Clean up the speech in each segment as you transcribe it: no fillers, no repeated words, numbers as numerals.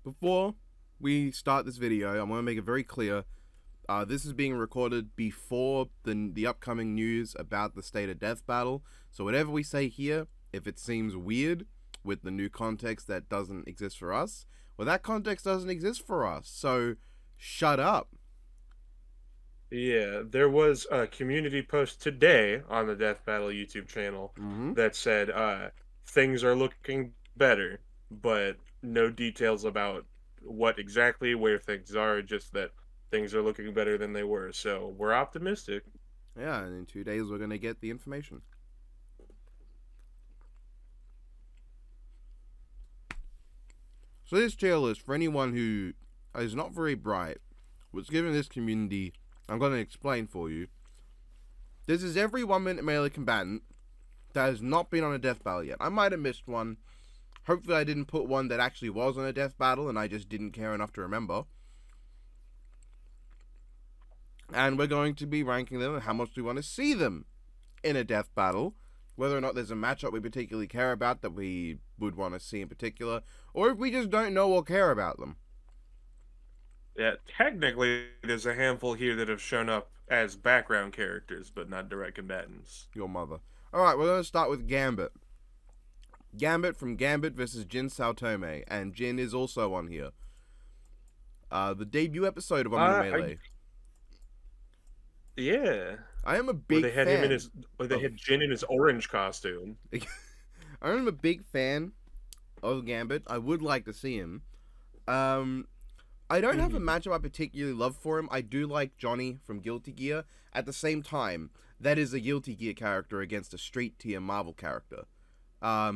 Before we start this video, I want to make it very clear. This is being recorded before the upcoming news about the State of Death battle. So whatever we say here, if it seems weird with the new context that doesn't exist for us, well, that context doesn't exist for us. So shut up. Yeah, there was a community post today on the Death Battle YouTube channel Mm-hmm. that said things are looking better, but no details about what exactly where things are, just that things are looking better than they were. So we're optimistic. Yeah, and in 2 days we're gonna get the information. So this tier list, for anyone who is not very bright, was given this community. I'm gonna explain for you. This is every 1 minute melee combatant that has not been on a death battle yet. I might have missed one. Hopefully I didn't put one that actually was on a death battle and I just didn't care enough to remember. And we're going to be ranking them and how much we want to see them in a death battle. Whether or not there's a matchup we particularly care about that we would want to see in particular, or if we just don't know or care about them. Yeah, technically there's a handful here that have shown up as background characters, but not direct combatants. Your mother. Alright, we're going to start with Gambit. Gambit from Gambit versus Jin Saotome, and Jin is also on here. The debut episode of 1 Minute Melee. Yeah. I am a Where big they had fan. him in his, where they had Jin in his orange costume. I am a big fan of Gambit. I would like to see him. I don't have a matchup I particularly love for him. I do like Johnny from Guilty Gear. At the same time, that is a Guilty Gear character against a straight tier Marvel character. I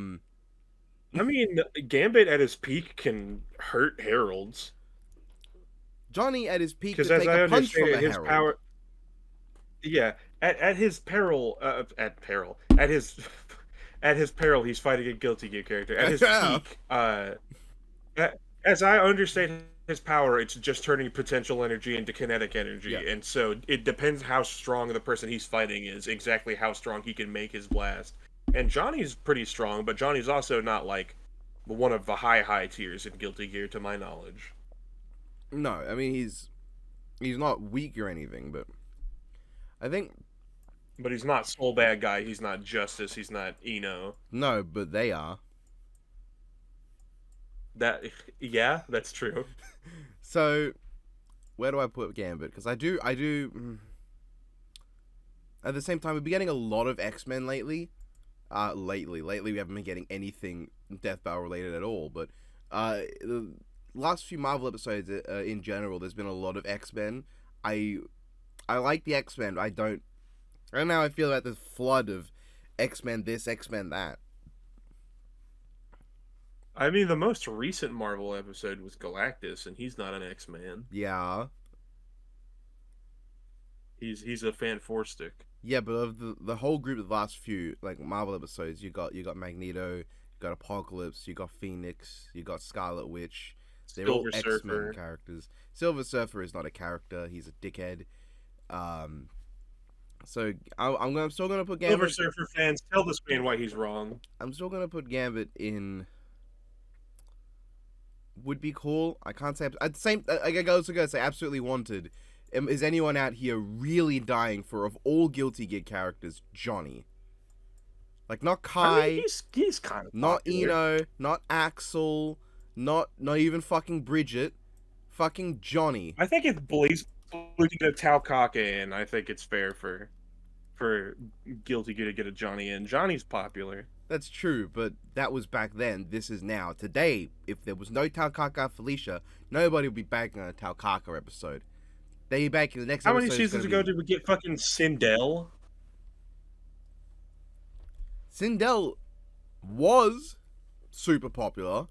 mean, Gambit at his peak can hurt heralds. Johnny at his peak Because could as take I a punch from understand a it, his herald. power. Yeah, at his peril, at his at his peril, he's fighting a Guilty Gear character. At his peak, as I understand his power, it's just turning potential energy into kinetic energy, Yeah. and so it depends how strong the person he's fighting is, exactly how strong he can make his blast. And Johnny's pretty strong, but Johnny's also not like one of the high tiers in Guilty Gear, to my knowledge. No, I mean he's not weak or anything, but I think But he's not Soul Bad Guy. He's not Justice. He's not Eno. no, but they are. That yeah, that's true. So where do I put Gambit? Because I do. At the same time, we've been getting a lot of X-Men lately. Lately we haven't been getting anything Death Battle related at all. But the last few Marvel episodes, in general, there's been a lot of X-Men. I like the X-Men. I don't know how I feel about this flood of X-Men this, X-Men that. I mean, the most recent Marvel episode was Galactus, and he's not an X-Man. Yeah. He's a Fan Four Stick. Yeah, but of the whole group of the last few like Marvel episodes, you got Magneto, you got Apocalypse, you got Phoenix, you got Scarlet Witch. They're all Silver X-Men Surfer. characters. Silver Surfer is not a character; he's a dickhead. So I'm still gonna put Silver Gambit. Surfer fans, tell this man why he's wrong. I'm still gonna put Gambit in. Would be cool. I can't say at the same. I also gotta say, absolutely wanted. Is anyone out here really dying for, of all Guilty Gear characters, Johnny? Like not Kai, I mean, he's kind of not popular. Eno, not Axel, not even fucking Bridget, fucking Johnny. I think if Blaze Blue can get a Taukaka in, I think it's fair for Guilty Gear to get a Johnny in. Johnny's popular. That's true, but that was back then. This is now. Today, if there was no Taukaka Felicia, nobody would be backing on a Taukaka episode. They be back in the next How episode. many seasons ago did we get fucking Sindel? Sindel was super popular.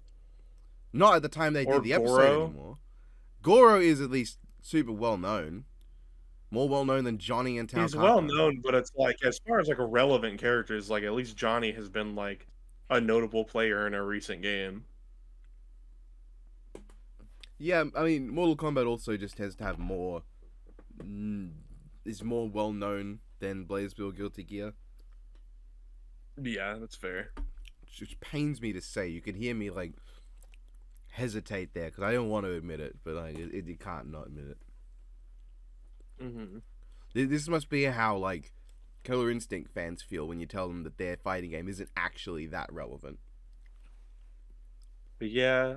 Not at the time they Or did the episode Goro. anymore. Goro is at least super well known. More well known than Johnny and Taukaka. He's well known, but it's like as far as like a relevant characters, like at least Johnny has been like a notable player in a recent game. Yeah, I mean, Mortal Kombat also just tends to have more. Is more well known than BlazBlue Guilty Gear. Yeah, that's fair. Which pains me to say. You can hear me like hesitate there because I don't want to admit it, but like you can't not admit it. Hmm. This must be how like Killer Instinct fans feel when you tell them that their fighting game isn't actually that relevant. But yeah,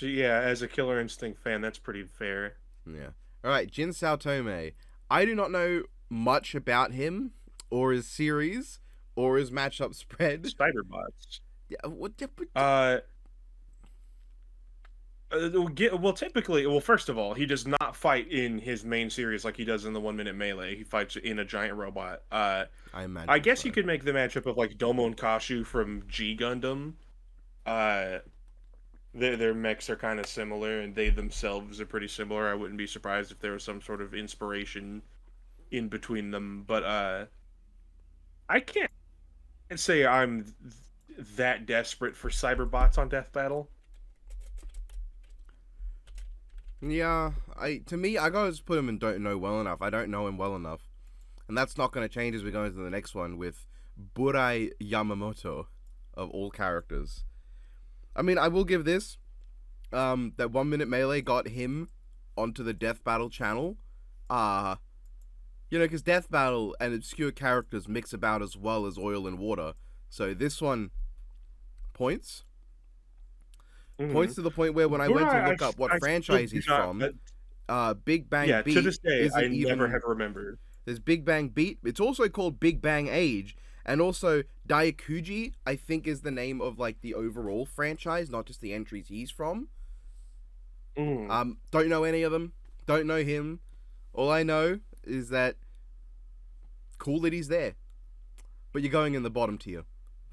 yeah, as a Killer Instinct fan, that's pretty fair. Yeah. All right, Jin Saotome. I do not know much about him or his series or his matchup spread. Cyberbots. Yeah, what? Uh, typically, first of all, he does not fight in his main series like he does in the 1 minute melee. He fights in a giant robot. I I imagine guess you so. could make the matchup of like Domo and Kashu from G Gundam. Uh, their mechs are kind of similar, and they themselves are pretty similar. I wouldn't be surprised if there was some sort of inspiration in between them. But I can't say I'm that desperate for cyberbots on Death Battle. Yeah, to me, I gotta just put him in don't know well enough. I don't know him well enough, and that's not gonna change as we go into the next one with Burai Yamamoto, of all characters. I mean, I will give this. That 1 minute melee got him onto the Death Battle channel. Because Death Battle and obscure characters mix about as well as oil and water. So this one points. Mm-hmm. Points to the point where when I went to look up what I still franchise do he's not. from, Big Bang Yeah, to Beat this day, I isn't never even. have remembered. There's Big Bang Beat. It's also called Big Bang Age, and also Daikuji. I think is the name of like the overall franchise, not just the entries he's from. Mm. Don't know any of them. Don't know him. All I know is that cool that he's there, but you're going in the bottom tier.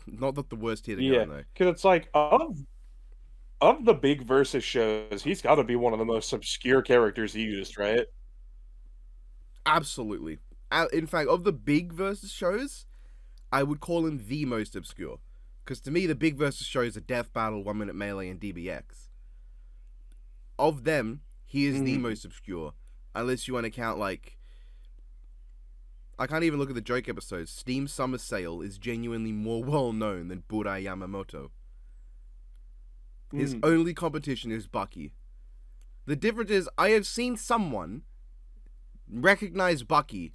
Not that the worst tier to go Yeah, in though. because it's like of the big versus shows, he's got to be one of the most obscure characters used, right? Absolutely. In fact, of the big versus shows, I would call him the most obscure. Because to me, the big versus shows are Death Battle, 1 minute melee, and DBX. Of them, he is the Mm. most obscure. Unless you want to count like. I can't even look at the joke episodes. Steam Summer Sale is genuinely more well known than Burai Yamamoto. His Mm. only competition is Bucky. The difference is, I have seen someone recognize Bucky.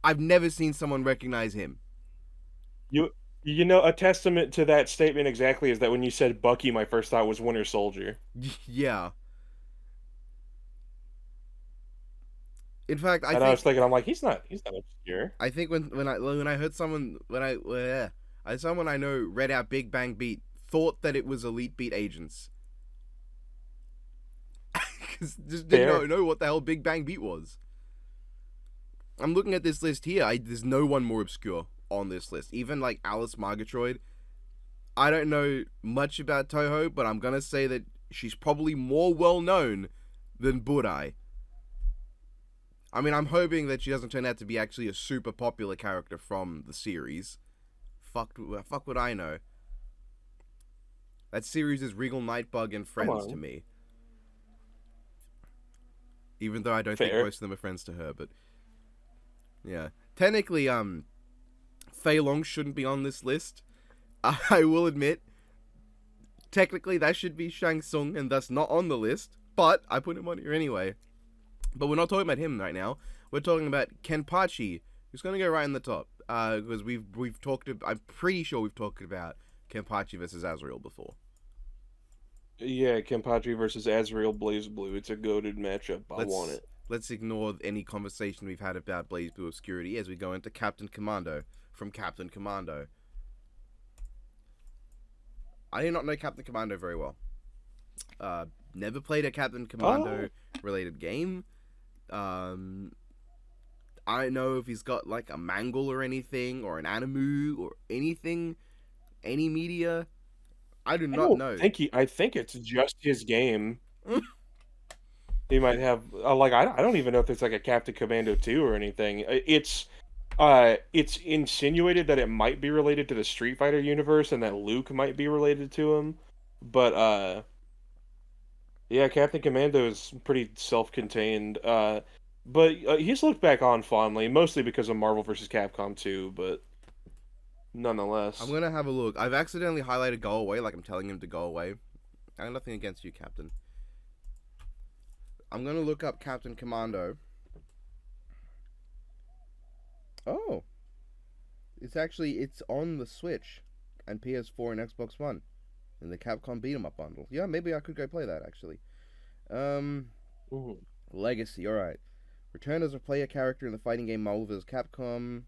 I've never seen someone recognize him. You know, a testament to that statement exactly is that when you said Bucky, my first thought was Winter Soldier. Yeah. In fact, And I was thinking, I'm like, he's not obscure. I think when I heard someone someone I know read out Big Bang Beat thought that it was Elite Beat Agents. Cuz just didn't Fair. know what the hell Big Bang Beat was. I'm looking at this list here. There's no one more obscure on this list. Even like Alice Margatroyd. I don't know much about Toho, but I'm going to say that she's probably more well known than Burai. I mean, I'm hoping that she doesn't turn out to be actually a super popular character from the series. Fuck would I know. That series is Regal Nightbug and Come friends to on. me. Even though I don't think Fair. most of them are friends to her, but yeah. Technically, Fei Long shouldn't be on this list. I will admit, technically that should be Shang Tsung and thus not on the list, but I put him on here anyway. But we're not talking about him right now. We're talking about Kenpachi, who's going to go right in the top. Because we've talked. I'm pretty sure we've talked about Kenpachi versus Azrael before. Yeah, Kenpachi versus Azrael Blaze Blue. It's a goated matchup. I want it. Let's ignore any conversation we've had about Blaze Blue Obscurity as we go into Captain Commando from Captain Commando. I do not know Captain Commando very well. Never played a Captain Commando related game. I don't know if he's got like a mangle or anything, or an animu or anything, any media. I do not know. I think it's just his game. He might have like I don't even know if there's like a Captain Commando 2 or anything. It's insinuated that it might be related to the Street Fighter universe and that Luke might be related to him. But yeah, Captain Commando is pretty self-contained. But he's looked back on fondly, mostly because of Marvel vs. Capcom 2, but nonetheless. I'm gonna have a look. I've accidentally highlighted go away, like I'm telling him to go away. I have nothing against you, Captain. I'm gonna look up Captain Commando. Oh, it's on the Switch and PS4 and Xbox One in the Capcom Beat 'em Up bundle. Yeah, maybe I could go play that actually. Um, Mhm. Legacy. All right. Return as a player character in the fighting game Marvel vs. Capcom.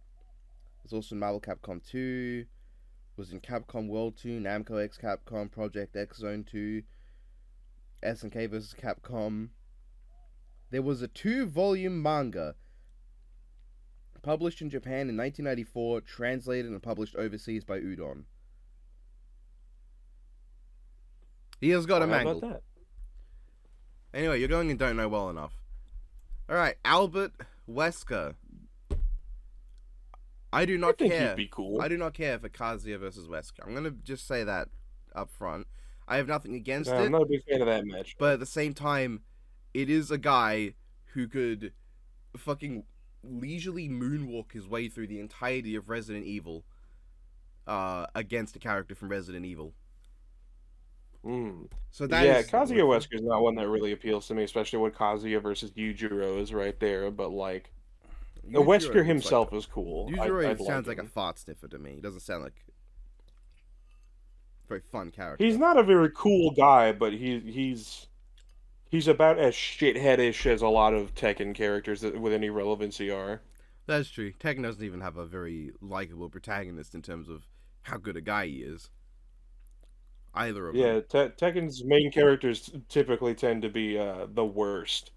Was also in Marvel Capcom 2. Was in Capcom World 2, Namco X Capcom, Project X Zone 2, SNK vs. Capcom. There was a 2-volume manga published in Japan in 1994, translated and published overseas by Udon. He has got a Well, how about mangle. that? Anyway, you're going and don't know well enough. Alright, Albert Wesker. I do I not think he'd care. be cool. I do not care for Kazuya versus Wesker. I'm going to just say that up front. I have nothing against No, I'm it, not a big fan of that match. but at the same time, it is a guy who could fucking leisurely moonwalk his way through the entirety of Resident Evil against a character from Resident Evil. Mm. So that Yeah, is Kazuya wonderful. Wesker is not one that really appeals to me, especially when Kazuya versus Yujiro is right there. But like, Yujiro Wesker looks like himself is cool. Yujiro I'd like sounds like a him. fart sniffer to me. He doesn't sound like a very fun He's character. not a very cool guy, but he's about as shitheadish as a lot of Tekken characters that with any relevancy are. That's true. Tekken doesn't even have a very likable protagonist in terms of how good a guy he is. Either of them. Yeah, Tekken's main characters typically tend to be the worst.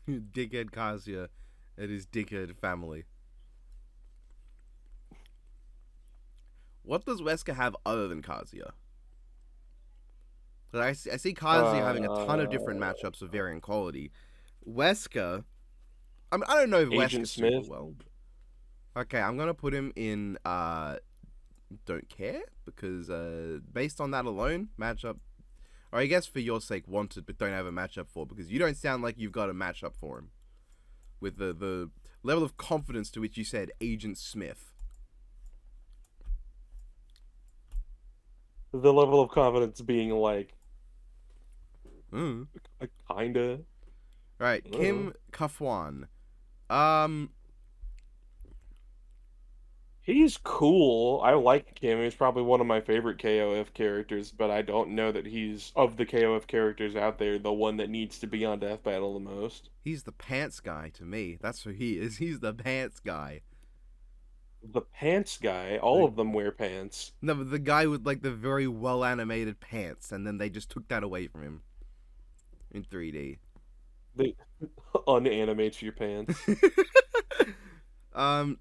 Dickhead Kazuya and his dickhead family. What does Wesker have other than Kazuya? I see Kazuya having a ton of different Uh, matchups of varying quality. Wesker, I mean, I don't know if Agent Wesker's super Smith. well. Okay, I'm gonna put him in don't care because based on that alone, matchup, or I guess for your sake, wanted but don't have a matchup for because you don't sound like you've got a matchup for him with the level of confidence to which you said Agent Smith. The level of confidence being like, Mm. kinda. Right, Uh, Kim Kafwan. Um, he's cool. I like him. He's probably one of my favorite KOF characters, but I don't know that he's of the KOF characters out there the one that needs to be on Death Battle the most. he's the pants guy to me. That's who he is. He's the pants guy. The pants guy, all The of them wear pants. no, but the guy with like the very well animated pants, and then they just took that away from him in 3D. They unanimate your pants. um,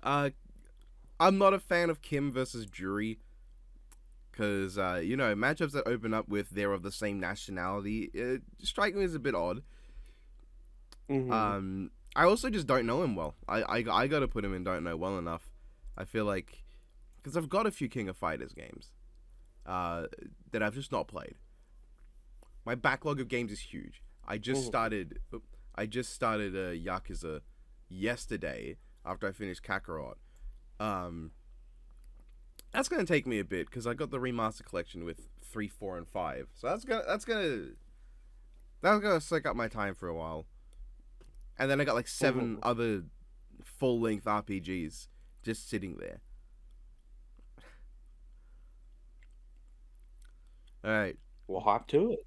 uh, I'm not a fan of Kim versus Jury because matchups that open up with they're of the same nationality strike me as a bit odd. Hmm. I also just don't know him well. I gotta put him in don't know well enough. I feel like because I've got a few King of Fighters games that I've just not played. My backlog of games is huge. I just started. Yakuza yesterday after I finished Kakarot. Um, that's gonna take me a bit because I got the remaster collection with 3, 4, and 5. So that's gonna suck up my time for a while. And then I got like 7 Hmm. other full length RPGs just sitting there. All right, We'll hop to it.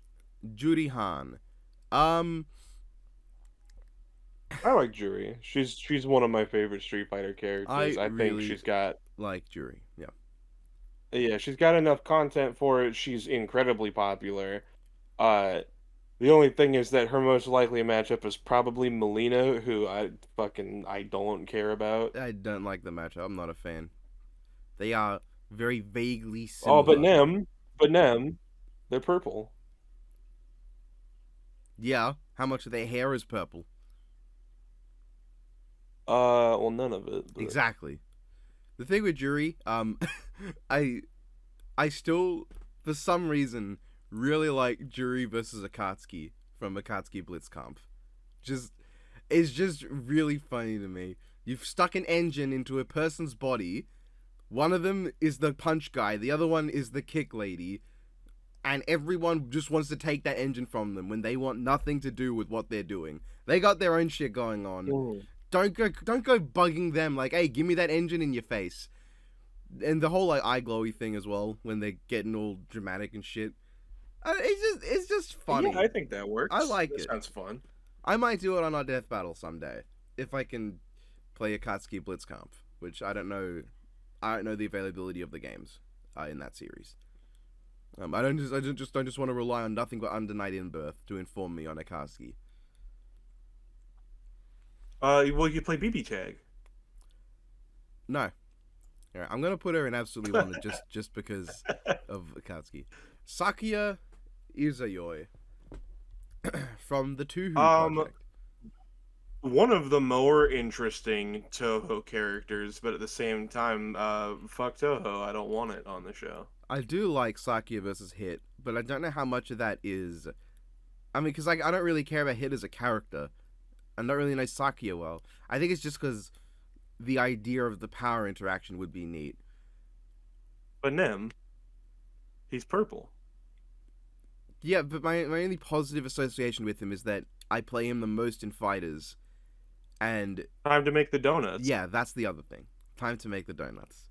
Judy Han. Um, I like Juri. She's one of my favorite Street Fighter I characters. I think really she's got like Jury. Yeah. yeah, she's got enough content for it. She's incredibly popular. Uh, the only thing is that her most likely matchup is probably Melina, who I don't care about. I don't like the matchup. I'm not a fan. They are very vaguely Oh, similar. But Nem, they're purple. Yeah. How much of their hair is purple? Well, none of it, but Exactly. The thing with Jury, I I still for some reason really like Jury versus Akatsuki from Akatsuki Blitzkampf. Just it's just really funny to me. You've stuck an engine into a person's body One of them is the punch guy, the other one is the kick lady, and everyone just wants to take that engine from them when they want nothing to do with what they're doing. They got their own shit going on. Mm. Don't go bugging them like, hey, give me that engine in your face. And the whole like eye glowy thing as well when they're getting all dramatic and shit. It's just funny. Yeah, I think that works. I like that it. Sounds fun. I might do it on our death battle someday if I can play Akatsuki Blitzkampf, which I don't know. I don't know the availability of the games in that series. I don't just want to rely on nothing but Under Night in Birth to inform me on Akatsuki. Well, you play BB Tag. No. Alright, I'm gonna put her in absolutely wanted just because of Akatsuki. Sakuya Izayoi from the Two Who project. One of the more interesting Toho characters, but at the same time, fuck Toho. I don't want it on the show. I do like Sakuya versus Hit, but I don't know how much of that is. I mean, because I don't really care about Hit as a character. I don't really know Sakuya well. I think it's just because the idea of the power interaction would be neat. But Nem, he's purple. Yeah, but my only positive association with him is that I play him the most in fighters. And Time to make the donuts. yeah, that's the other thing. Time to make the donuts.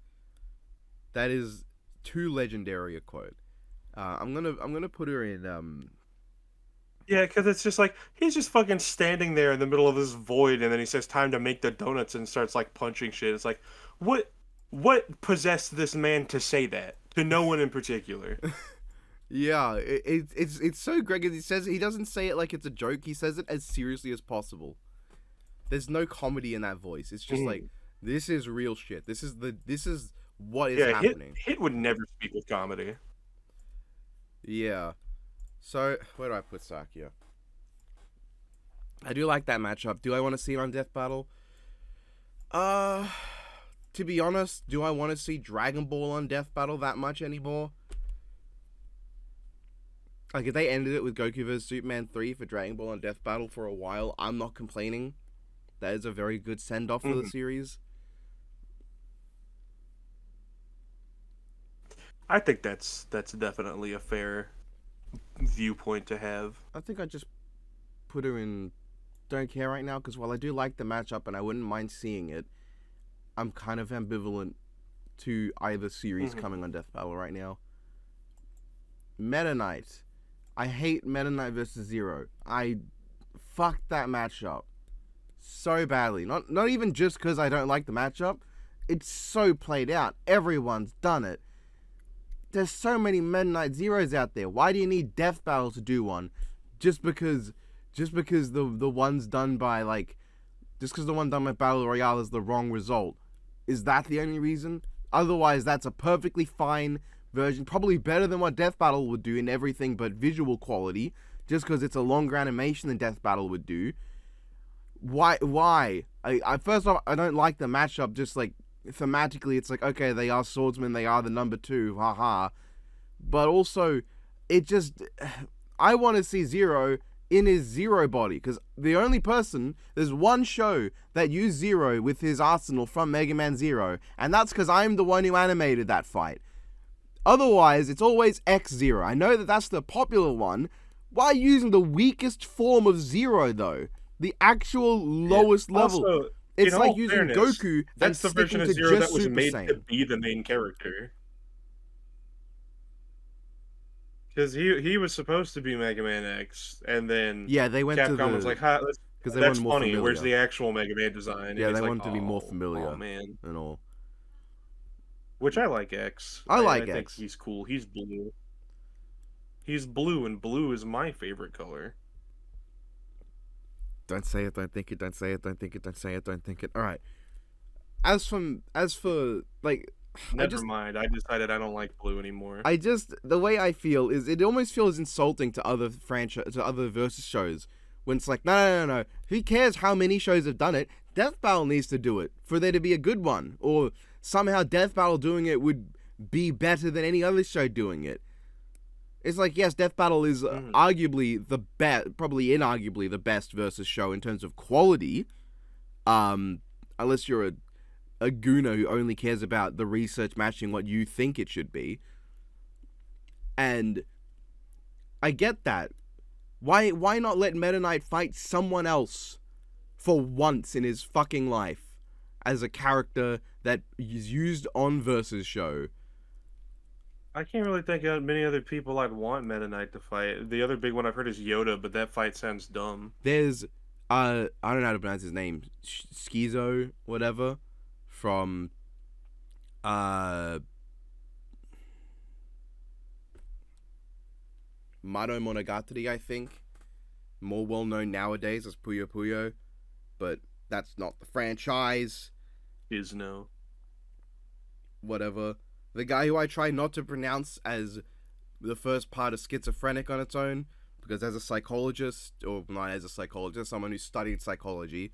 That is too legendary a quote. I'm gonna put her in. Yeah, because it's just like he's just fucking standing there in the middle of this void, and then he says, "Time to make the donuts," and starts like punching shit. It's like, what possessed this man to say that to no one in particular? Yeah, it's so great because he doesn't say it like it's a joke. He says it as seriously as possible. There's no comedy in that voice. It's just like, this is real shit. This is what is happening. Hit would never speak with comedy. Yeah. So where do I put Sakuya? I do like that matchup. Do I want to see it on Death Battle? To be honest, do I want to see Dragon Ball on Death Battle that much anymore? Like, if they ended it with Goku vs Superman 3 for Dragon Ball on Death Battle for a while, I'm not complaining. That is a very good send-off for the series. I think that's definitely a fair viewpoint to have. I think I just put her in don't care right now, because while I do like the matchup and I wouldn't mind seeing it, I'm kind of ambivalent to either series coming on Death Battle right now. Meta Knight. I hate Meta Knight versus Zero. I fucked that matchup so badly. Not even just because I don't like the matchup. It's so played out. Everyone's done it. There's so many Meta Knight Zeros out there. Why do you need Death Battle to do one? Just because the one's done by the one done by Battle Royale is the wrong result. Is that the only reason? Otherwise, that's a perfectly fine version, probably better than what Death Battle would do in everything but visual quality, just because it's a longer animation than Death Battle would do. Why? I first off, I don't like the matchup, just like thematically, it's like, okay, they are swordsmen, they are the number 2, haha. But also, I want to see Zero in his Zero body, because there's one show that used Zero with his arsenal from Mega Man Zero, and that's because I'm the one who animated that fight. Otherwise, it's always X-Zero. I know that that's the popular one. Why are you using the weakest form of Zero, though? The actual lowest level. Also, it's like using Goku that's the version of Zero that was made to be the main character. Because he was supposed to be Mega Man X, and then they went Capcom to was like, that's funny. familiar. Where's the actual Mega Man design? Yeah, and they like, wanted to be more familiar. Oh man, and all. Which I like X. I think X. He's cool. He's blue. He's blue, and blue is my favorite color. Don't say it, don't think it, don't say it, don't think it, don't say it, don't think it. Alright. As for Never mind. I decided I don't like blue anymore. The way I feel is it almost feels insulting to other versus shows when it's like, no. Who cares how many shows have done it? Death Battle needs to do it for there to be a good one. Or somehow Death Battle doing it would be better than any other show doing it. It's like, yes, Death Battle is arguably the best, probably inarguably the best versus show in terms of quality. Unless you're a gooner who only cares about the research matching what you think it should be. And I get that. Why not let Meta Knight fight someone else for once in his fucking life as a character that is used on Versus show? I can't really think of many other people I'd want Meta Knight to fight. The other big one I've heard is Yoda, but that fight sounds dumb. There's I don't know how to pronounce his name. Schizo, whatever, from Mado Monogatari, I think. More well known nowadays as Puyo Puyo, but that's not the franchise. Is no. Whatever. The guy who I try not to pronounce as the first part of schizophrenic on its own, because as a psychologist, or not as a psychologist, someone who studied psychology,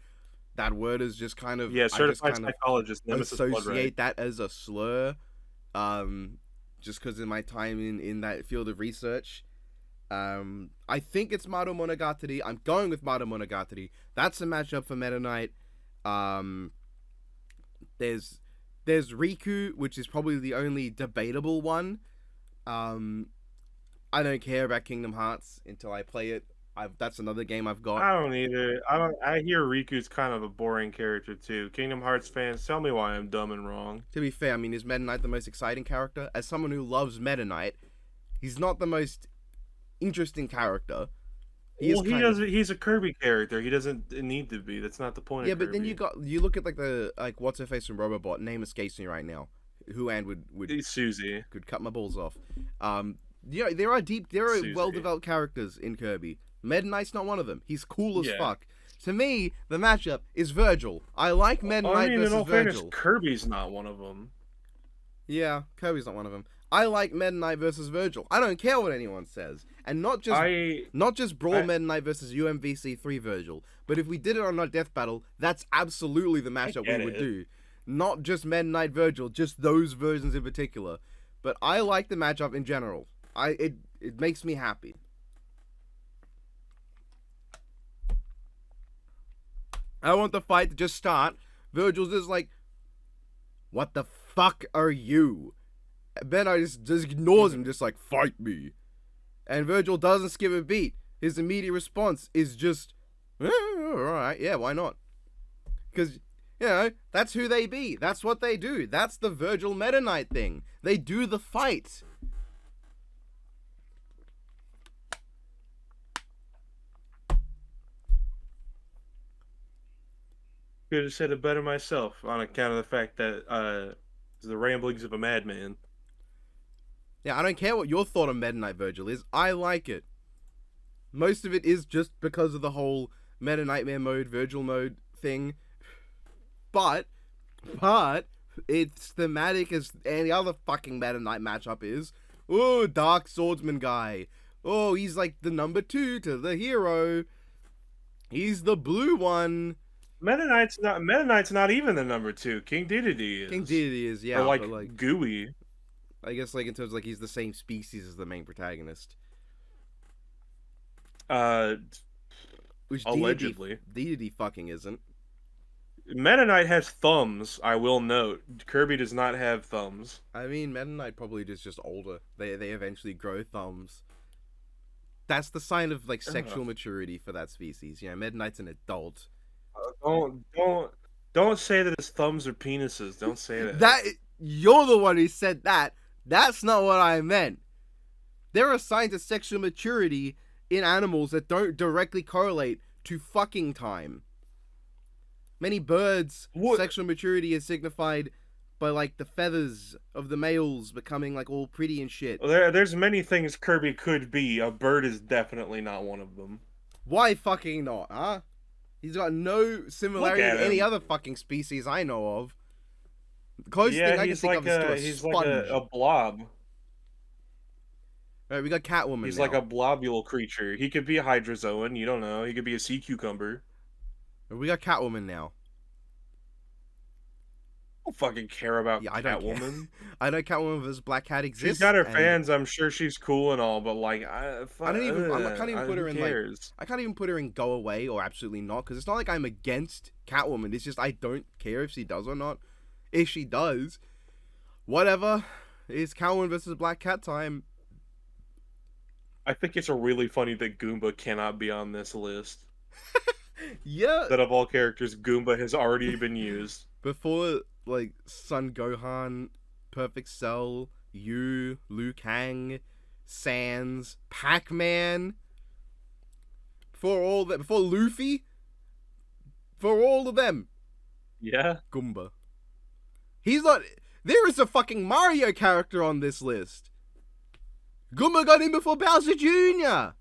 that word is just kind of... Yeah, certified I just kind psychologist. of Nemesis associate that as a slur, just because in my time in that field of research. I think it's Mado Monogatari. I'm going with Mado Monogatari. That's a matchup for Meta Knight. There's Riku, which is probably the only debatable one. I don't care about Kingdom Hearts until I play it. That's another game I've got. I don't either. I hear Riku's kind of a boring character too. Kingdom Hearts fans, tell me why I'm dumb and wrong. To be fair, I mean, is Meta Knight the most exciting character? As someone who loves Meta Knight, he's not the most interesting character. He's a Kirby character. He doesn't need to be. That's not the point. Yeah, of but Kirby. then you look at what's her face from Robobot. Name escapes me right now. Who and would Susie could cut my balls off. There are Susie. well developed characters in Kirby. Meta Knight's not one of them. He's cool as Yeah. fuck. To me, the matchup is Virgil. I like Meta Knight versus in all fairness, Virgil. Kirby's not one of them. Yeah, Kirby's not one of them. I like Meta Knight versus Virgil. I don't care what anyone says, and not just Brawl Meta Knight versus UMVC3 Virgil. But if we did it on our death battle, that's absolutely the matchup we would do. Not just Meta Knight Virgil, just those versions in particular. But I like the matchup in general. It makes me happy. I want the fight to just start. Virgil's just like, what the fuck are you? Ben I just ignores him, just like, fight me. And Virgil doesn't skip a beat. His immediate response is just, alright, yeah, why not? Because, that's who they be. That's what they do. That's the Virgil Meta Knight thing. They do the fight. Could have said it better myself on account of the fact that it's the ramblings of a madman. Yeah, I don't care what your thought on Meta Knight Virgil is. I like it. Most of it is just because of the whole Meta Nightmare mode, Virgil mode thing. But it's thematic as any other fucking Meta Knight matchup is. Oh, Dark Swordsman guy. Oh, he's like the number 2 to the hero. He's the blue one. Meta Knight's not even the number 2. King Dedede is. King Dedede is, yeah. Or but like Gooey. I guess in terms of he's the same species as the main protagonist. Which Allegedly. Dedede fucking isn't. Meta Knight has thumbs, I will note. Kirby does not have thumbs. I mean, Meta Knight probably just older. They eventually grow thumbs. That's the sign of sexual maturity for that species. Meta Knight's an adult. Don't say that his thumbs are penises. Don't say that. You're the one who said that. That's not what I meant. There are signs of sexual maturity in animals that don't directly correlate to fucking time. Many birds' sexual maturity is signified by the feathers of the males becoming all pretty and shit. There's many things Kirby could be. A bird is definitely not one of them. Why fucking not, huh? He's got no similarity to any other fucking species I know of. The closest thing I can think of is to a sponge. Like a blob. Alright, we got Catwoman He's now. like a blobule creature. He could be a hydrozoan, you don't know. He could be a sea cucumber. We got Catwoman now. I don't fucking care about Catwoman. I know Catwoman vs. Black Cat exists. She's got her fans. I'm sure she's cool and all, but I can't even put her in I can't even put her in go away or absolutely not, because it's not like I'm against Catwoman. It's just I don't care if she does or not. if she does. Whatever. It's Cowan versus Black Cat time. I think it's a really funny that Goomba cannot be on this list. Yeah. That of all characters, Goomba has already been used. Before, like, Son Gohan, Perfect Cell, Yu, Liu Kang, Sans, Pac-Man. Before Luffy, for all of them, Yeah. Goomba. He's not. There is a fucking Mario character on this list. Goomba got in before Bowser Jr.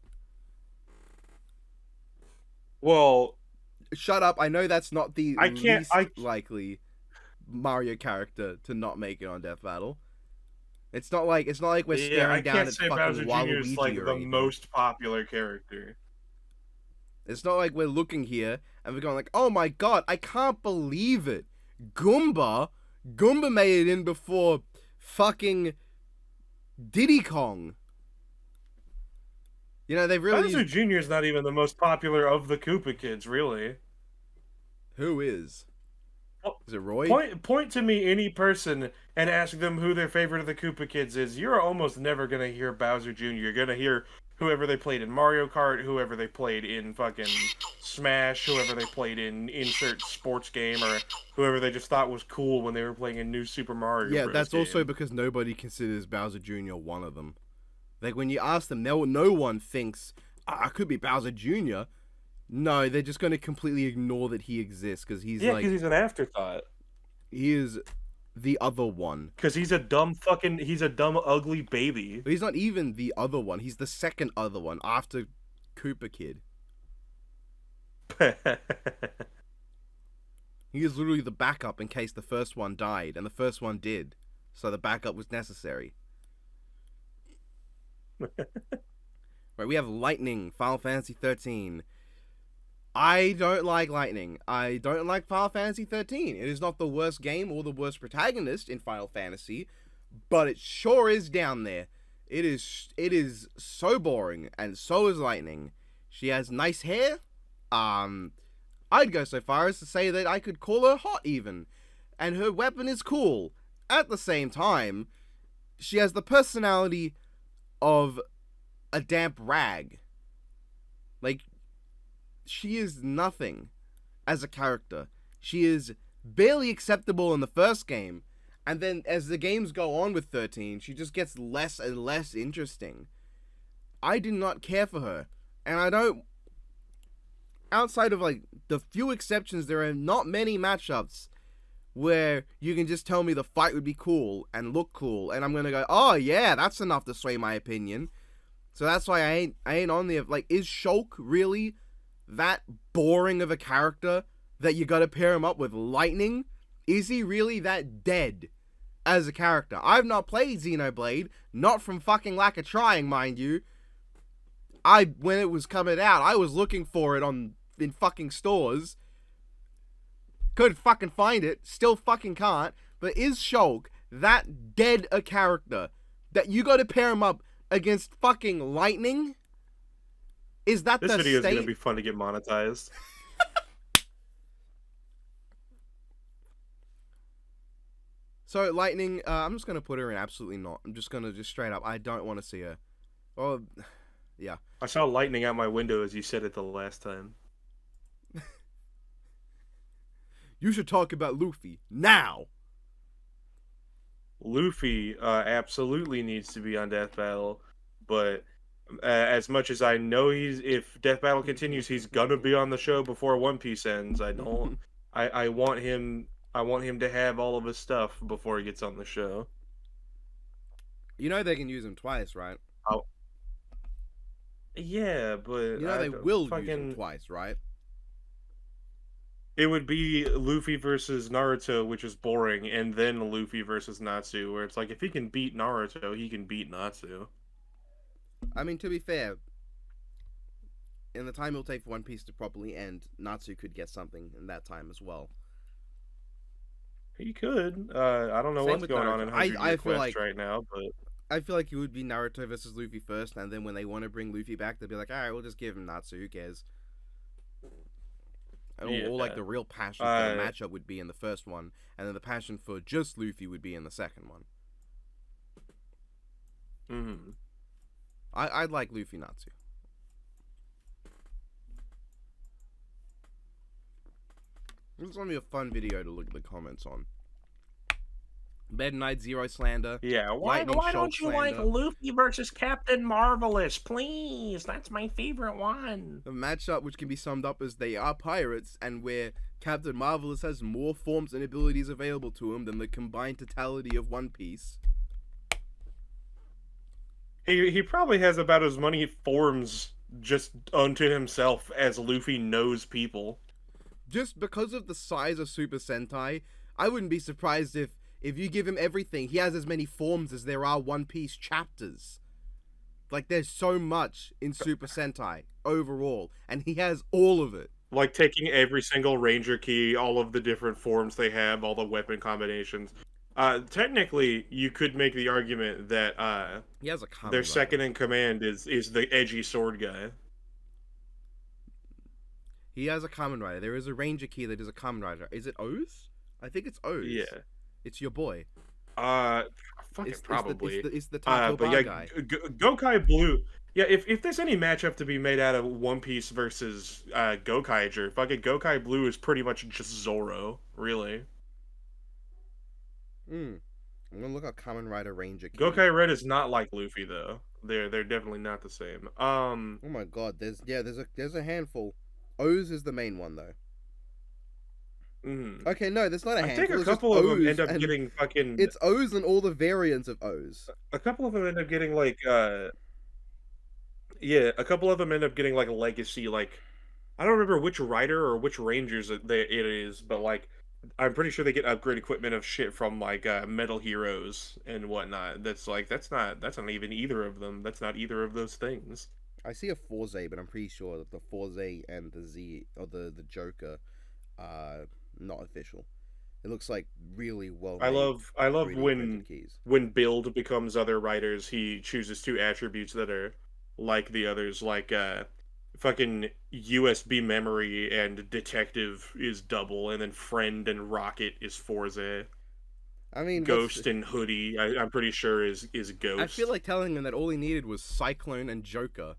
Well, Shut up. I know that's not the I can't. least likely Mario character to not make it on Death Battle. It's not like we're Yeah, I staring down can't at say fucking Bowser Jr. is Waluigi like or the anything. most popular character. It's not like we're looking here and we're going like, oh my god, I can't believe it. Goomba made it in before fucking Diddy Kong. You know, they've really Bowser Jr. is not even the most popular of the Koopa kids, really. Who is? Is it Roy? Point to me any person and ask them who their favorite of the Koopa kids is. You're almost never gonna hear Bowser Jr. You're gonna hear whoever they played in Mario Kart, whoever they played in fucking Smash, whoever they played in insert sports game, or whoever they just thought was cool when they were playing a new Super Mario Yeah, Bros. that's game. also because nobody considers Bowser Jr. one of them. Like, when you ask them, no one thinks, I could be Bowser Jr. No, they're just going to completely ignore that he exists, because he's Yeah, like... because he's an afterthought. He is the other one. Because he's a dumb, ugly baby. But he's not even the other one. He's the second other one, after Koopa Kid. He is literally the backup in case the first one died, and the first one did. So the backup was necessary. Right, we have Lightning, Final Fantasy 13. I don't like Lightning. I don't like Final Fantasy 13. It is not the worst game or the worst protagonist in Final Fantasy, but it sure is down there. It is so boring, and so is Lightning. She has nice hair. I'd go so far as to say that I could call her hot even. And her weapon is cool. At the same time, she has the personality of a damp rag. Like, she is nothing as a character. She is barely acceptable in the first game, and then as the games go on with 13, she just gets less and less interesting. I do not care for her, and I don't... Outside of, like, the few exceptions, there are not many matchups where you can just tell me the fight would be cool and look cool, and I'm gonna go, oh yeah, that's enough to sway my opinion. So that's why I ain't on there. Like, is Shulk really that boring of a character that you gotta pair him up with Lightning? Is he really that dead as a character? I've not played Xenoblade, not from fucking lack of trying, mind you. When it was coming out, I was looking for it in fucking stores. Couldn't fucking find it, still fucking can't. But is Shulk that dead a character that you gotta pair him up against fucking Lightning? Is that this the video is state? gonna be fun to get monetized. So Lightning, I'm just gonna put her in absolutely not. I'm just gonna straight up. I don't want to see her. Oh, yeah. I saw lightning out my window as you said it the last time. You should talk about Luffy now. Luffy absolutely needs to be on Death Battle, but as much as I know if Death Battle continues, he's gonna be on the show before One Piece ends. I don't. I want him. I want him to have all of his stuff before he gets on the show. You know they can use him twice, right? Oh. Yeah, but you know they will use him twice, right? It would be Luffy versus Naruto, which is boring, and then Luffy versus Natsu, where it's like, if he can beat Naruto, he can beat Natsu. I mean, to be fair, in the time it'll take for One Piece to properly end, Natsu could get something in that time as well. He could. I don't know what's going on in 100 Year Quest right now, but... I feel like it would be Naruto versus Luffy first, and then when they want to bring Luffy back, they'll be like, alright, we'll just give him Natsu, who cares? or like Yeah. the real passion for the Uh, matchup would be in the first one, and then the passion for just Luffy would be in the second one. mhm. I'd like Luffy Natsu. This is gonna be a fun video to look at the comments on. Bed Knight Zero slander, Yeah, why Lightning why Shulk don't you like slander. Luffy versus Captain Marvelous? Please, that's my favorite one. A matchup which can be summed up as they are pirates, and where Captain Marvelous has more forms and abilities available to him than the combined totality of One Piece. He probably has about as many forms just unto himself as Luffy knows people. Just because of the size of Super Sentai, I wouldn't be surprised if you give him everything, he has as many forms as there are One Piece chapters. Like, there's so much in Super Sentai overall, and he has all of it. Like taking every single Ranger key, all of the different forms they have, all the weapon combinations. Technically, you could make the argument that He has a their Kamen second Rider. in command is the edgy sword guy. He has a Kamen Rider. There is a Ranger key that is a Kamen Rider. Is it O's? I think it's O's. Yeah. It's your boy. Uh, fucking It's probably. it's the Tato But Bar yeah, guy. Gokai Blue. Yeah, if there's any matchup to be made out of One Piece versus Gokaiger, fucking Gokai Blue is pretty much just Zoro, really. I'm gonna look up Kamen Rider Ranger key. Gokai Red is not like Luffy though. They're definitely not the same. Oh my god, there's a handful. O's is the main one though. Mm. Okay, no, there's not a I handful. think a It's just couple of them O's, end up and getting fucking. it's O's and all the variants of O's. A couple of them end up getting like yeah, a couple of them end up getting like a legacy like I don't remember which rider or which rangers it is, but like I'm pretty sure they get upgrade equipment of shit from like Metal Heroes and whatnot. That's not even either of them. That's not either of those things. I see a Forze, but I'm pretty sure that the Forze and the Z or the Joker are not official. It looks like really well made I love 3D printed keys. when Build becomes other writers, he chooses two attributes that are like the others, like fucking USB memory and detective is double, and then friend and rocket is Forza. I mean, Ghost and hoodie, I'm pretty sure is I feel Ghost. like telling him that all he needed was Cyclone and Joker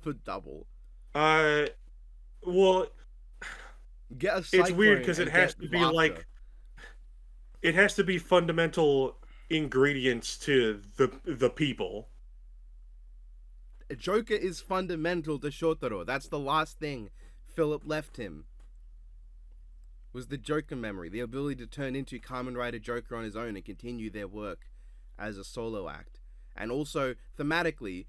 for double. Uh, well, Get a it's Cyclone weird because and get laughter. it has to be fundamental ingredients to the people. Joker is fundamental to Shotaro. That's the last thing Philip left him. Was the Joker memory, the ability to turn into Kamen Rider Joker on his own and continue their work as a solo act. And also, thematically,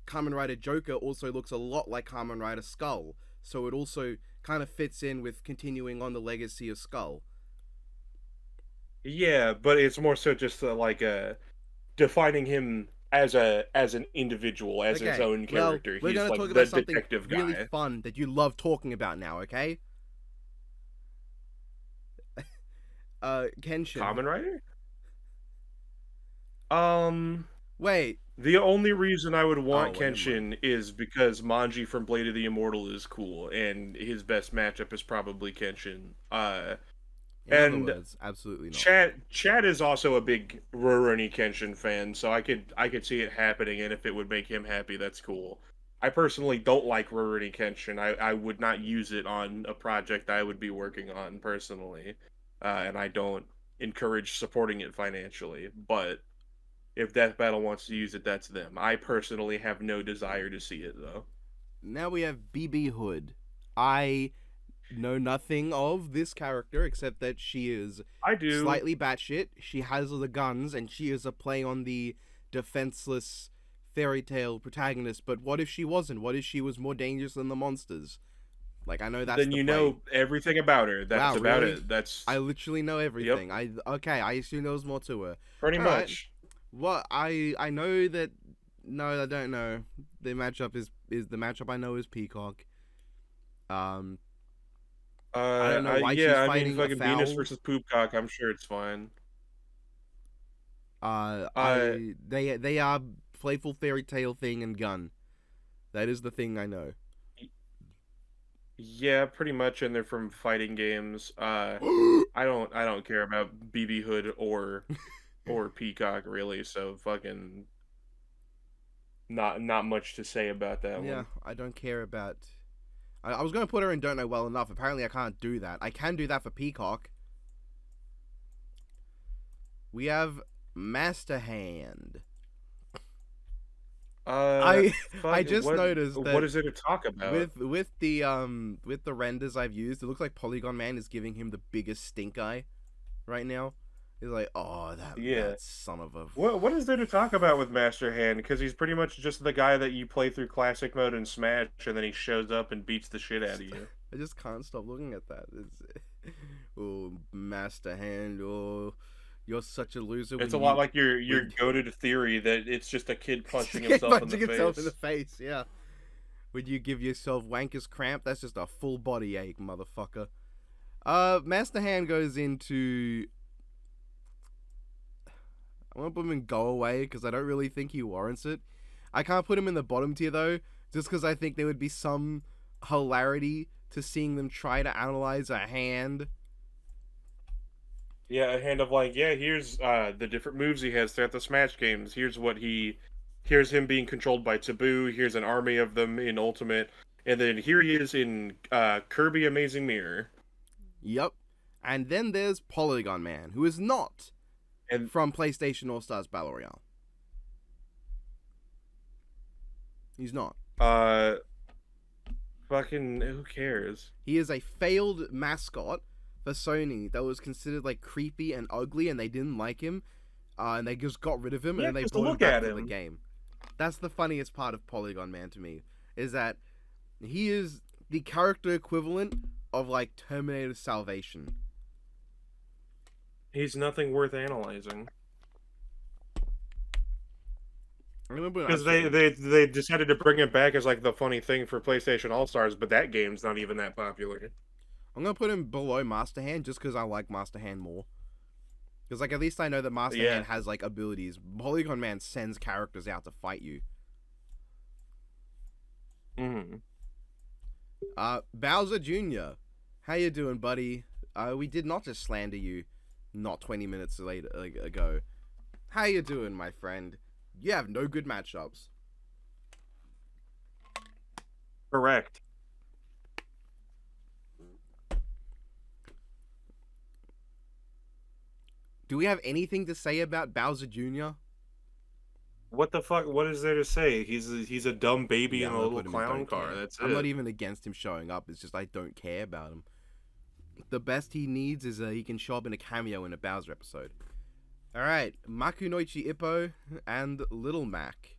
Kamen Rider Joker also looks a lot like Kamen Rider Skull, so it also kind of fits in with continuing on the legacy of Skull. Yeah, but it's more so just like defining him as an individual, as his Okay, own well, character. we're He's gonna talk like the about something detective really guy. fun that you love talking about now, okay? Kenshin. Kamen Rider? Um, Wait. the only reason I would Oh, want well, never mind. Kenshin is because Manji from Blade of the Immortal is cool, and his best matchup is probably Kenshin. In other And words, absolutely not. Chad is also a big Rurouni Kenshin fan, so I could see it happening, and if it would make him happy, that's cool. I personally don't like Rurouni Kenshin. I would not use it on a project I would be working on personally, and I don't encourage supporting it financially. But if Death Battle wants to use it, that's them. I personally have no desire to see it though. Now we have BB Hood. I know nothing of this character except that she is I do. slightly batshit. She has the guns, and she is a play on the defenseless fairy tale protagonist. But what if she wasn't? What if she was more dangerous than the monsters? Like, I know that's Then the you play. know everything about her. Wow, That's about really? it. That's I literally know yep, everything. I assume there was more to her. pretty All right. much. What I know that no, I don't know. The matchup is the matchup I know is Peacock. Um, I don't know why she's Yeah, I mean, fighting a fucking Venus foul. versus Poopcock. I'm sure it's fine. Uh, They are playful fairy tale thing and gun. That is the thing I know. Yeah, pretty much, and they're from fighting games. I don't care about BB Hood or Peacock really, so fucking not much to say about that Yeah, one. I don't care about. I was gonna put her in Don't Know Well Enough. Apparently, I can't do that. I can do that for Peacock. We have Master Hand. Uh, I fuck, I just noticed what that is there to talk about? with the renders I've used, it looks like Polygon Man is giving him the biggest stink eye right now. He's like, oh, Yeah. that son of a. What is there to talk about with Master Hand? Because he's pretty much just the guy that you play through classic mode and Smash, and then he shows up and beats the shit out of you. I just can't stop looking at that. It's, oh, Master Hand. Oh, you're such a loser It's when a lot you like your when goated theory that it's just a kid punching you himself in the punching himself in the face. face. Yeah. When you give yourself wanker's cramp, that's just a full body ache, motherfucker. Master Hand goes into. I want to put him in go away because I don't really think he warrants it. I can't put him in the bottom tier though, just because I think there would be some hilarity to seeing them try to analyze a hand. Yeah, a hand of like, yeah, here's the different moves he has throughout the Smash games. Here's him being controlled by Taboo. Here's an army of them in Ultimate, and then here he is in Kirby Amazing Mirror. Yup. And then there's Polygon Man, who is not And from PlayStation All Stars Battle Royale. He's not. uh, fucking who cares? He is a failed mascot for Sony that was considered like creepy and ugly, and they didn't like him, and they just got rid of him, and Yeah, then they just brought him look back at to the him. game. That's the funniest part of Polygon Man to me, is that he is the character equivalent of like Terminator Salvation. He's nothing worth analyzing. I remember Because they decided to bring it back as like the funny thing for PlayStation All Stars, but that game's not even that popular. I'm gonna put him below Master Hand just because I like Master Hand more. Because like at least I know that Master Yeah. Hand has like abilities. Polygon Man sends characters out to fight you. Mm-hmm. Bowser Jr. How you doing, buddy? We did not just slander you not 20 minutes later ago. How you doing, my friend? You have no good matchups. Correct. Do we have anything to say about Bowser Jr.? What the fuck? What is there to say? He's a dumb baby Yeah, in I'm a gonna little put him in clown don't car. care. That's I'm not it. even against him showing up. It's just I don't care about him. The best he needs is he can show up in a cameo in a Bowser episode. Alright, Makunoichi Ippo and Little Mac.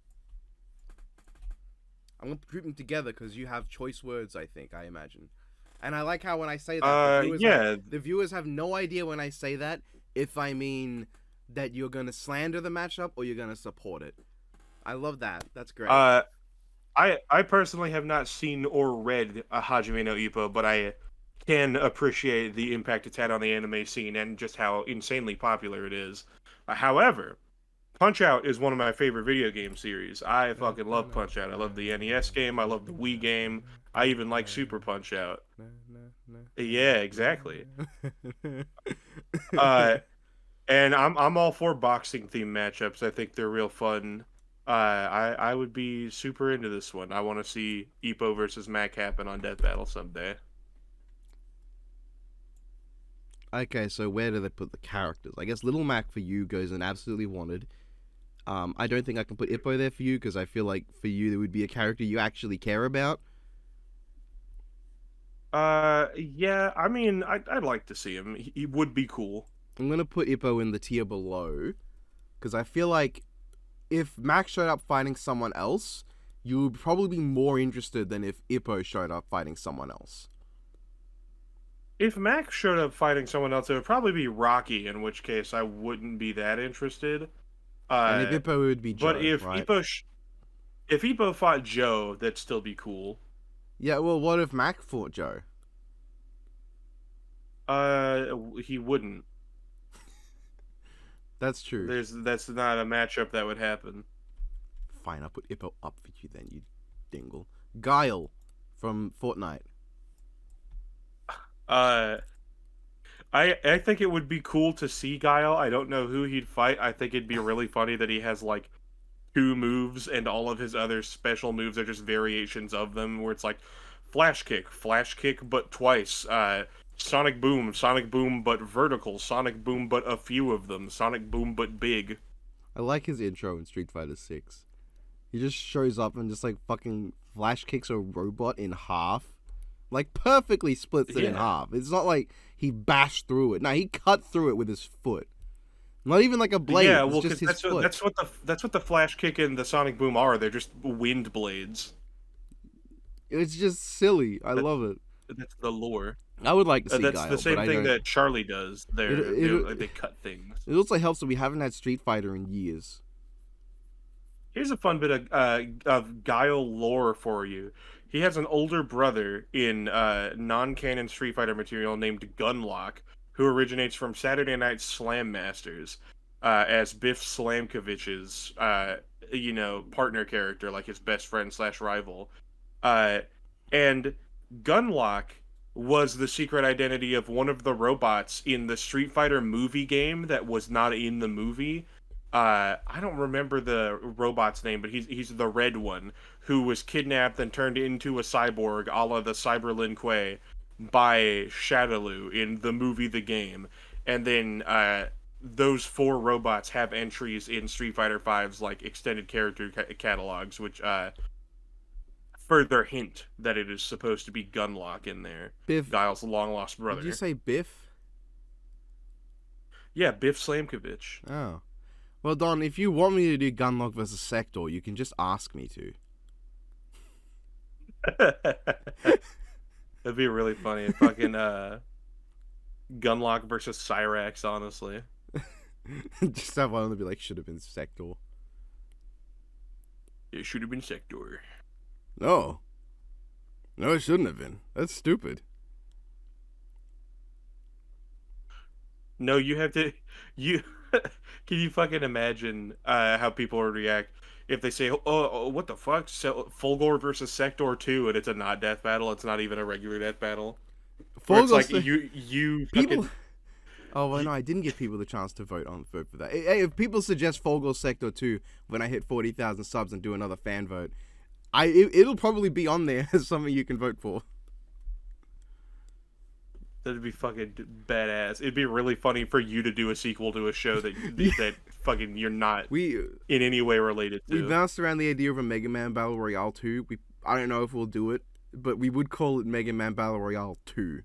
I'm gonna group them together because you have choice words, I think, I imagine. And I like how when I say that, Yeah. the viewers have no idea when I say that if I mean that you're gonna slander the matchup or you're gonna support it. I love that. That's great. I personally have not seen or read a Hajime no Ippo, but I can appreciate the impact it's had on the anime scene and just how insanely popular it is. However, Punch Out is one of my favorite video game series. I fucking love Punch Out. I love the NES game. I love the Wii game. I even like Super Punch Out. Yeah, exactly. Uh, and I'm all for boxing theme matchups. I think they're real fun. I would be super into this one. I want to see Ippo versus Mac happen on Death Battle someday. Okay, so where do they put the characters? I guess Little Mac for you goes in absolutely wanted. I don't think I can put Ippo there for you because I feel like for you there would be a character you actually care about. Yeah. I mean, I'd like to see him. He would be cool. I'm gonna put Ippo in the tier below because I feel like if Mac showed up fighting someone else, you would probably be more interested than if Ippo showed up fighting someone else. If Mac showed up fighting someone else, it would probably be Rocky. In which case, I wouldn't be that interested. And if Ippo, it would be Joe, But if right? if Ippo fought Joe, that'd still be cool. Yeah, well, what if Mac fought Joe? He wouldn't. That's true. That's not a matchup that would happen. Fine, I'll put Ippo up for you then, you dingle. Guile from Fortnite. Uh, I think it would be cool to see Guile. I don't know who he'd fight. I think it'd be really funny that he has like two moves and all of his other special moves are just variations of them where it's like flash kick but twice, sonic boom but vertical, sonic boom but a few of them, sonic boom but big. I like his intro in Street Fighter 6. He just shows up and just like fucking flash kicks a robot in half. Like perfectly splits it in half. It's not like he bashed through it. No, he cut through it with his foot. Not even like a blade. Yeah, it's well, just because his foot. that's what the flash kick and the sonic boom are. They're just wind blades. It's just silly. I love it. That's the lore. I would like to see That's Guile, the same but thing that Charlie does. They cut things. It also helps that we haven't had Street Fighter in years. Here's a fun bit of Guile lore for you. He has an older brother in non-canon Street Fighter material named Gunlock, who originates from Saturday Night Slam Masters as Biff Slamkovich's partner character, like his best friend / rival. And Gunlock was the secret identity of one of the robots in the Street Fighter movie game that was not in the movie. I don't remember the robot's name, but he's the red one who was kidnapped and turned into a cyborg, a la the Cyber Lin Kuei, by Shadaloo in the movie The Game. And then those 4 robots have entries in Street Fighter V's like extended character catalogs, which further hint that it is supposed to be Gunlock in there. Biff, Guile's long lost brother. Did you say Biff? Yeah, Biff Slamkovich. Oh. Well, Don, if you want me to do Gunlock versus Sector, you can just ask me to. That'd be really funny. Fucking Gunlock versus Cyrax, honestly. Just have one to be like, should have been Sector. It should have been Sector. No. No, it shouldn't have been. That's stupid. No, you have to... Can you fucking imagine how people would react if they say, oh what the fuck? Fulgore versus Sector 2, and it's a not death battle. It's not even a regular death battle. It's like you people. Fucking... Oh well, no, I didn't give people the chance to vote for that. Hey, if people suggest Fulgore Sector 2 when I hit 40,000 subs and do another fan vote, it'll probably be on there as something you can vote for. That'd be fucking badass. It'd be really funny for you to do a sequel to a show that that fucking you're not in any way related to. We bounced around the idea of a Mega Man Battle Royale 2. I don't know if we'll do it, but we would call it Mega Man Battle Royale 2.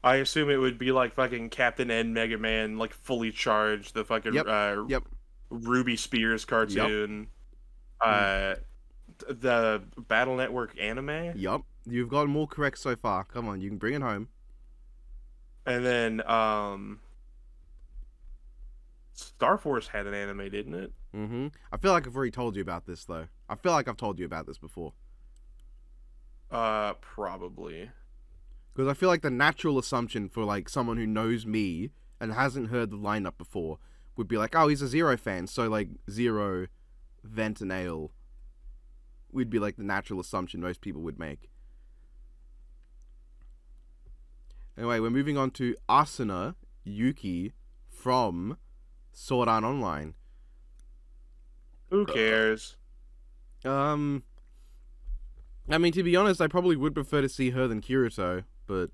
I assume it would be like fucking Captain N Mega Man, like fully charged, the fucking Ruby Spears cartoon. Yep. The Battle Network anime. Yup. You've gotten more correct so far. Come on, you can bring it home. And then, Star Force had an anime, didn't it? Mm-hmm. I feel like I've already told you about this, though. I feel like I've told you about this before. Probably. Because I feel like the natural assumption for, like, someone who knows me and hasn't heard the lineup before would be like, oh, he's a Zero fan, so, like, Zero, Vent, and Ale would be, like, the natural assumption most people would make. Anyway, we're moving on to Asuna Yuki from Sword Art Online. Who cares? I mean, to be honest, I probably would prefer to see her than Kirito, but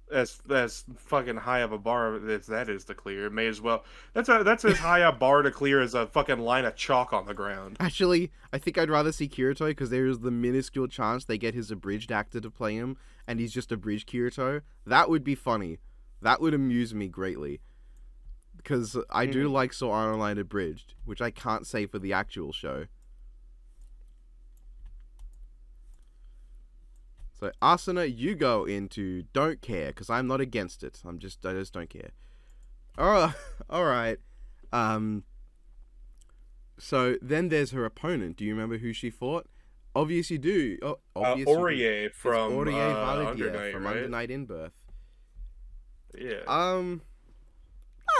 that's fucking high of a bar as that is to clear. May as well. That's as high a bar to clear as a fucking line of chalk on the ground. Actually, I think I'd rather see Kirito because there is the minuscule chance they get his abridged actor to play him, and he's just abridged Kirito. That would be funny. That would amuse me greatly. Because I do like Sword Art Online abridged, which I can't say for the actual show. So, Asuna, you go into don't care, because I'm not against it. I just don't care. Alright. So, then there's her opponent. Do you remember who she fought? Obviously you do. Aurier from Validia Undernight, from right? Undernight in Birth. Yeah. I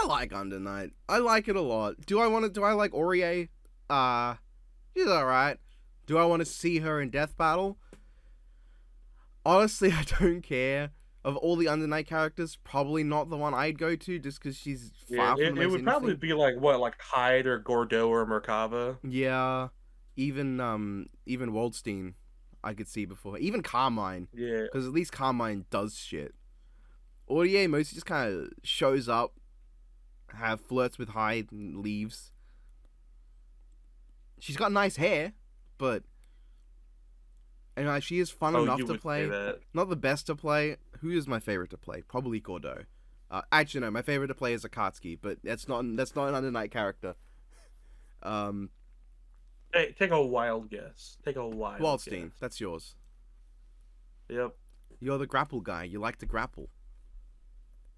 like Undernight. I like it a lot. Do I like Aurier? She's alright. Do I want to see her in Death Battle? Honestly, I don't care. Of all the Under Night characters, probably not the one I'd go to, just because she's Yeah, far from the it most would probably interesting. be like what, like Hyde or Gordeau or Merkaba. Yeah, even Waldstein, I could see before. Even Carmine, Yeah. because at least Carmine does shit. Audier mostly just kind of shows up, have flirts with Hyde, and leaves. She's got nice hair, but she is fun Oh, enough you to would say play. that. Not the best to play. Who is my favorite to play? Probably Gordeau. Actually, no, my favorite to play is Akatsuki, but that's not an Under Night character. Hey, take a wild guess. Take a wild Waldstein, guess. that's yours. Yep, You're the grapple guy. You like to grapple.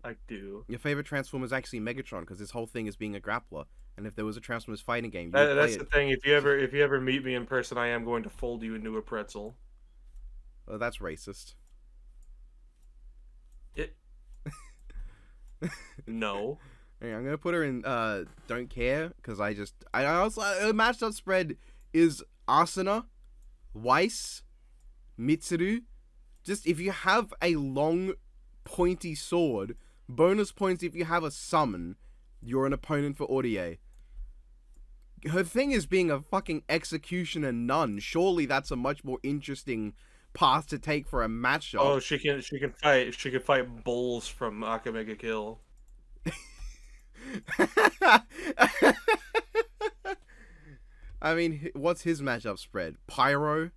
I do. Your favorite Transformer is actually Megatron because his whole thing is being a grappler. And if there was a Transformers fighting game, you would play That's it. the thing. If you ever meet me in person, I am going to fold you into a pretzel. Oh, that's racist. It. No. Okay, I'm gonna put her in don't care because I also a matched up spread is Asuna, Weiss, Mitsuru. Just if you have a long, pointy sword, bonus points if you have a summon, you're an opponent for Audier. Her thing is being a fucking executioner nun. Surely that's a much more interesting path to take for a matchup. Oh, she can fight bulls from Akamega Kill. I mean, what's his matchup spread? Pyro?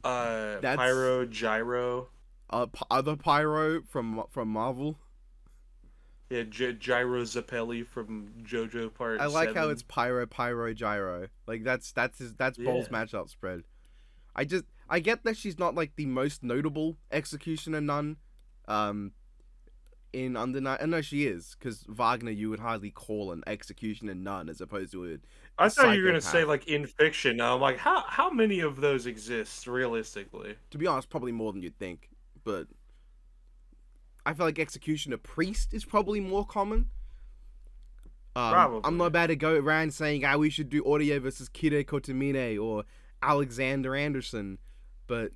Pyro, Gyro. Other Pyro from Marvel? Yeah, Gyro Zappelli from JoJo Part I like 7. how it's Pyro, Gyro. Like that's Bull's matchup spread. I get that she's not like the most notable executioner nun, in Under Night. And no, she is, because Wagner you would hardly call an executioner nun as opposed to a I thought you were gonna psychopath. say like in fiction. Now I'm like, how many of those exist realistically? To be honest, probably more than you'd think, but I feel like executioner priest is probably more common. Probably. I'm not about to go around saying, we should do Audio versus Kide Kotomine or Alexander Anderson, but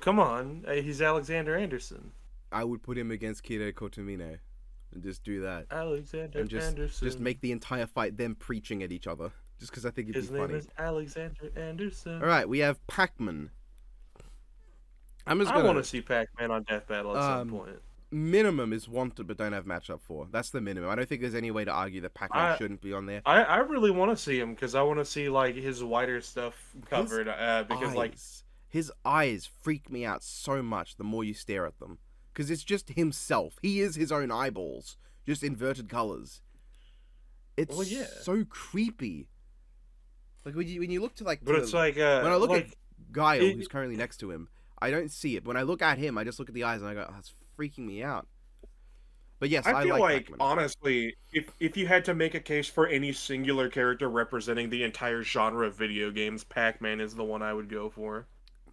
come on, he's Alexander Anderson. I would put him against Kide Kotomine and just do that. Alexander And Anderson. just make the entire fight them preaching at each other, just because I think it'd His be name funny. is Alexander Anderson. All right, we have Pac-Man. I want to see Pac-Man on Death Battle at some point. Minimum is wanted but don't have matchup for. That's the minimum. I don't think there's any way to argue that Pac-Man shouldn't be on there. I really want to see him because I want to see like his wider stuff covered. Because like his eyes freak me out so much the more you stare at them, because it's just himself. He is his own eyeballs, just inverted colors. It's so creepy. Like when you look to like, but it's like when I look like, at Guile, who's currently next to him, I don't see it. But when I look at him, I just look at the eyes and I go, oh, that's freaking me out. But yes, I feel like Pac-Man. honestly, if you had to make a case for any singular character representing the entire genre of video games, Pac-Man is the one I would go for.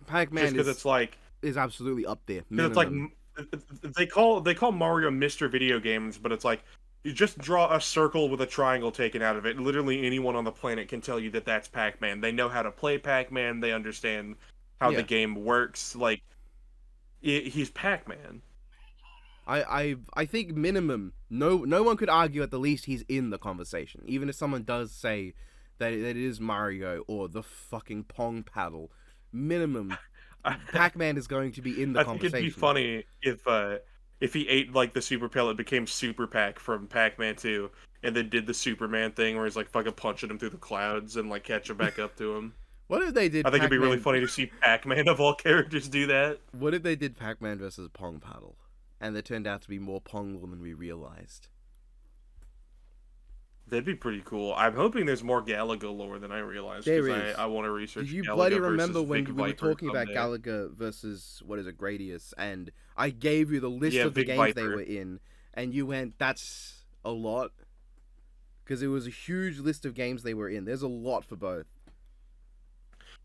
Pac-Man because it's like is absolutely up there. Because it's like they call Mario Mr. Video Games, but it's like you just draw a circle with a triangle taken out of it. Literally anyone on the planet can tell you that that's Pac-Man. They know how to play Pac-Man. They understand how the game works. Like he's Pac-Man. I think minimum no one could argue at the least he's in the conversation. Even if someone does say that it is Mario or the fucking Pong paddle, minimum Pac-Man is going to be in the conversation. I think it'd be funny if he ate like the Super Pellet, became Super Pac from Pac-Man 2, and then did the Superman thing where he's like fucking punching him through the clouds and like catch him back up to him. What if they did? I think it'd be really funny to see Pac-Man of all characters do that. What if they did Pac-Man versus Pong paddle, and they turned out to be more Pong than we realized? That'd be pretty cool. I'm hoping there's more Galaga lore than I realized. There is. I want to research. Did you Galaga bloody remember when Big we were Viper talking about someday. Galaga versus what is it, Gradius, and I gave you the list of the Big games Viper. they were in, and you went, "That's a lot," because it was a huge list of games they were in. There's a lot for both.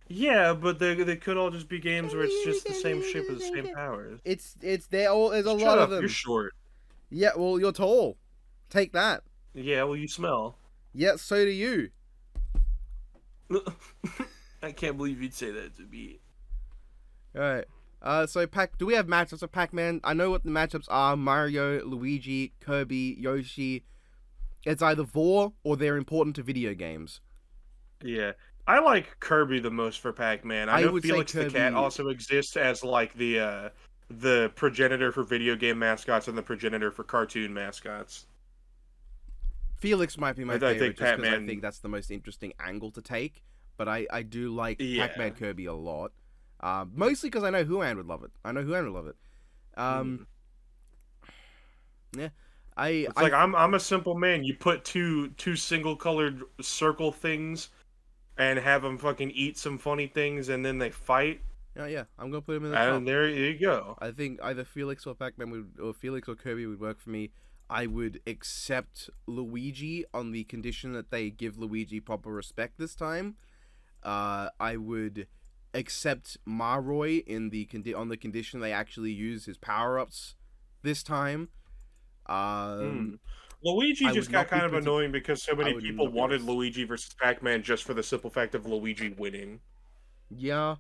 Yeah, but they could all just be games where it's just the same ship with the same powers. It's there. There's a Shut lot up, of them. You're short. Yeah, well, you're tall. Take that. Yeah, well, you smell. Yeah, so do you. I can't believe you'd say that to me. All right. So do we have matchups of Pac-Man? I know what the matchups are: Mario, Luigi, Kirby, Yoshi. It's either Vor or they're important to video games. Yeah. I like Kirby the most for Pac-Man. I I know would say Felix the Cat Kirby- also exists as like the progenitor for video game mascots and the progenitor for cartoon mascots. Felix might be my I favorite think just because I Pac-Man- think that's the most interesting angle to take. But I do like Yeah. Pac-Man Kirby a lot. Mostly because I know Huan would love it. Yeah. It's like I'm a simple man. You put two single colored circle things and have them fucking eat some funny things and then they fight. Yeah, I'm gonna put him in the top. And there you go. I think either Felix or Pac-Man or Felix or Kirby would work for me. I would accept Luigi on the condition that they give Luigi proper respect this time. I would accept Marroy on the condition they actually use his power-ups this time. Luigi I just would got not be kind of partic- annoying because so many would people not be wanted res- Luigi versus Pac-Man just for the simple fact of Luigi winning. Yeah.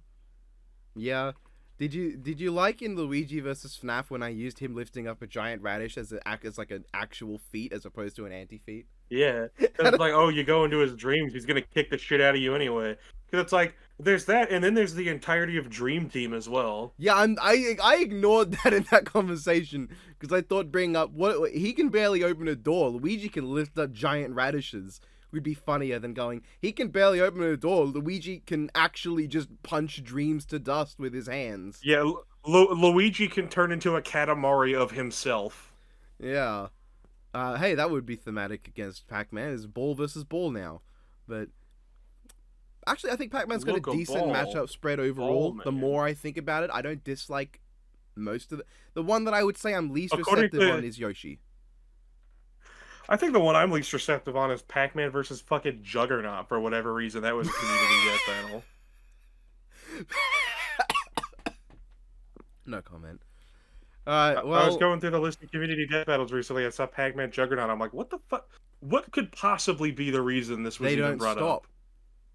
Did you like in Luigi versus FNAF when I used him lifting up a giant radish as like an actual feat as opposed to an anti-feat? Yeah, it's like, oh, you go into his dreams, he's gonna kick the shit out of you anyway. Because it's like there's that, and then there's the entirety of Dream Team as well. Yeah, I ignored that in that conversation because I thought bringing up what he can barely open a door. Luigi can lift up giant radishes. Would be funnier than going, he can barely open a door. Luigi can actually just punch dreams to dust with his hands. Yeah, Luigi can turn into a Katamari of himself. Yeah. Hey, that would be thematic against Pac-Man. It's ball versus ball now. But actually, I think Pac-Man's got Look, a a decent ball. matchup spread overall. Ball, The man. more I think about it, I don't dislike most of the one that I would say I'm least According receptive to- on is Yoshi. I think the one I'm least receptive on is Pac-Man versus fucking Juggernaut for whatever reason. That was a community death battle. No comment. I was Well, going through the list of community death battles recently. I saw Pac-Man Juggernaut. I'm like, what the fuck? What could possibly be the reason this was they even don't brought stop. up?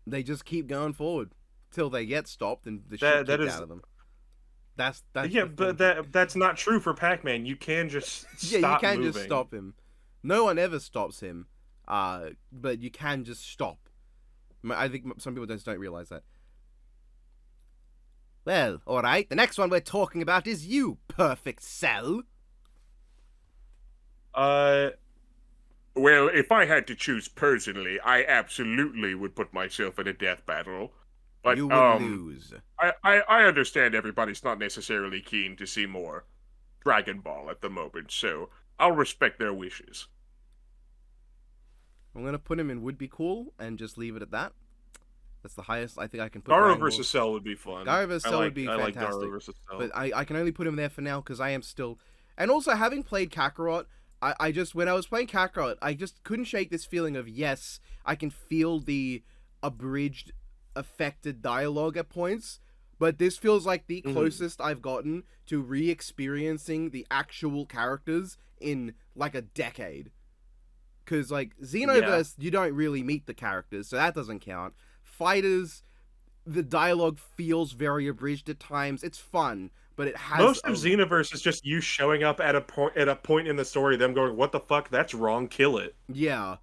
They just keep going forward till they get stopped and the That- shit that kicked is- out of them. That's Yeah, the but thing. that's not true for Pac-Man. You can just Yeah, stop you can moving. just stop him. No one ever stops him. But you can just stop. I think some people just don't realize that. Well, alright, the next one we're talking about is you, Perfect Cell. Well, if I had to choose personally, I absolutely would put myself in a death battle. But You would lose. I understand everybody's not necessarily keen to see more Dragon Ball at the moment, so I'll respect their wishes. I'm gonna put him in would be cool and just leave it at that. That's the highest I think I can put. Garo Dragon Ball. versus Cell would be fun. Garo versus Cell would be I like fantastic. Garo versus Cell. But I can only put him there for now because I am still... And also, having played Kakarot, I just... When I was playing Kakarot, I just couldn't shake this feeling of, yes, I can feel the abridged, affected dialogue at points, but this feels like the closest I've gotten to re-experiencing the actual characters in, like, a decade. Because, like, Xenoverse, you don't really meet the characters, so that doesn't count. Fighters, the dialogue feels very abridged at times. It's fun, but it has... Most of Xenoverse is just you showing up at a point in the story, them going, "What the fuck? That's wrong. Kill it." Yeah.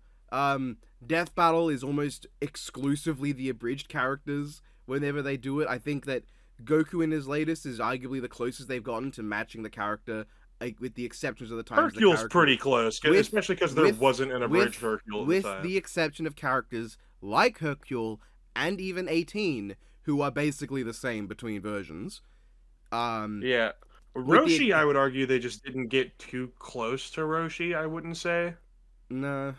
Death Battle is almost exclusively the abridged characters whenever they do it. I think that Goku in his latest is arguably the closest they've gotten to matching the character, like, with the exceptions of the times the Hercule's character... pretty close, especially because there wasn't an abridged Hercule at with the time. the exception of characters like Hercule and even 18, who are basically the same between versions. Yeah. with the- Roshi, I would argue they just didn't get too close to Roshi, I wouldn't say. No.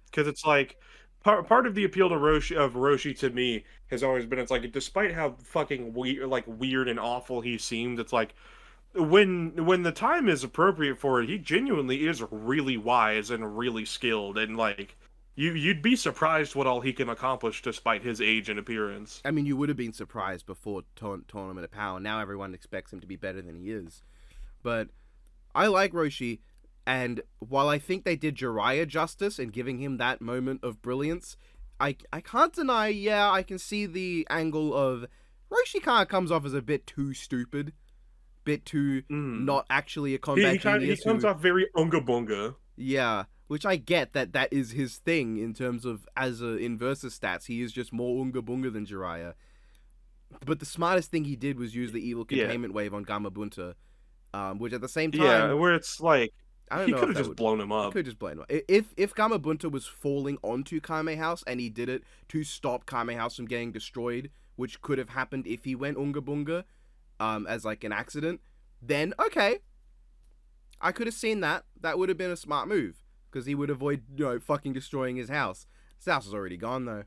Because it's like, part of the appeal to Roshi to me has always been, it's like, despite how fucking weird and awful he seemed, it's like, when the time is appropriate for it, he genuinely is really wise and really skilled, and like, you'd be surprised what all he can accomplish despite his age and appearance. I mean, you would have been surprised before Tournament of Power. Now everyone expects him to be better than he is. But I like Roshi, and while I think they did Jiraiya justice in giving him that moment of brilliance, I can't deny, yeah, I can see the angle of Roshi kind of comes off as a bit too stupid, bit too Mm. not actually a He combat he kind he genius comes who, off very unga bunga. yeah, which I get that is his thing in terms of as a in versus stats, he is just more unga bunga than Jiraiya. But the smartest thing he did was use the evil Yeah. containment wave on Gamabunta, which at the same Yeah, time, where it's like I don't he know could if have that just would. blown him He up. could just blame him. If Gamabunta was falling onto Kame House and he did it to stop Kame House from getting destroyed, which could have happened if he went Unga Bunga, as like an accident, then okay, I could have seen that. That would have been a smart move because he would avoid fucking destroying his house. His house is already gone though.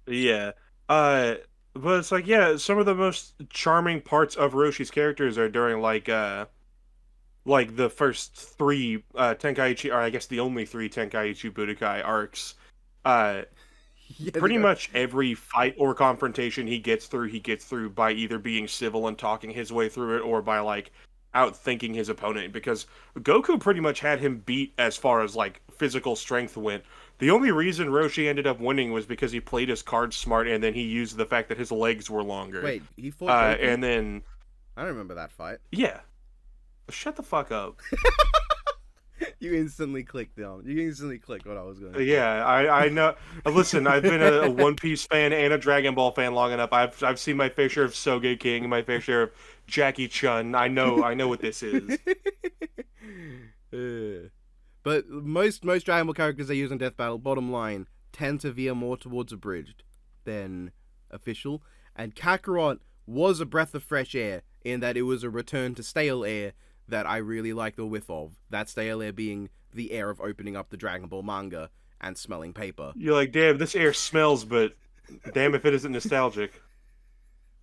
Yeah. Uh but it's like, yeah, some of the most charming parts of Roshi's characters are during like the first three Tenkaichi, or I guess the only three Tenkaichi Budokai arcs. Uh Yeah, Pretty much every fight or confrontation he gets through by either being civil and talking his way through it or by like outthinking his opponent, because Goku pretty much had him beat as far as like physical strength went. The only reason Roshi ended up winning was because he played his cards smart and then he used the fact that his legs were longer. Wait, he fought Goku? And then I don't remember that fight. yeah, shut the fuck up. You instantly clicked down. You instantly clicked what I was going to Yeah, I know. Listen, I've been a One Piece fan and a Dragon Ball fan long enough. I've seen my fair share of Soge King, my fair share of Jackie Chun. I know what this is. But most Dragon Ball characters they use in Death Battle, bottom line, tend to veer more towards abridged than official. And Kakarot was a breath of fresh air in that it was a return to stale air that I really like the whiff of. That stale air being the air of opening up the Dragon Ball manga and smelling paper. You're like, damn, this air smells, but damn if it isn't nostalgic.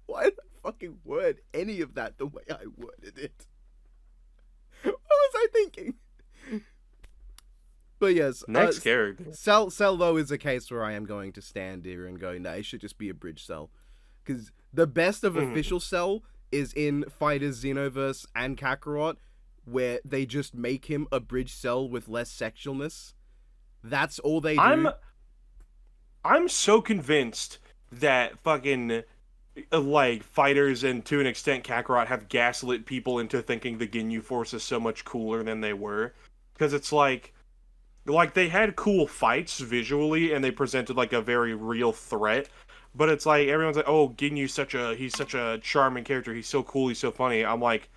Why did I fucking word any of that the way I worded it? What was I thinking? But yes, Next character. Cell though is a case where I am going to stand here and go, nah, it should just be a bridge Cell. Because the best of official Cell is in Fighters Xenoverse and Kakarot, where they just make him a bridge Cell with less sexualness. That's all they do. I'm so convinced that fucking like fighters and to an extent Kakarot have gaslit people into thinking the Ginyu Force is so much cooler than they were, because it's like they had cool fights visually and they presented like a very real threat, but it's like everyone's like, oh, Ginyu's he's such a charming character, he's so cool, he's so funny. I'm like,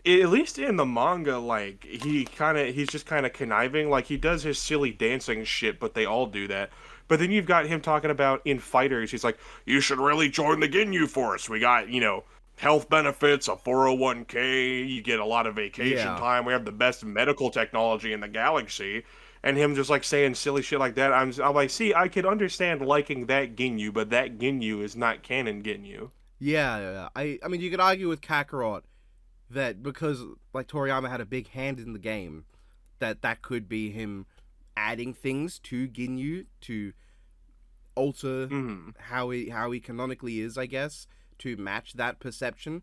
at least in the manga, like he's just kind of conniving, like he does his silly dancing shit, but they all do that. But then you've got him talking about in fighters, he's like, you should really join the Ginyu Force, we got health benefits, a 401k, you get a lot of vacation time, we have the best medical technology in the galaxy. And him just like saying silly shit like that, I'm like, see, I could understand liking that Ginyu, but that Ginyu is not canon Ginyu. Yeah. I mean, you could argue with Kakarot that because like Toriyama had a big hand in the game, that could be him adding things to Ginyu to alter how he canonically is, I guess, to match that perception.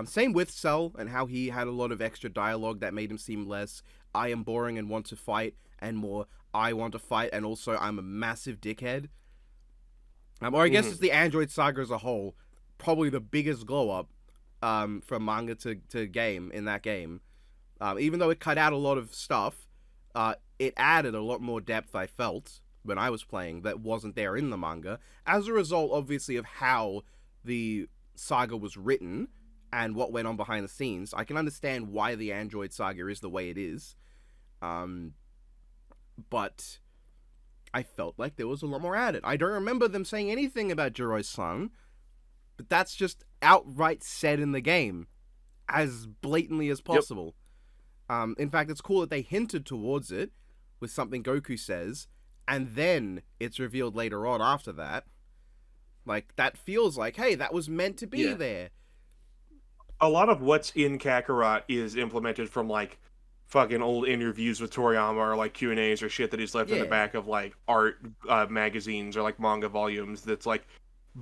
Same with Cell and how he had a lot of extra dialogue that made him seem less I am boring and want to fight, and more I want to fight and also I'm a massive dickhead. Or I guess it's the Android saga as a whole, probably the biggest glow up from manga to game in that game. Even though it cut out a lot of stuff, it added a lot more depth, I felt, when I was playing, that wasn't there in the manga, as a result, obviously, of how the saga was written and what went on behind the scenes. I can understand why the Android saga is the way it is, but I felt like there was a lot more added. I don't remember them saying anything about Jiroi's son, but that's just outright said in the game, as blatantly as possible. In fact, it's cool that they hinted towards it with something Goku says, and then it's revealed later on after that. Like, that feels like, hey, that was meant to be there. A lot of what's in Kakarot is implemented from, like, fucking old interviews with Toriyama or, like, Q&As or shit that he's left in the back of, like, art magazines or, like, manga volumes that's, like,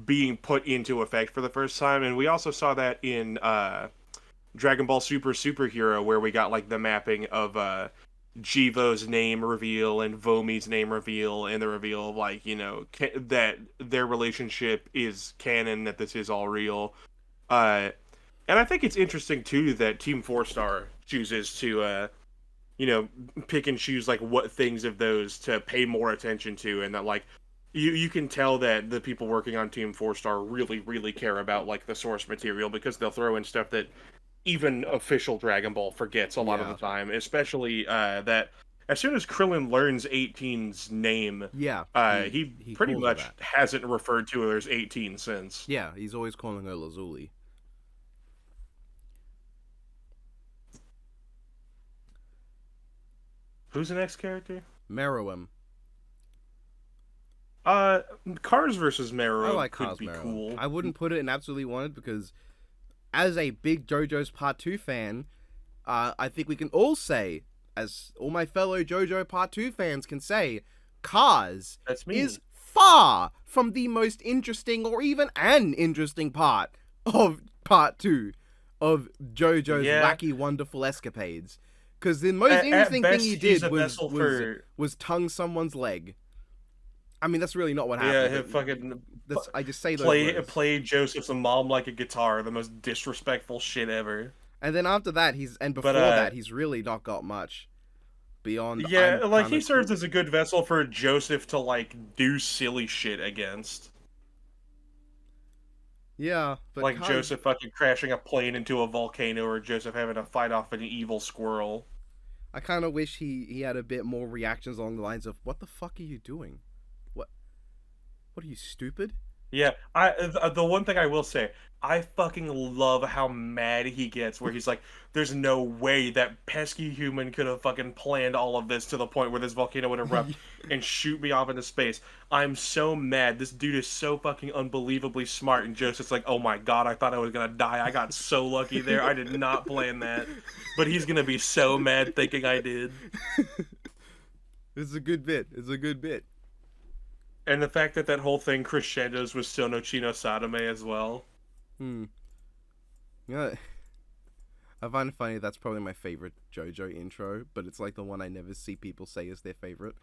being put into effect for the first time. And we also saw that in Dragon Ball Super Superhero, where we got, like, the mapping of Jivo's name reveal and Vomi's name reveal and the reveal of like, that their relationship is canon, that this is all real. And I think it's interesting too that Team 4-Star chooses to pick and choose like what things of those to pay more attention to, and that like you can tell that the people working on Team 4-Star really, really care about like the source material, because they'll throw in stuff that even official Dragon Ball forgets a lot of the time, especially that as soon as Krillin learns 18's name, he pretty much hasn't referred to her as 18 since. Yeah, he's always calling her Lazuli. Who's the next character? Meruem. Cars versus Meruem I like could Cars be Meruem. cool. I wouldn't put it in Absolutely Wanted because, as a big JoJo's Part 2 fan, I think we can all say, as all my fellow JoJo Part 2 fans can say, Cars is far from the most interesting or even an interesting part of Part 2 of JoJo's wacky, wonderful escapades. Because the most interesting thing he did was tongue someone's leg. I mean, that's really not what happened. Yeah, I just say those words. Play Joseph's mom like a guitar, the most disrespectful shit ever. And then after that, before that, he's really not got much beyond. Yeah, like he serves as a good vessel for Joseph to like do silly shit against. Yeah, but like Joseph fucking crashing a plane into a volcano, or Joseph having to fight off an evil squirrel. I kind of wish he had a bit more reactions along the lines of, "What the fuck are you doing? What are you, stupid?" Yeah, the one thing I will say, I fucking love how mad he gets, where he's like, there's no way that pesky human could have fucking planned all of this to the point where this volcano would erupt and shoot me off into space. I'm so mad. This dude is so fucking unbelievably smart. And Joseph's like, oh my god, I thought I was gonna die. I got so lucky there. I did not plan that. But he's gonna be so mad thinking I did. It's a good bit. And the fact that whole thing crescendos with Sono Chino Sadame as well. Yeah, I find it funny. That's probably my favorite JoJo intro, but it's like the one I never see people say is their favorite.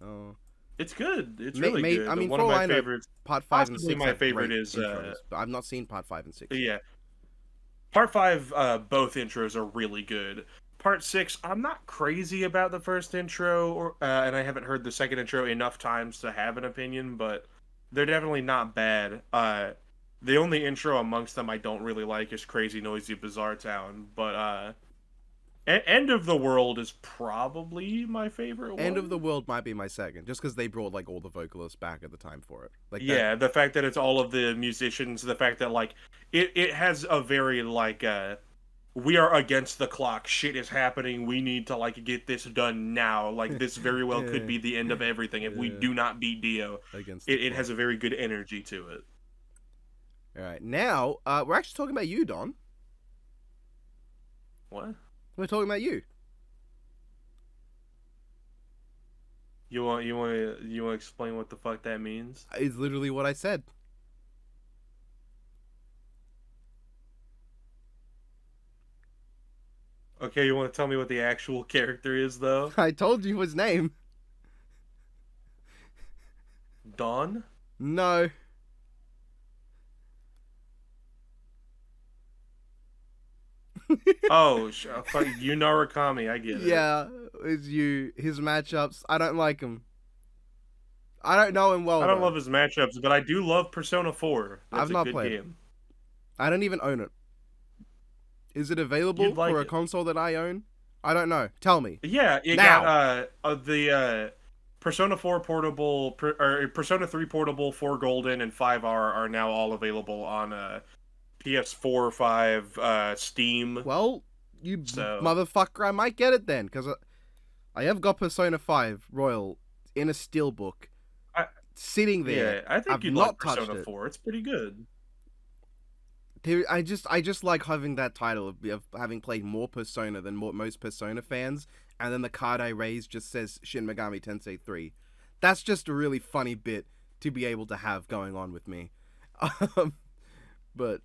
Oh, it's good. It's really good. I mean, one of my favorites. Part 5 and 6. My favorite is. Intros, but I've not seen Part 5 and 6. Yeah, Part 5. Both intros are really good. Part 6, I'm not crazy about the first intro, and I haven't heard the second intro enough times to have an opinion, but they're definitely not bad. The only intro amongst them I don't really like is Crazy Noisy Bizarre Town, but End of the World is probably my favorite one. End of the World might be my second, just because they brought like all the vocalists back at the time for it. Like the fact that it's all of the musicians, the fact that like it has a very like we are against the clock. Shit is happening. We need to like get this done now. Like this very well could be the end of everything if we do not beat Dio. It has a very good energy to it. All right, now we're actually talking about you, Don. What? We're talking about you. You want to explain what the fuck that means? It's literally what I said. Okay, you want to tell me what the actual character is, though? I told you his name. Dawn? No. Oh, you Narakami, I get it. Yeah, it's you. His matchups, I don't like him. I don't know him well. I don't love his matchups, but I do love Persona 4. That's I've not a good played game. I don't even own it. Is it available for a console that I own? I don't know. Tell me. Yeah, it got the Persona 4 portable, or Persona 3 portable, 4 golden, and 5R are now all available on PS4, 5, Steam. Well, motherfucker, I might get it then, because I have got Persona 5 Royal in a steelbook, sitting there. Yeah, I think you'd like Persona 4. It's pretty good. I just like having that title of having played more Persona than most Persona fans, and then the card I raise just says Shin Megami Tensei 3. That's just a really funny bit to be able to have going on with me. But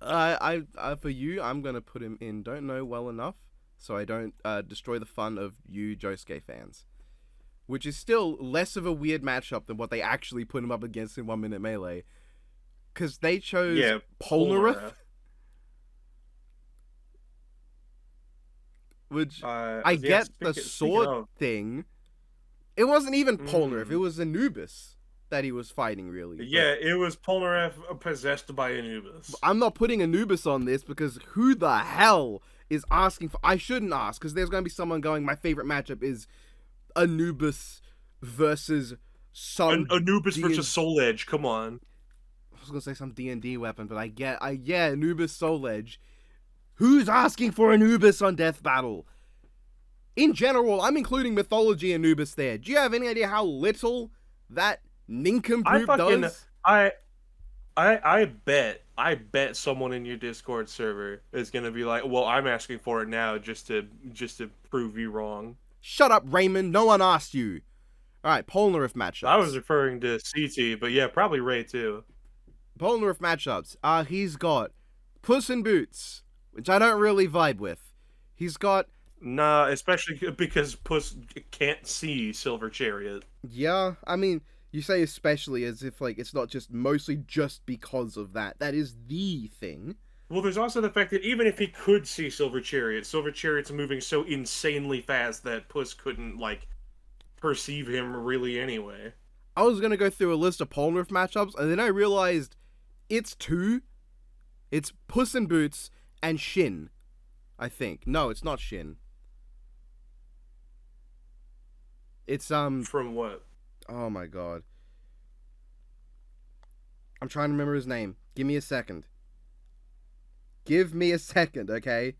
I for you, I'm gonna put him in Don't Know well enough, so I don't destroy the fun of you Josuke fans. Which is still less of a weird matchup than what they actually put him up against in 1 Minute Melee. Because they chose Polnareff. Which, I get the sword thing. It wasn't even Polnareff, it was Anubis that he was fighting, really. Yeah, it was Polnareff possessed by Anubis. I'm not putting Anubis on this because who the hell is asking for... I shouldn't ask, because there's going to be someone going, my favorite matchup is Anubis versus some... Anubis versus Soul Edge, come on. I was going to say some D&D weapon, but I get Anubis Soul Edge. Who's asking for Anubis on Death Battle? In general, I'm including Mythology Anubis there. Do you have any idea how little that nincompoop does? I bet someone in your Discord server is gonna be like, well, I'm asking for it now just to prove you wrong. Shut up, Raymond. No one asked you. Alright, Polnareff matchups. I was referring to CT, but yeah, probably Ray too. Polnareff matchups. He's got Puss in Boots, which I don't really vibe with. He's got... Nah, especially because Puss can't see Silver Chariot. Yeah, I mean, you say especially as if, like, it's not just mostly just because of that. That is the thing. Well, there's also the fact that even if he could see Silver Chariot's moving so insanely fast that Puss couldn't, like, perceive him really anyway. I was gonna go through a list of Polnareff matchups, and then I realized it's two. It's Puss in Boots and Shin, I think. No, it's not Shin. It's, From what? Oh my god. I'm trying to remember his name. Give me a second. Give me a second, okay?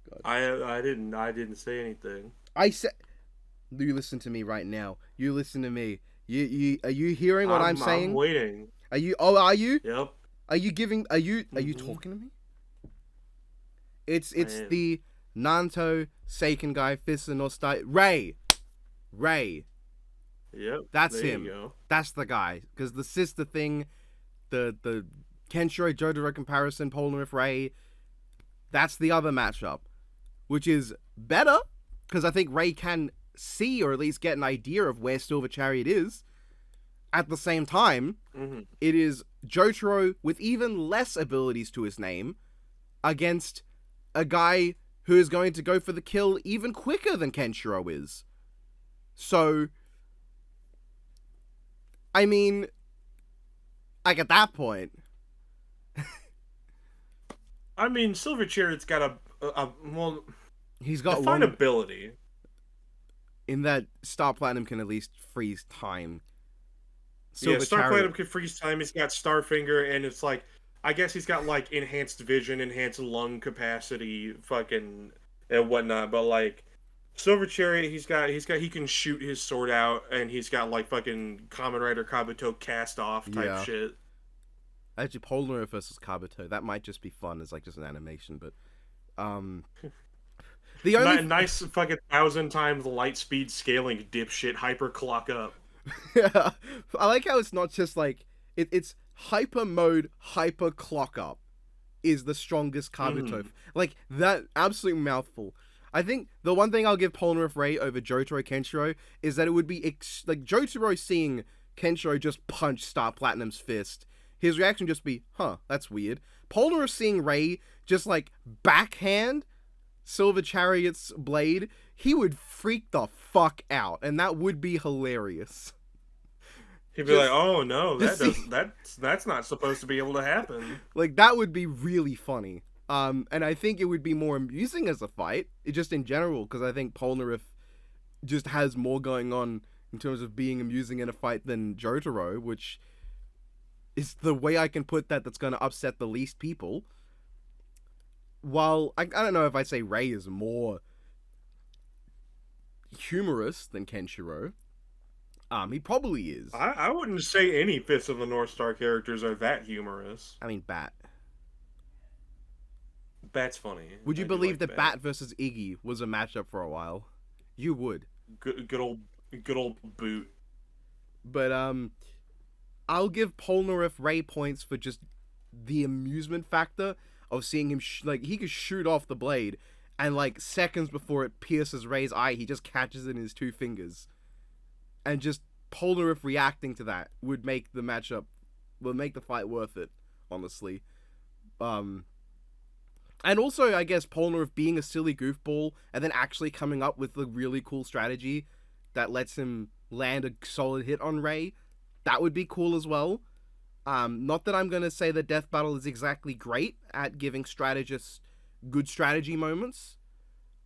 God. I didn't say anything. I said... You listen to me right now. You listen to me. Are you hearing what I'm saying? I'm waiting. Are you? Oh, are you? Yep. Are you giving? Are you talking to me? It's the Nanto Seiken guy, Fist and Nostai. Ray. Yep. That's there him. You go. That's the guy. Because the sister thing, the Kenshiro Jotaro comparison, Polnareff Ray. That's the other matchup, which is better because I think Ray can see or at least get an idea of where Silver Chariot is. At the same time, it is Jotaro with even less abilities to his name against a guy who is going to go for the kill even quicker than Kenshiro is. So, I mean, like at that point... I mean, Silver Chariot's got a well... He's got one ability. In that Star Platinum can at least freeze time. Star Platinum can freeze time. He's got Starfinger, and it's like, I guess he's got like enhanced vision, enhanced lung capacity, fucking and whatnot. But like Silver Chariot, he can shoot his sword out, and he's got like fucking Kamen Rider Kabuto cast off type shit. Actually, Polnareff versus Kabuto, that might just be fun as like just an animation, but the only nice fucking 1,000 times light speed scaling dipshit hyper clock up. Yeah, I like how it's not just like it's hyper mode, hyper clock up is the strongest Kabuto. Like that absolute mouthful. I think the one thing I'll give Polnareff Ray over Jotaro Kenshiro is that it would be like Jotaro seeing Kenshiro just punch Star Platinum's fist. His reaction would just be, huh, that's weird. Polnareff seeing Ray just like backhand Silver Chariot's blade, he would freak the fuck out, and that would be hilarious. He'd be like, "Oh no, that's not supposed to be able to happen." Like that would be really funny. And I think it would be more amusing as a fight, just in general, because I think Polnareff just has more going on in terms of being amusing in a fight than Jotaro, which is the way I can put that. That's going to upset the least people. While I don't know if I'd say Ray is more humorous than Kenshiro. He probably is. I wouldn't say any Fist of the North Star characters are that humorous. I mean, Bat. Bat's funny. Would you believe that Bat versus Iggy was a matchup for a while? You would. Good old Boot. But I'll give Polnareff Ray points for just the amusement factor of seeing him like he could shoot off the blade, and like seconds before it pierces Ray's eye, he just catches it in his 2 fingers, and just Polnareff reacting to that would make the matchup, would make the fight worth it, honestly. And also, I guess Polnareff being a silly goofball and then actually coming up with a really cool strategy that lets him land a solid hit on Ray, that would be cool as well. Not that I'm going to say that Death Battle is exactly great at giving strategists good strategy moments.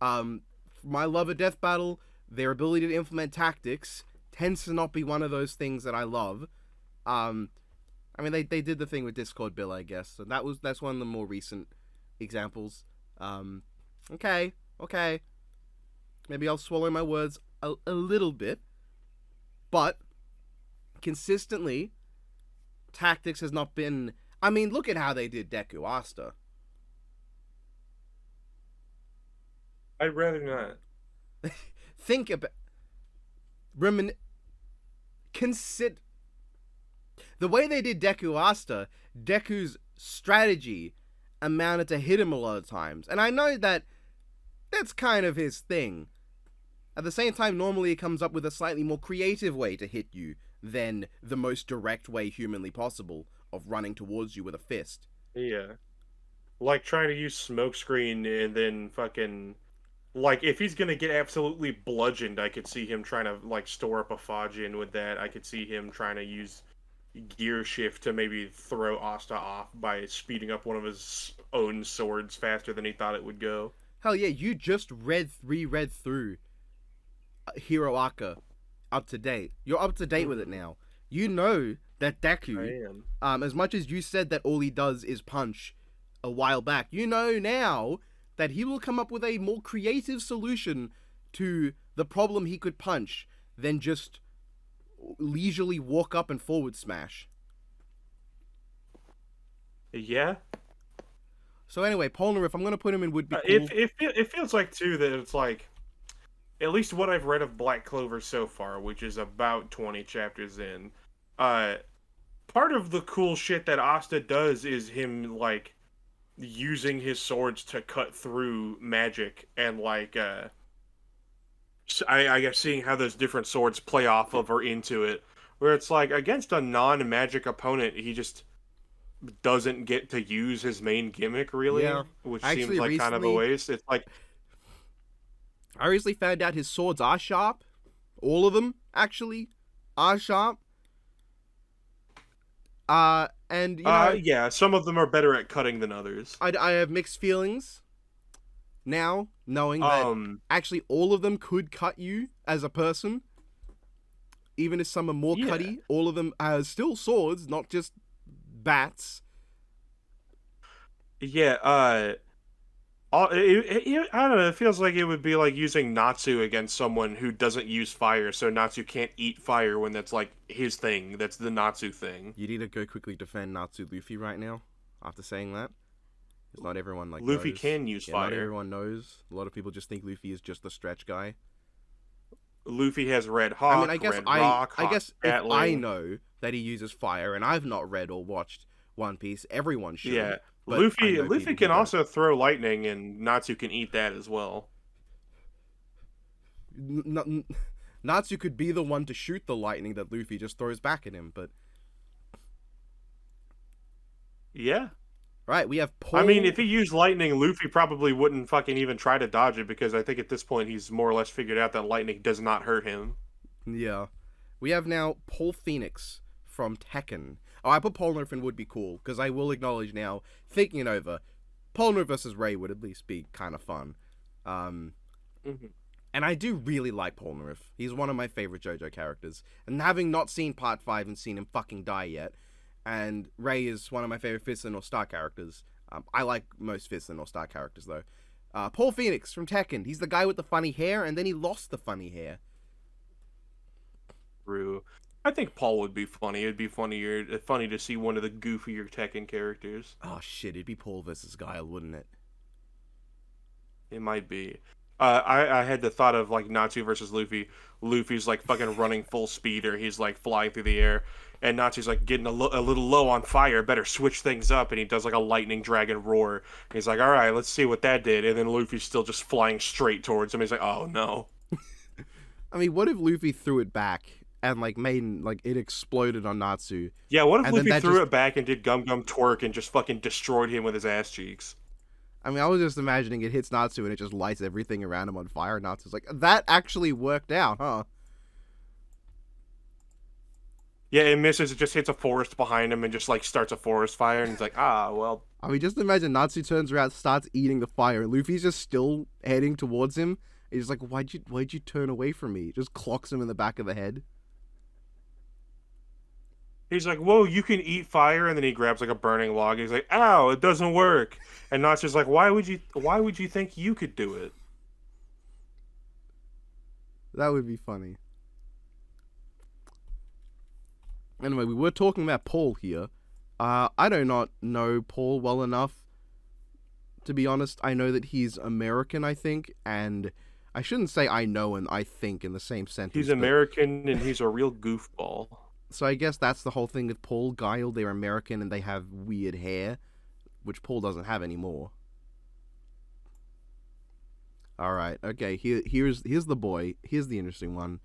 My love of Death Battle, their ability to implement tactics, tends to not be one of those things that I love. I mean, they did the thing with Discord Bill, I guess. So that's one of the more recent examples. Okay. Maybe I'll swallow my words a little bit. But consistently, tactics has not been... I mean, look at how they did Deku Asta. I'd rather not. Think about... Consider... The way they did Deku Asta, Deku's strategy amounted to hit him a lot of times. And I know that that's kind of his thing. At the same time, normally he comes up with a slightly more creative way to hit you than the most direct way humanly possible of running towards you with a fist. Yeah. Like trying to use smokescreen and then fucking... Like, if he's gonna get absolutely bludgeoned, I could see him trying to, like, store up a Fajin with that. I could see him trying to use gear shift to maybe throw Asta off by speeding up one of his own swords faster than he thought it would go. Hell yeah, you just reread through Hero Aka up to date. You're up to date with it now. You know that Deku, I am. as much as you said that all he does is punch a while back, you know now that he will come up with a more creative solution to the problem he could punch than just leisurely walk up and forward smash. Yeah. So anyway, Polnareff, I'm going to put him in would be cool. It feels like, too, that it's like... At least what I've read of Black Clover so far, which is about 20 chapters in, part of the cool shit that Asta does is him, like, using his swords to cut through magic and, like, I guess seeing how those different swords play off of or into it, where it's like, against a non-magic opponent, he just doesn't get to use his main gimmick, really, Yeah. which Actually, seems like kind of a recently- waste. It's like... I recently found out his swords are sharp. All of them, actually, are sharp. And, you know... yeah, some of them are better at cutting than others. I have mixed feelings now, knowing that actually all of them could cut you as a person. Even if some are more Yeah. cutty, all of them are still swords, not just bats. Yeah, I don't know, it feels like it would be like using Natsu against someone who doesn't use fire, so Natsu can't eat fire when that's like his thing, that's the Natsu thing. You need to go quickly defend Natsu Luffy right now, after saying that. Because not everyone, like, Luffy knows. can use Not fire. everyone knows. A lot of people just think Luffy is just the stretch guy. Red Hawk, I mean, I guess Red Rock, I guess if Gatling. I know that he uses fire, and I've not read or watched One Piece, everyone should. Yeah, but I know Luffy people can don't. also throw lightning, and Natsu can eat that as well. Natsu could be the one to shoot the lightning that Luffy just throws back at him, but... Yeah. Right, we have Paul... I mean, if he used lightning, Luffy probably wouldn't fucking even try to dodge it, because I think at this point he's more or less figured out that lightning does not hurt him. Yeah. We have now Paul Phoenix from Tekken. Oh, I put Polnareff in would be cool, because I will acknowledge now, thinking it over, Polnareff versus Ray would at least be kind of fun. And I do really like Polnareff. He's one of my favorite JoJo characters. And having not seen Part 5 and seen him fucking die yet, and Ray is one of my favorite Fist and North Star characters. I like most Fist and North Star characters, though. Paul Phoenix from Tekken. He's the guy with the funny hair, and then he lost the funny hair. True. I think Paul would be funny. It'd be funny to see one of the goofier Tekken characters. Oh shit, it'd be Paul versus Guile, wouldn't it? It might be. I had the thought of like Natsu versus Luffy. Luffy's like fucking running full speed, or he's like flying through the air, and Natsu's like getting a little low on fire. Better switch things up, and he does like a lightning dragon roar. He's like, all right, let's see what that did, and then Luffy's still just flying straight towards him. He's like, oh no. I mean, what if Luffy threw it back and like made like it exploded on Natsu? Yeah, what if And then Luffy that threw just- it back and did Gum Gum Twerk and just fucking destroyed him with his ass cheeks? I mean, I was just imagining it hits Natsu and it just lights everything around him on fire. And Natsu's like, that actually worked out, huh? Yeah, it misses. It just hits a forest behind him and just like starts a forest fire, and he's like, ah, well. I mean, just imagine Natsu turns around, starts eating the fire, and Luffy's just still heading towards him. He's like, why'd you turn away from me? Just clocks him in the back of the head. He's like, whoa, you can eat fire, and then he grabs like a burning log. He's like, ow, it doesn't work. And Natsu's like, why would you think you could do it? That would be funny. Anyway, we were talking about Paul here. I do not know Paul well enough. To be honest, I know that he's American, I think, and I shouldn't say I know and I think in the same sentence. He's but- American, and he's a real goofball. So I guess that's the whole thing with Paul, Guile. They're American and they have weird hair, which Paul doesn't have anymore. All right, okay. Here's the boy. Here's the interesting one.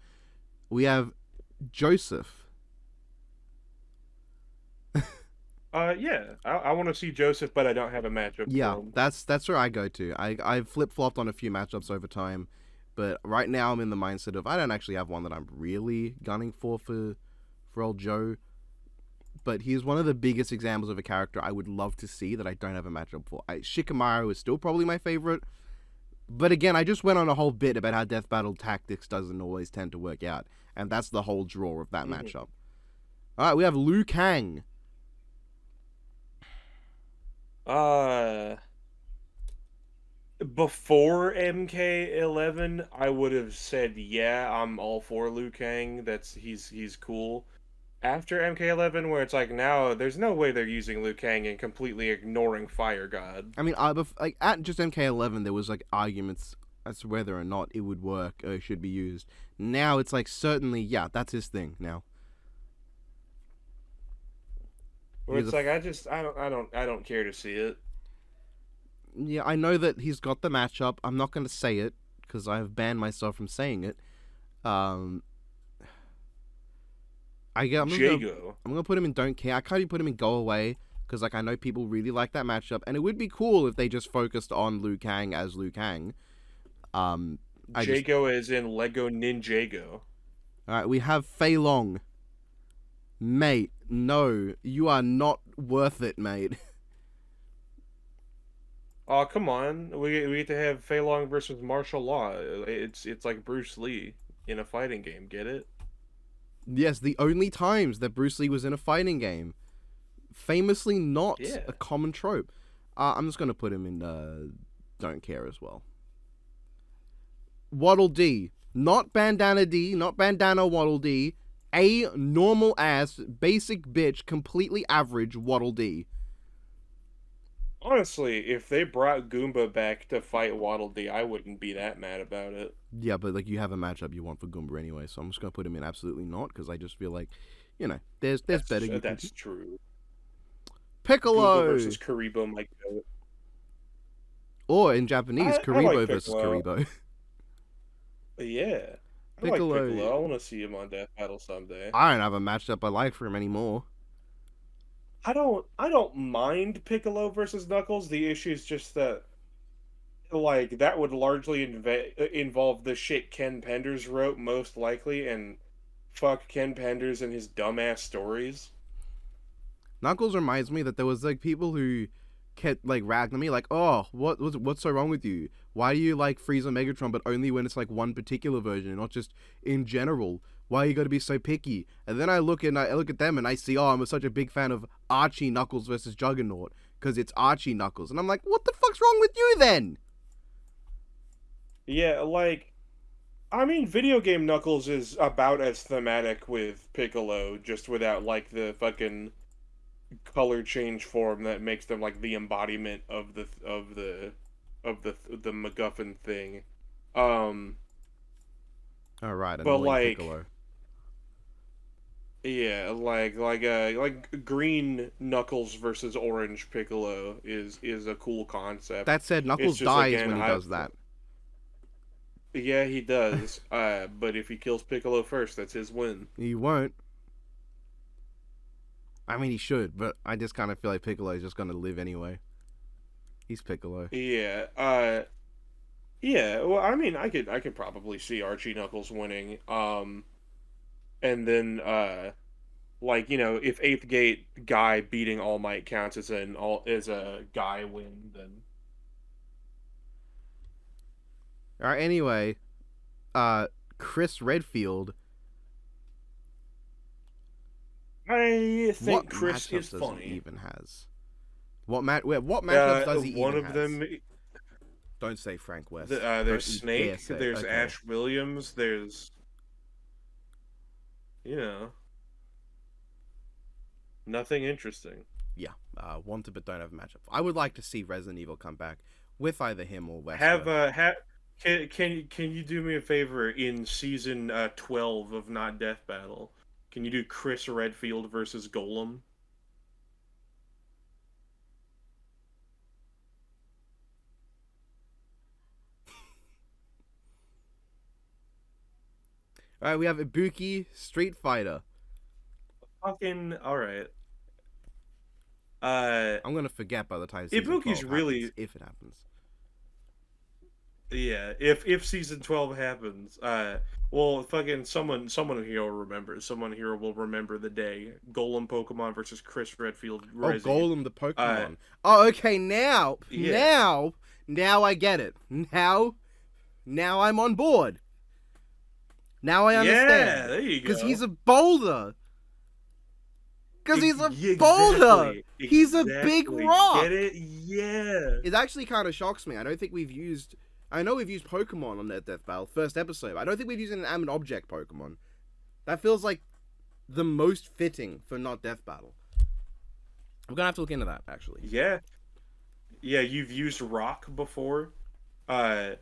We have Joseph. Yeah, I want to see Joseph, but I don't have a matchup. Yeah, for him. that's where I go to. I've flip flopped on a few matchups over time, but right now I'm in the mindset of I don't actually have one that I'm really gunning for old Joe. But he's one of the biggest examples of a character I would love to see that I don't have a matchup for. Shikamaru is still probably my favorite, but again, I just went on a whole bit about how death battle tactics doesn't always tend to work out, and that's the whole draw of that matchup. All right, we have Liu Kang. Before MK11, I would have said, yeah, I'm all for Liu Kang. He's cool. After MK11, where it's like now there's no way they're using Liu Kang and completely ignoring Fire God. I mean, like at just MK11, there was like arguments as to whether or not it would work or it should be used. Now it's like certainly, yeah, that's his thing now. Where He's it's a like I don't care to see it. Yeah, I know that he's got the matchup. I'm not going to say it because I have banned myself from saying it. I'm Jago. gonna put him in don't care. I can't even put him in go away because like I know people really like that matchup, and it would be cool if they just focused on Liu Kang as Liu Kang. Jago is in Lego Ninjago. All right, we have Fei Long. Mate, no, you are not worth it, mate. Oh, come on. We get to have Fei Long versus martial law. It's like Bruce Lee in a fighting game. Get it? Yes, the only times that Bruce Lee was in a fighting game. Famously not Yeah. a common trope. I'm just going to put him in don't care as well. Waddle Dee. Not Bandana D, not Bandana Waddle Dee. A normal ass, basic bitch, completely average Waddle Dee. Honestly, if they brought Goomba back to fight Waddle Dee, I wouldn't be that mad about it. Yeah, but like you have a matchup you want for Goomba anyway, so I'm just going to put him in absolutely not because I just feel like, you know, there's better you can That's do. true. Piccolo! Goomba versus Karibo might go. Or in Japanese, I Karibo like versus Piccolo. Karibo. Yeah. I Piccolo. like Piccolo. I want to see him on Death Battle someday. I don't have a matchup I like for him anymore. I don't mind Piccolo versus Knuckles. The issue is just that like that would largely involve the shit Ken Penders wrote most likely, and fuck Ken Penders and his dumbass stories. Knuckles reminds me that there was like people who kept like ragging me like, oh, what's so wrong with you? Why do you like Frieza Megatron but only when it's like one particular version and not just in general? Why you gotta be so picky? And then I look at them and I see, oh, I'm such a big fan of Archie Knuckles versus Juggernaut because it's Archie Knuckles, and I'm like, what the fuck's wrong with you then? Yeah, like, I mean, video game Knuckles is about as thematic with Piccolo, just without like the fucking color change form that makes them like the embodiment of the MacGuffin thing. Um, All right, but annoying like, Piccolo. yeah, like green Knuckles versus orange Piccolo is a cool concept. That said, It's Knuckles just dies again, when he I does that. yeah, he does. But if he kills Piccolo first, that's his win. He won't. I mean, he should, but I just kind of feel like Piccolo is just gonna live anyway. He's Piccolo. Yeah. Yeah. Well, I mean, I could probably see Archie Knuckles winning. And then like if Eighth Gate guy beating All Might counts as a guy win, then All right. Anyway, Chris Redfield. I think What Chris matchups is does he funny. even has? What matchups does he One even of has? them, Don't say Frank West. there's Don't you dare Snake, say it. there's Okay. Ash Williams, there's you know nothing interesting. Yeah, wanted but don't have a matchup. I would like to see Resident Evil come back with either him or Wesker. Can you do me a favor in season 12 of Not Death Battle? Can you do Chris Redfield versus Golem? All right, we have Ibuki Street Fighter. Fucking all right. I'm gonna forget by the time season Ibuki's 12 really happens, if it happens. yeah. If season 12 happens, well, fucking someone here will remember. Someone here will remember the day Golem Pokemon versus Chris Redfield. Oh, Resi. Golem the Pokemon. Oh, okay. Now I get it. Now I'm on board. Now I understand. Yeah, there you go. Because he's a boulder. Because he's a Exactly, boulder. He's a big exactly. rock. Get it? Yeah. It actually kind of shocks me. I know we've used Pokemon on that Death Battle first episode. But I don't think we've used an inanimate object Pokemon. That feels like the most fitting for not Death Battle. I'm gonna have to look into that actually. Yeah. Yeah, you've used rock before. I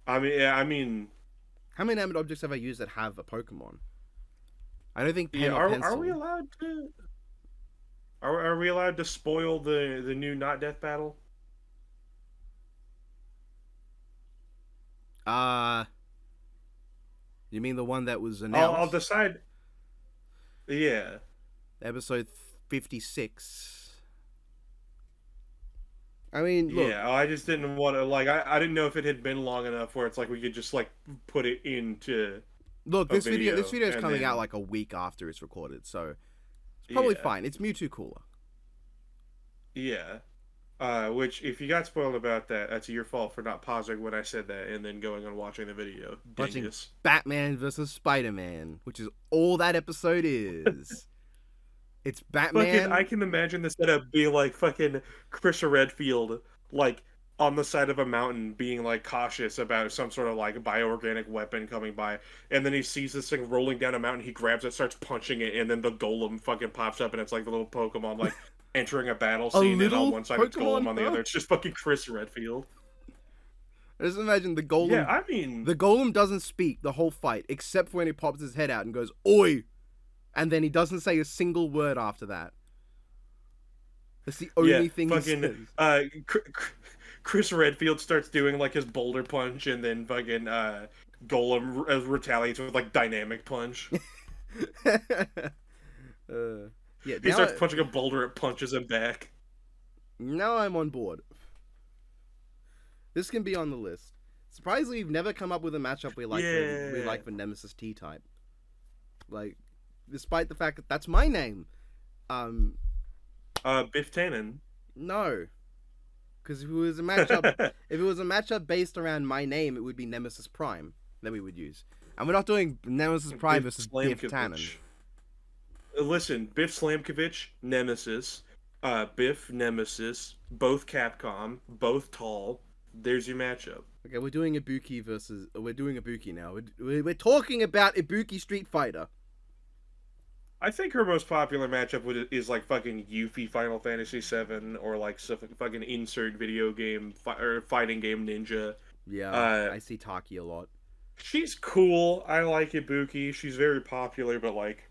mean, How many inanimate objects have I used that have a Pokemon? I don't think pen yeah. or pencil. Are we allowed to? Are we allowed to spoil the new Not Death Battle? You mean the one that was announced? I'll decide. Yeah. Episode 56. I mean, look. Yeah, I just didn't want to I didn't know if it had been long enough where it's like we could just like put it into. Look, this video is and coming then- out like a week after it's recorded, so it's probably Yeah. fine. It's Mewtwo cooler. Yeah. Which, if you got spoiled about that, that's your fault for not pausing when I said that and then going and watching the video. Watching Dingus. Batman versus Spider-Man, which is all that episode is. It's Batman. Fucking, I can imagine the setup being like fucking Chris Redfield, like on the side of a mountain, being like cautious about some sort of like bioorganic weapon coming by, and then he sees this thing rolling down a mountain. He grabs it, starts punching it, and then the golem fucking pops up, and it's like the little Pokemon like entering a battle scene. And little on one side it's Pokemon, Golem, on the huh? other it's just fucking Chris Redfield. Just imagine the Golem. Yeah, I mean, The Golem doesn't speak the whole fight, except for when he pops his head out and goes, "Oi!" And then he doesn't say a single word after that. That's the only thing he says. Chris Redfield starts doing like his boulder punch, and then fucking Golem retaliates with like dynamic punch. Yeah, He starts punching a boulder, it punches him back. Now I'm on board. This can be on the list. Surprisingly, we've never come up with a matchup we like. We Yeah. like for Nemesis T-type. Like, despite the fact that that's my name. Biff Tannen. No, because if it was a matchup, based around my name, it would be Nemesis Prime that we would use, and we're not doing Nemesis Prime versus Biff Tannen. Listen, Biff Slamkovich, Nemesis. Biff, Nemesis. Both Capcom. Both tall. There's your matchup. Okay, we're doing Ibuki now. We're talking about Ibuki Street Fighter. I think her most popular matchup is like fucking Yuffie Final Fantasy VII or like fucking insert video game or fighting game ninja. Yeah, I see Taki a lot. She's cool. I like Ibuki. She's very popular, but like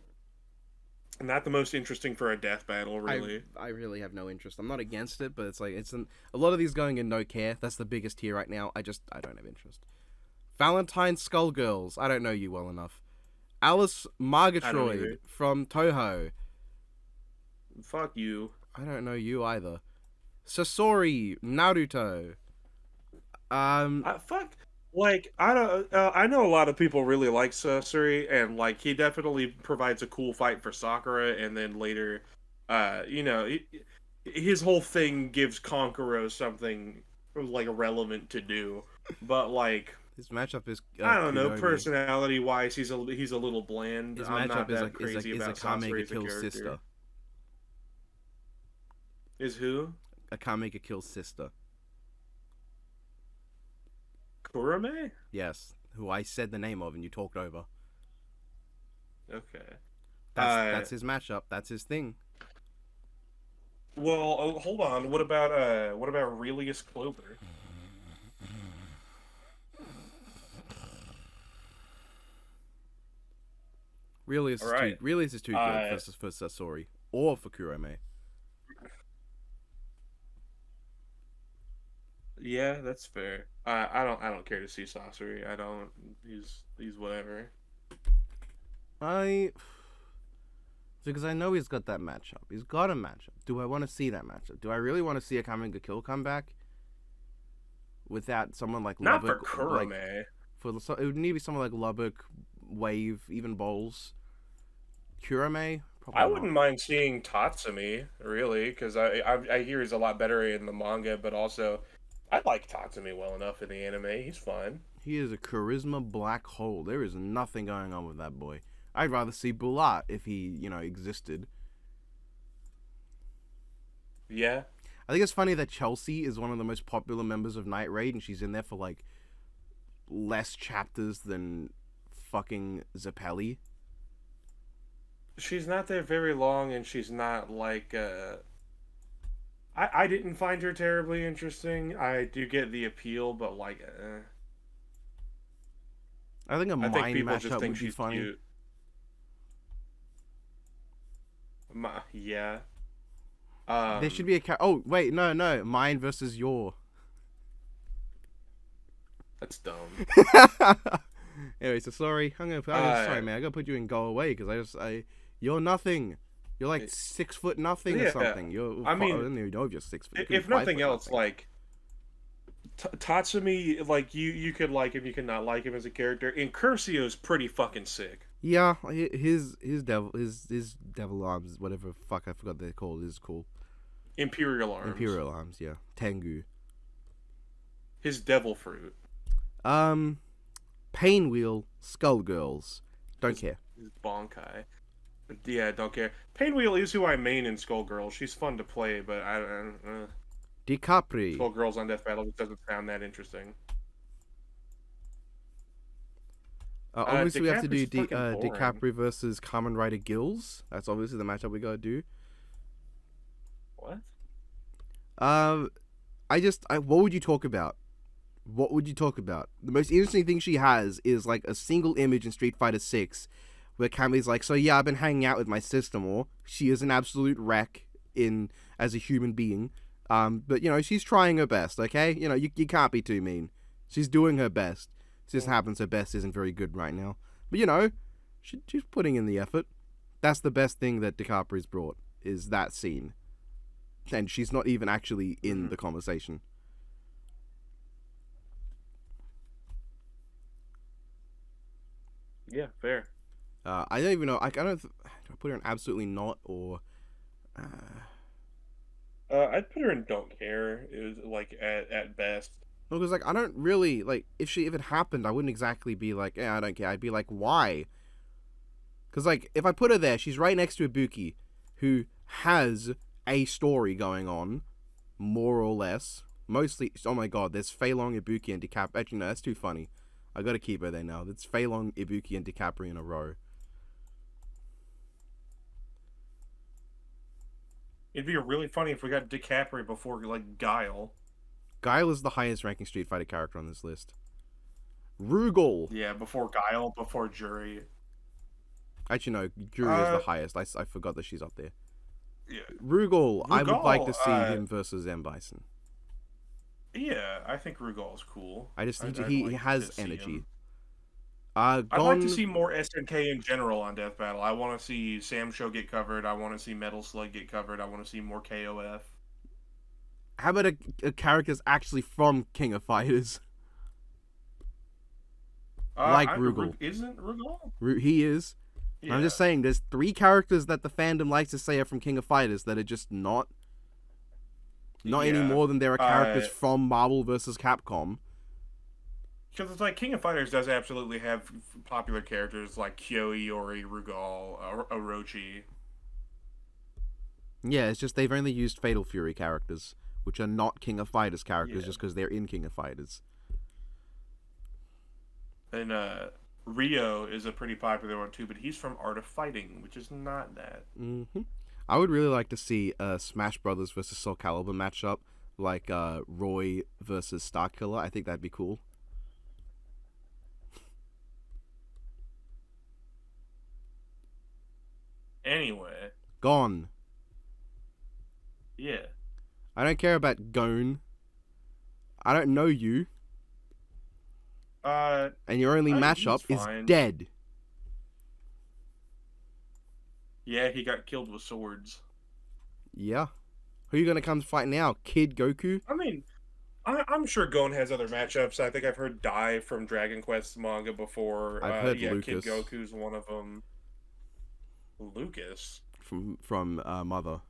not the most interesting for a death battle, really. I really have no interest. I'm not against it, but it's like a lot of these going in no care. That's the biggest tier right now. I don't have interest. Valentine Skullgirls. I don't know you well enough. Alice Margatroyd from Toho. Fuck you. I don't know you either. Sasori Naruto. Fuck. Like I don't. I know a lot of people really like Sasori, and like he definitely provides a cool fight for Sakura, and then later, his whole thing gives Kankuro something like relevant to do. But like his matchup is I don't know, Kunomi. personality wise, he's a little bland. His I'm matchup not is that like crazy is about Akame Sasori as a Kill's character. sister. Is who? Akame Kill's sister. Kurame? Yes, who I said the name of and you talked over. Okay. That's his matchup. That's his thing. Well, hold on. What about Relius Clover? Really, Alright. Is too good for Sasori or for Kurame. Yeah, that's fair. I don't care to see Sasori. I don't. He's whatever. Because I know he's got that matchup. He's got a matchup. Do I want to see that matchup? Do I really want to see a Akame Kill come back? Without someone like Not Lubbock, for Kurame. It would need to be someone like Lubbock, Wave, even Bowls. Kurame? Probably I wouldn't not. mind seeing Tatsumi, really, because I hear he's a lot better in the manga, but also I like Tatsumi well enough in the anime. He's fun. He is a charisma black hole. There is nothing going on with that boy. I'd rather see Bulat if he, existed. Yeah. I think it's funny that Chelsea is one of the most popular members of Night Raid, and she's in there for, like, less chapters than fucking Zappelli. She's not there very long, and she's not, like, I didn't find her terribly interesting. I do get the appeal, but, like, I think a I think Mind people just matchup think would be she's funny. cute. Yeah. There should be a oh, wait, no. Mine versus your. That's dumb. Anyway, so sorry. Sorry, man. I gotta put you in go away because you're nothing. You're like 6 foot nothing or something. I don't even know if you're 6 foot. If nothing else, like Tatsumi, like you could like him, you could not like him as a character. And Cursio's pretty fucking sick. Yeah, his devil arms, whatever fuck I forgot they're called, is cool. Imperial arms. Imperial arms, yeah. Tengu. His devil fruit. Painwheel Skullgirls. Don't care. His Bonkai. Yeah, don't care. Painwheel is who I main in Skullgirls. She's fun to play, but DiCapri. Skullgirls on Death Battle just doesn't sound that interesting. Obviously, we have to do DiCapri's fucking boring. DiCapri versus Kamen Rider Gills. That's obviously the matchup we gotta do. What? What would you talk about? What would you talk about? The most interesting thing she has is like a single image in Street Fighter 6 where Kami's like, so yeah, I've been hanging out with my sister more. She is an absolute wreck as a human being. But she's trying her best, okay? You can't be too mean. She's doing her best. It just happens her best isn't very good right now. But she's putting in the effort. That's the best thing that DiCapri's brought, is that scene. And she's not even actually in the conversation. Yeah, fair. I don't even know. Do I put her in absolutely not or? I'd put her in don't care. It was like at best. No, because I don't really if it happened, I wouldn't exactly be like, I don't care. I'd be like, why? Because if I put her there, she's right next to Ibuki, who has a story going on, more or less. Mostly, oh my god, there's Fei Long, Ibuki, and DiCaprio. Actually, no, that's too funny. I gotta keep her there now. It's Fei Long, Ibuki, and DiCaprio in a row. It'd be really funny if we got DiCaprio before like Guile. Guile is the highest ranking Street Fighter character on this list. Rugal. Yeah, before Guile, before Jury. Actually, no, Juri is the highest. I forgot that she's up there. Yeah. Rugal, I would like to see Rugal, him versus M. Bison. Yeah, I think Rugal's cool. I just I'd he like has to see energy. him. Gon, I'd like to see more SNK in general on Death Battle. I want to see Sam Show get covered. I want to see Metal Slug get covered. I want to see more KOF. How about a character's actually from King of Fighters? Like Rugal. Isn't Rugal? He is. Yeah. I'm just saying, there's 3 characters that the fandom likes to say are from King of Fighters that are just not any more than there are characters from Marvel vs. Capcom. Because it's like King of Fighters does absolutely have popular characters like Kyo, Iori, Rugal, Orochi. Yeah, it's just they've only used Fatal Fury characters, which are not King of Fighters characters just because they're in King of Fighters. And Rio is a pretty popular one too, but he's from Art of Fighting, which is not that. I would really like to see a Smash Brothers versus Soul Calibur matchup, like Roy versus Starkiller. I think that'd be cool. Anyway. Gone. Yeah. I don't care about Gone. I don't know you. And your only matchup is dead. Yeah, he got killed with swords. Yeah. Who are you gonna come fight now? Kid Goku? I mean, I'm sure Gon has other matchups. I think I've heard Dai from Dragon Quest manga before. I've heard Lucas. Kid Goku's one of them. Lucas? From Mother.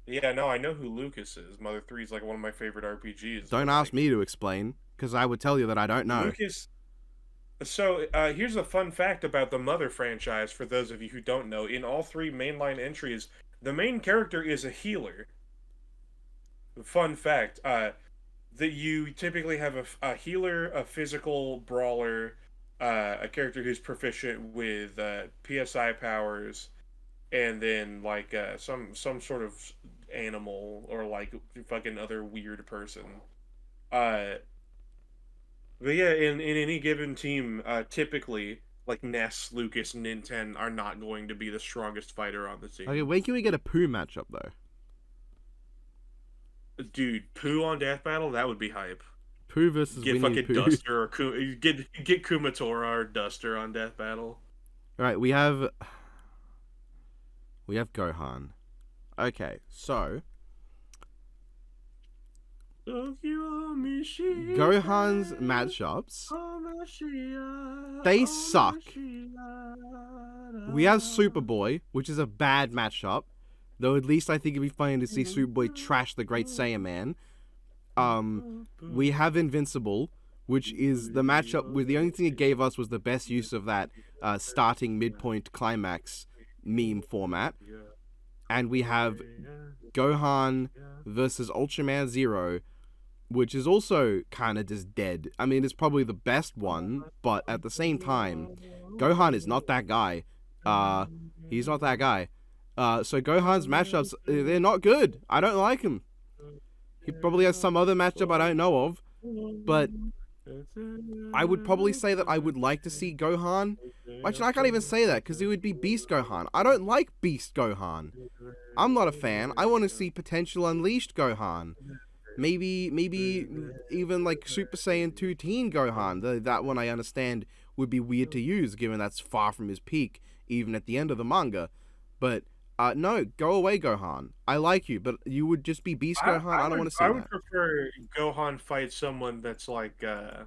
Yeah, no, I know who Lucas is. Mother 3 is like one of my favorite RPGs. Don't ask me to explain, because I would tell you that I don't know. Lucas. So here's a fun fact about the Mother franchise for those of you who don't know. In all 3 mainline entries, the main character is a healer. Fun fact, that you typically have a healer, a physical brawler, a character who's proficient with PSI powers, and then like some sort of animal or like fucking other weird person. But yeah, in any given team, typically like Ness, Lucas, and Ninten are not going to be the strongest fighter on the team. Okay, when can we get a Pooh matchup though? Dude, Pooh on Death Battle, that would be hype. Pooh versus Get Winnie fucking Pooh. Duster or get Kumatora or Duster on Death Battle. All right, we have Gohan. Okay, so Gohan's matchups, they suck. We have Superboy, which is a bad matchup, though at least I think it'd be funny to see Superboy trash the Great Saiyaman. We have Invincible, which is the matchup where the only thing it gave us was the best use of that starting midpoint climax meme format. And we have Gohan versus Ultraman Zero, which is also kind of just dead. I mean, it's probably the best one, but at the same time, Gohan is not that guy. He's not that guy. So Gohan's matchups, they're not good. I don't like him. He probably has some other matchup I don't know of, but I would probably say that I would like to see Gohan. Actually, I can't even say that because it would be Beast Gohan. I don't like Beast Gohan. I'm not a fan. I want to see Potential Unleashed Gohan. Maybe even like Super Saiyan 2 Teen Gohan. That one I understand would be weird to use given that's far from his peak, even at the end of the manga. But no, go away, Gohan. I like you, but you would just be Beast Gohan. I don't want to see that. I would prefer Gohan fight someone that's like I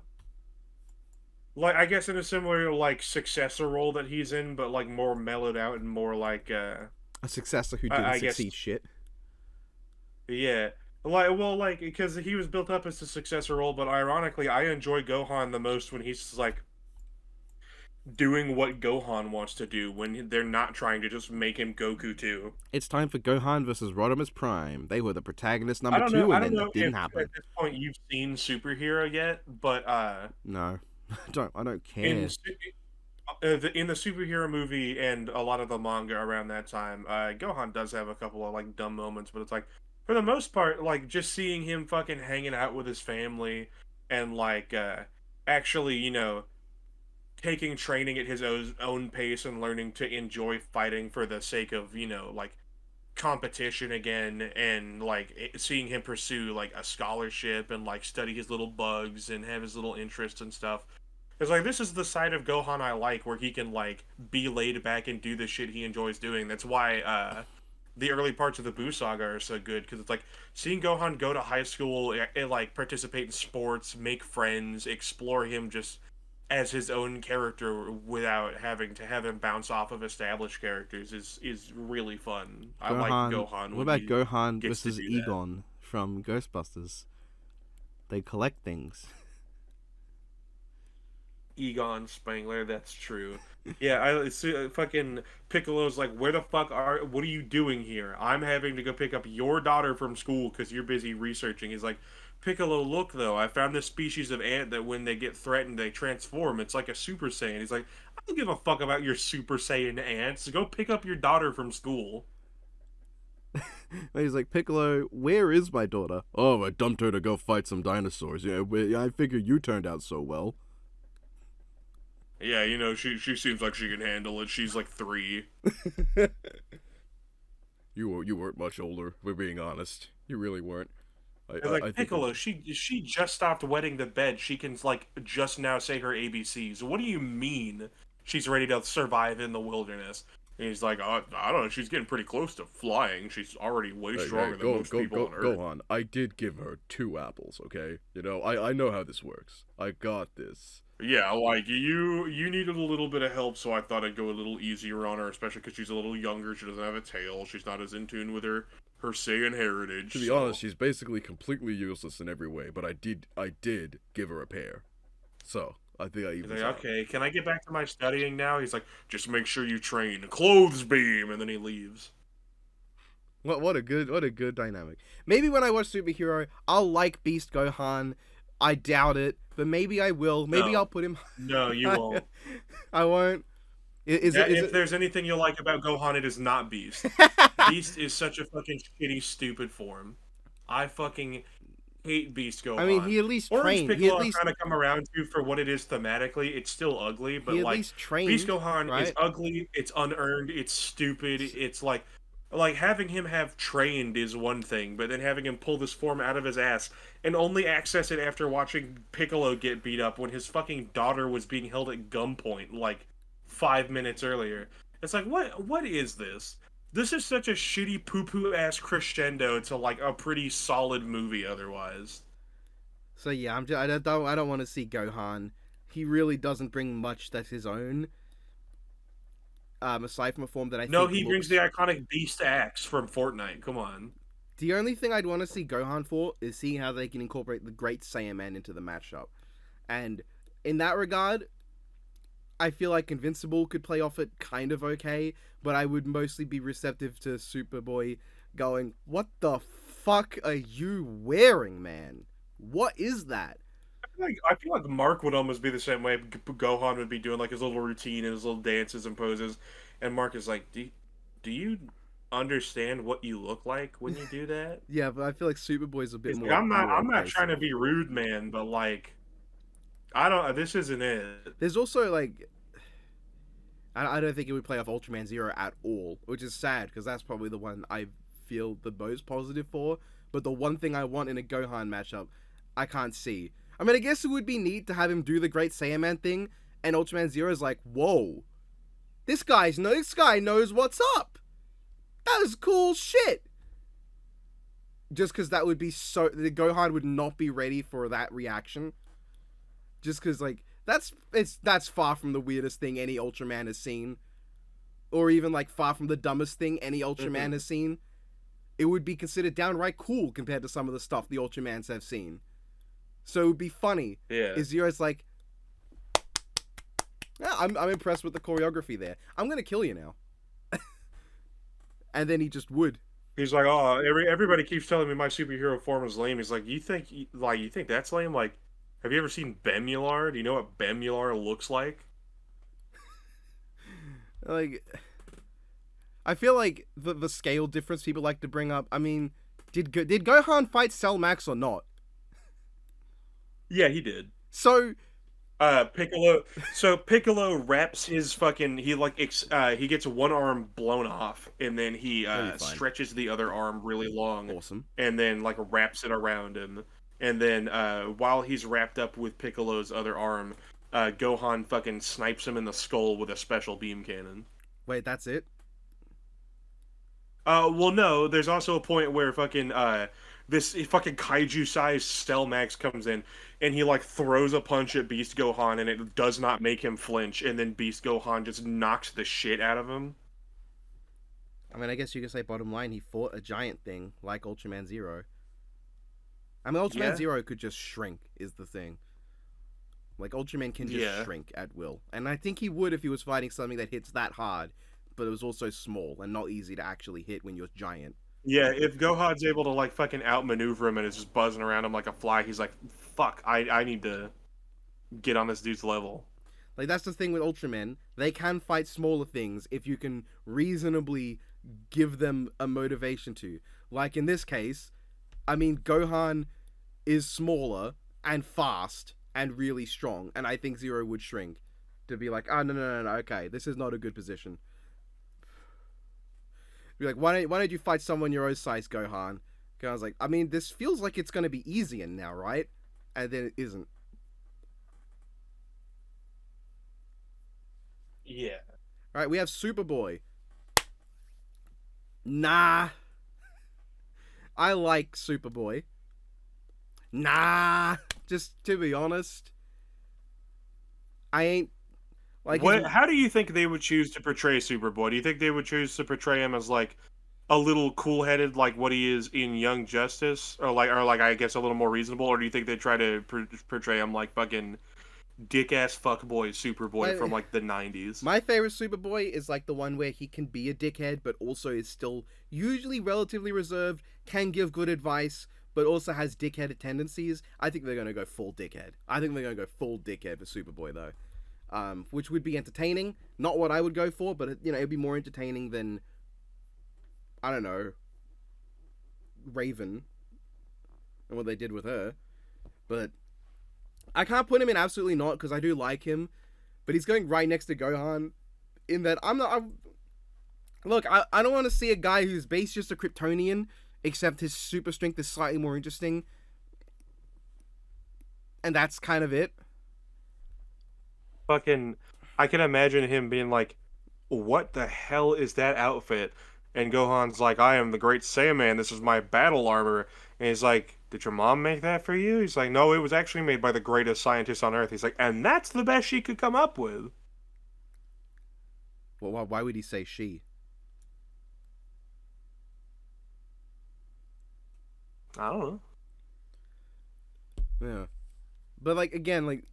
guess in a similar like successor role that he's in, but like more mellowed out and more like a successor who didn't succeed shit. Yeah. Like because he was built up as a successor role, but ironically, I enjoy Gohan the most when he's like doing what Gohan wants to do when they're not trying to just make him Goku too. It's time for Gohan versus Rodimus Prime. They were the protagonist number 2, and then that didn't happen. At this point, you've seen Superhero yet, but no, I don't care. In the superhero movie and a lot of the manga around that time, Gohan does have a couple of like dumb moments, but it's like, for the most part, like just seeing him fucking hanging out with his family and like actually, taking training at his own pace and learning to enjoy fighting for the sake of, like competition again, and like seeing him pursue like a scholarship and like study his little bugs and have his little interests and stuff. It's like this is the side of Gohan I like, where he can like be laid back and do the shit he enjoys doing. That's why the early parts of the Buu saga are so good, because it's like seeing Gohan go to high school and like participate in sports, make friends, explore him just as his own character without having to have him bounce off of established characters is really fun. I like Gohan. What about Gohan gets to versus do that. Egon from Ghostbusters? They collect things. Egon Spangler, that's true. Yeah, fucking Piccolo's like, what are you doing here? I'm having to go pick up your daughter from school because you're busy researching. He's like, Piccolo, look though, I found this species of ant that when they get threatened, they transform. It's like a Super Saiyan. He's like, I don't give a fuck about your Super Saiyan ants. Go pick up your daughter from school. And he's like, Piccolo, where is my daughter? Oh, I dumped her to go fight some dinosaurs. Yeah, I figure you turned out so well. Yeah, she seems like she can handle it. She's like 3. You weren't much older. We're being honest. You really weren't. I think Piccolo, she just stopped wetting the bed. She can like just now say her ABCs. What do you mean she's ready to survive in the wilderness? And he's like, I don't know. She's getting pretty close to flying. She's already way stronger than most people on Earth. Go on. I did give her 2 apples. Okay, I know how this works. I got this. Yeah, like you needed a little bit of help, so I thought I'd go a little easier on her, especially because she's a little younger. She doesn't have a tail. She's not as in tune with her Saiyan heritage. To be honest, she's basically completely useless in every way. But I did give her a pair. So I think I even. He's like, okay, can I get back to my studying now? He's like, just make sure you train. Clothes beam, and then he leaves. What a good dynamic. Maybe when I watch Superhero, I'll like Beast Gohan. I doubt it, but maybe I will. Maybe I'll put him. No, you won't. I won't. If there's anything you like about Gohan, it is not Beast. Beast is such a fucking shitty, stupid form. I fucking hate Beast Gohan. I mean, he at least Orange trained. Piccolo I've kind of come around to for what it is thematically. It's still ugly, but He at like least trained, Beast Gohan right? is ugly. It's unearned. It's stupid. It's like having him have trained is one thing, but then having him pull this form out of his ass and only access it after watching Piccolo get beat up when his fucking daughter was being held at gunpoint like 5 minutes earlier. It's like, what is this? This is such a shitty poo-poo ass crescendo to like a pretty solid movie otherwise. So yeah, I don't want to see Gohan. He really doesn't bring much that's his own. Aside from a form that he brings the iconic Beast Axe from Fortnite. Come on. The only thing I'd want to see Gohan for is seeing how they can incorporate the Great Saiyaman into the matchup. And in that regard, I feel like Invincible could play off it kind of okay, but I would mostly be receptive to Superboy going, what the fuck are you wearing, man? What is that? I feel like Mark would almost be the same way. Gohan would be doing like his little routine and his little dances and poses, and Mark is like, "Do you understand what you look like when you do that?" Yeah, but I feel like Superboy's a bit more. Like, I'm not trying to be rude, man, but like, I don't. This isn't it. There's also like, I don't think it would play off Ultraman Zero at all, which is sad because that's probably the one I feel the most positive for. But the one thing I want in a Gohan matchup, I can't see. I mean, I guess it would be neat to have him do the Great Saiyaman thing, and Ultraman Zero is like, whoa, this guy knows what's up. That is cool shit. Just because that would be the Gohan would not be ready for that reaction. Just because, like, that's far from the weirdest thing any Ultraman has seen. Or even, like, far from the dumbest thing any Ultraman has seen. It would be considered downright cool compared to some of the stuff the Ultramans have seen. So it would be funny. Yeah. Is Zero's like, yeah, I'm impressed with the choreography there. I'm gonna kill you now. And then he just would. He's like, oh, everybody keeps telling me my superhero form is lame. He's like, you think that's lame? Like, have you ever seen Bemular? Do you know what Bemular looks like? Like, I feel like the scale difference people like to bring up. I mean, Did Gohan fight Cell Max or not? Yeah, he did. So Piccolo. So Piccolo wraps his fucking. He gets one arm blown off, and then he That'll be fine. stretches the other arm really long, awesome. and then like wraps it around him. And then while he's wrapped up with Piccolo's other arm, Gohan fucking snipes him in the skull with a special beam cannon. Wait, that's it? Well, no. There's also a point where fucking this fucking kaiju-sized Stelmax comes in, and he like throws a punch at Beast Gohan, and it does not make him flinch, and then Beast Gohan just knocks the shit out of him. I mean, I guess you could say bottom line, he fought a giant thing like Ultraman Zero. I mean, Ultraman Yeah. Zero could just shrink, is the thing. Like, Ultraman can just shrink at will. And I think he would if he was fighting something that hits that hard, but it was also small and not easy to actually hit when you're giant. Yeah, if Gohan's able to like fucking outmaneuver him and is just buzzing around him like a fly, he's like, "Fuck, I need to get on this dude's level." Like, that's the thing with Ultramen. They can fight smaller things if you can reasonably give them a motivation to. Like, in this case, I mean, Gohan is smaller and fast and really strong, and I think Zero would shrink to be like, oh, no, okay, this is not a good position. Be like, why don't you fight someone your own size, Gohan? Gohan's like, I mean, this feels like it's going to be easier now, right? And then it isn't. Yeah. Alright, we have Superboy. Nah. I like Superboy. Nah. Just to be honest. I ain't like How do you think they would choose to portray Superboy? Do you think they would choose to portray him as like a little cool-headed, like what he is in Young Justice, or like I guess a little more reasonable, or do you think they try to portray him like fucking dick-ass fuckboy Superboy from like the 90s? My favorite Superboy is like the one where he can be a dickhead, but also is still usually relatively reserved, can give good advice, but also has dickhead tendencies. I think they're gonna go full dickhead. I think they're gonna go full dickhead for Superboy though. Which would be entertaining. Not what I would go for, but you know, it'd be more entertaining than, I don't know, Raven and what they did with her. But I can't put him in absolutely not because I do like him, but he's going right next to Gohan. In that look, I don't want to see a guy who's based just a Kryptonian, except his super strength is slightly more interesting, and that's kind of it. Fucking, I can imagine him being like, "What the hell is that outfit?" And Gohan's like, "I am the Great Saiyaman. This is my battle armor." And he's like, "Did your mom make that for you?" He's like, "No, it was actually made by the greatest scientist on Earth." He's like, "And that's the best she could come up with." Well, why would he say she? I don't know. Yeah. But like again, like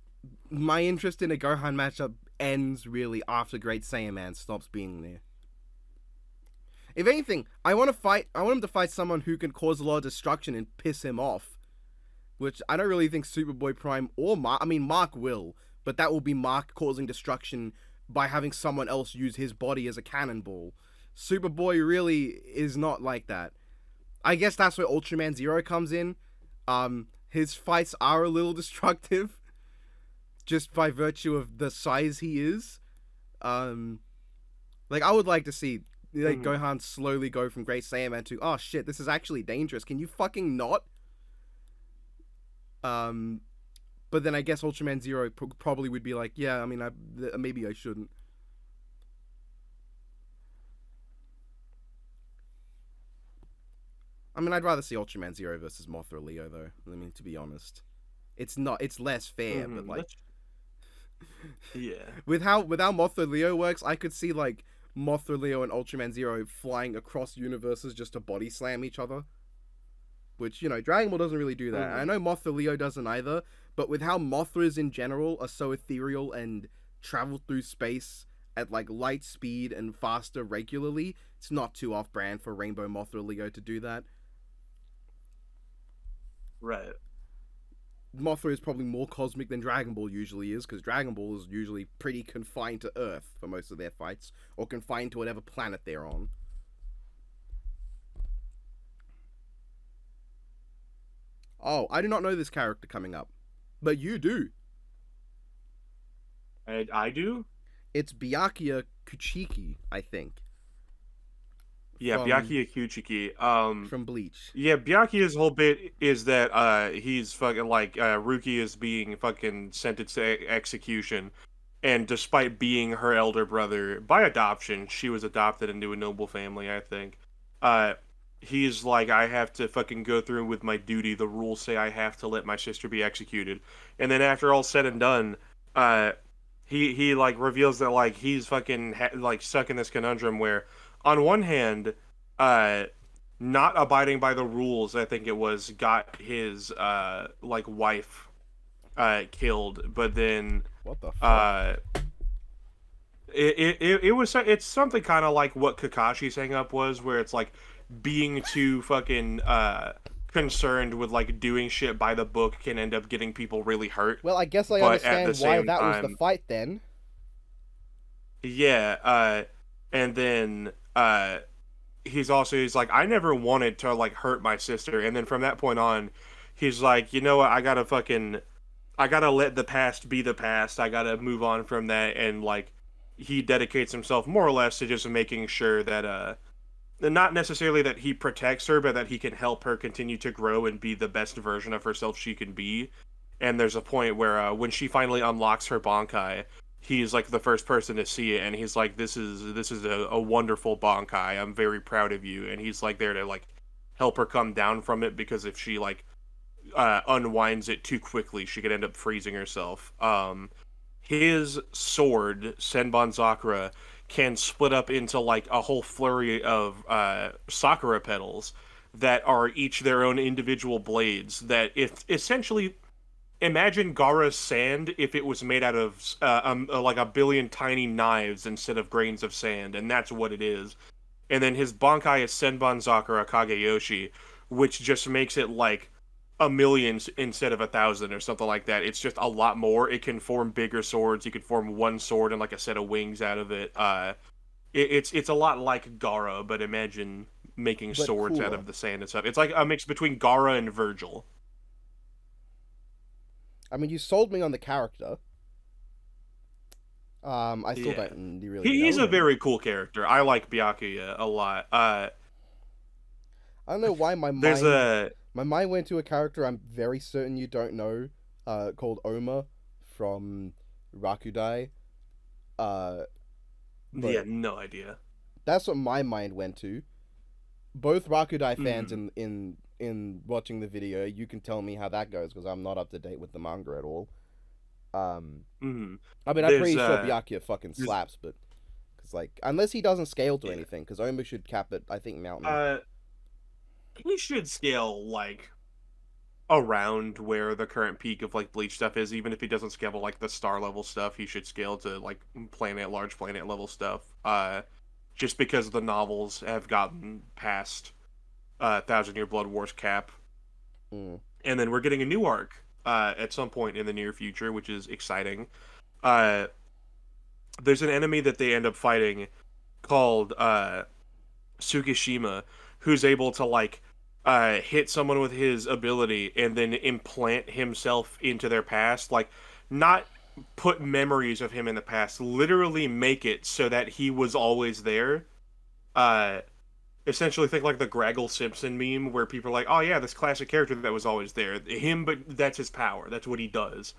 my interest in a Gohan matchup ends really after Great Saiyaman stops being there. If anything, I want him to fight someone who can cause a lot of destruction and piss him off. Which I don't really think Superboy Prime or Mark, I mean Mark will, but that will be Mark causing destruction by having someone else use his body as a cannonball. Superboy really is not like that. I guess that's where Ultraman Zero comes in. His fights are a little destructive, just by virtue of the size he is. Like I would like to see like Gohan slowly go from Great Saiyaman to, oh shit, this is actually dangerous. Can you fucking not? But then I guess Ultraman Zero probably would be like, yeah, I mean, maybe I shouldn't. I mean, I'd rather see Ultraman Zero versus Mothra Leo, though. I mean, to be honest, it's less fair, but like, yeah, with how Mothra Leo works, I could see like Mothra Leo and Ultraman Zero flying across universes just to body slam each other. Which, you know, Dragon Ball doesn't really do that. I know Mothra Leo doesn't either, but with how Mothras in general are so ethereal and travel through space at like light speed and faster regularly, it's not too off-brand for Rainbow Mothra Leo to do that. right. Mothra is probably more cosmic than Dragon Ball usually is, because Dragon Ball is usually pretty confined to Earth for most of their fights, or confined to whatever planet they're on. Oh, I do not know this character coming up, but you do. I do. It's Byakuya Kuchiki, I think. Yeah, From Byakuya Kuchiki. from Bleach. Yeah, Byakuya's whole bit is that he's fucking like Ruki is being fucking sentenced to execution, and despite being her elder brother by adoption, she was adopted into a noble family, I think. Uh, he's like, I have to fucking go through with my duty. The rules say I have to let my sister be executed, and then after all said and done, uh, he like reveals that like he's fucking like stuck in this conundrum where, on one hand, uh not abiding by the rules, I think it was, got his like wife killed, but then What the fuck? uh it's something kind of like what Kakashi's hang up was, where it's like being too fucking concerned with like doing shit by the book can end up getting people really hurt. Well, I guess I but at understand the why same that was time- the fight then. Yeah, and then he's like, I never wanted to like hurt my sister, and then from that point on, he's like, you know what, I gotta let the past be the past. I gotta move on from that, and like he dedicates himself more or less to just making sure that not necessarily that he protects her, but that he can help her continue to grow and be the best version of herself she can be. And there's a point where when she finally unlocks her Bankai, he's like the first person to see it, and he's like, this is a wonderful Bankai. I'm very proud of you. And he's like there to like help her come down from it, because if she like unwinds it too quickly, she could end up freezing herself. His sword, Senbon Sakura, can split up into like a whole flurry of Sakura petals that are each their own individual blades. That if essentially imagine Gaara's sand if it was made out of like a billion tiny knives instead of grains of sand, and that's what it is. And then his Bankai is Senbon Sakura Kageyoshi, which just makes it like a million instead of 1,000 or something like that. It's just a lot more. It can form bigger swords. You can form one sword and like a set of wings out of it. It's a lot like Gaara, but imagine making But swords out cooler. of the sand and stuff. It's like a mix between Gaara and Virgil. I mean, you sold me on the character. I still Yeah. don't really He's know a him. very cool character. I like Byakuya a lot. I don't know why There's a my mind went to a character I'm very certain you don't know, called Oma from Rakudai. But yeah, no idea. that's what my mind went to. Both Rakudai fans Hmm. in watching the video, you can tell me how that goes, because I'm not up to date with the manga at all. Mhm. I mean, I'm pretty There's, sure uh, Byakuya fucking there's- slaps, but because like unless he doesn't scale to Yeah. anything, because Oma should cap at I think Mountain. He should scale like around where the current peak of like Bleach stuff is. Even if he doesn't scale to like the star level stuff, he should scale to like large planet level stuff. Just because the novels have gotten past Thousand Year Blood Wars cap, Mm. and then we're getting a new arc at some point in the near future, which is exciting. Uh, there's an enemy that they end up fighting called Tsukishima, who's able to like hit someone with his ability and then implant himself into their past, like not put memories of him in the past, literally make it so that he was always there. Uh, essentially think like the Graggle Simpson meme where people are like, "Oh yeah, this classic character that was always there, him," but that's his power. That's what he does.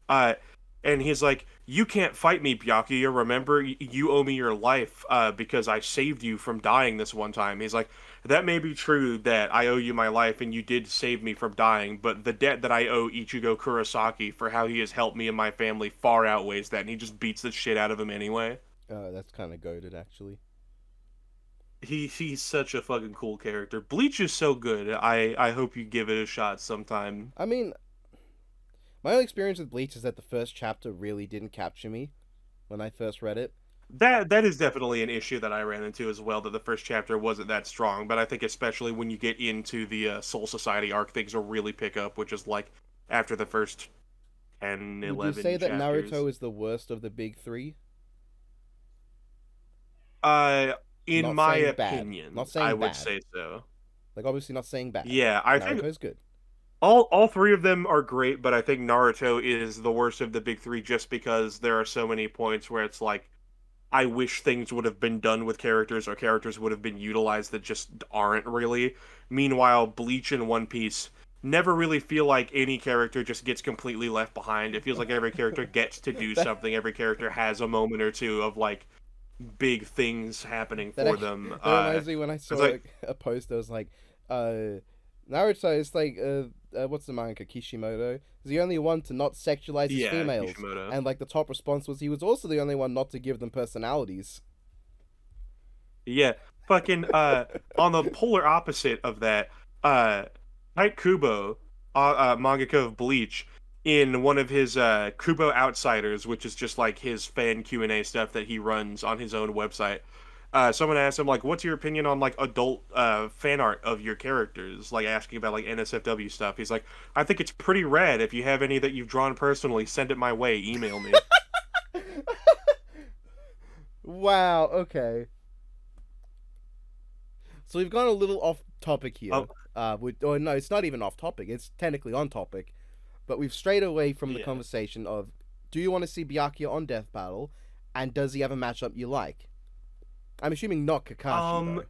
Huh. And he's like, "You can't fight me, Byakuya. Remember, you owe me your life because I saved you from dying this one time." He's like, "That may be true that I owe you my life and you did save me from dying, but the debt that I owe Ichigo Kurosaki for how he has helped me and my family far outweighs that." And he just beats the shit out of him anyway. That's kind of goated, actually. He's such a fucking cool character. Bleach is so good. I hope you give it a shot sometime. I mean, my only experience with Bleach is that the first chapter really didn't capture me when I first read it. That is definitely an issue that I ran into as well, that the first chapter wasn't that strong, but I think especially when you get into the Soul Society arc, things will really pick up, which is like after the first 10, 11 Would you say that chapters. Naruto is the worst of the big three? In Not my saying bad. opinion, Not saying I would bad. say so. Like, obviously not saying bad. Yeah, I think Naruto's good. all three of them are great, but I think Naruto is the worst of the big three just because there are so many points where it's like I wish things would have been done with characters or characters would have been utilized that just aren't really. Meanwhile, Bleach and One Piece never really feel like any character just gets completely left behind. It feels like every character gets to do That- something. Every character has a moment or two of like big things happening That, for them. that reminds me when I saw it's like a post that was like, Naruto is like, what's the manga, Kishimoto? Is the only one to not sexualize his yeah, females. Kishimoto. And like the top response was he was also the only one not to give them personalities. Yeah, fucking on the polar opposite of that, Tite Kubo, mangaka of Bleach, in one of his Kubo Outsiders, which is just like his fan Q&A stuff that he runs on his own website. Someone asked him like, "What's your opinion on like adult fan art of your characters?" Like asking about like NSFW stuff. He's like, "I think it's pretty rad. If you have any that you've drawn personally, send it my way. Email me." Wow, okay. So we've gone a little off topic here. Or no, it's not even off topic. It's technically on topic. But we've strayed away from the Yeah. conversation of, do you want to see Byakuya on Death Battle? And does he have a matchup you like? I'm assuming not Kakashi,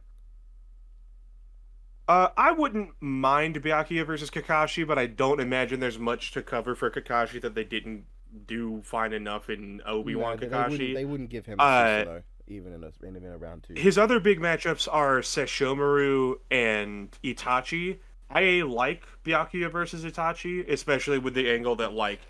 though. I wouldn't mind Byakuya versus Kakashi, but I don't imagine there's much to cover for Kakashi that they didn't do fine enough in Obi-Wan No, Kakashi. they wouldn't give him a Susanoo, even in a round 2. His other big matchups are Sesshomaru and Itachi. I like Byakuya versus Itachi, especially with the angle that like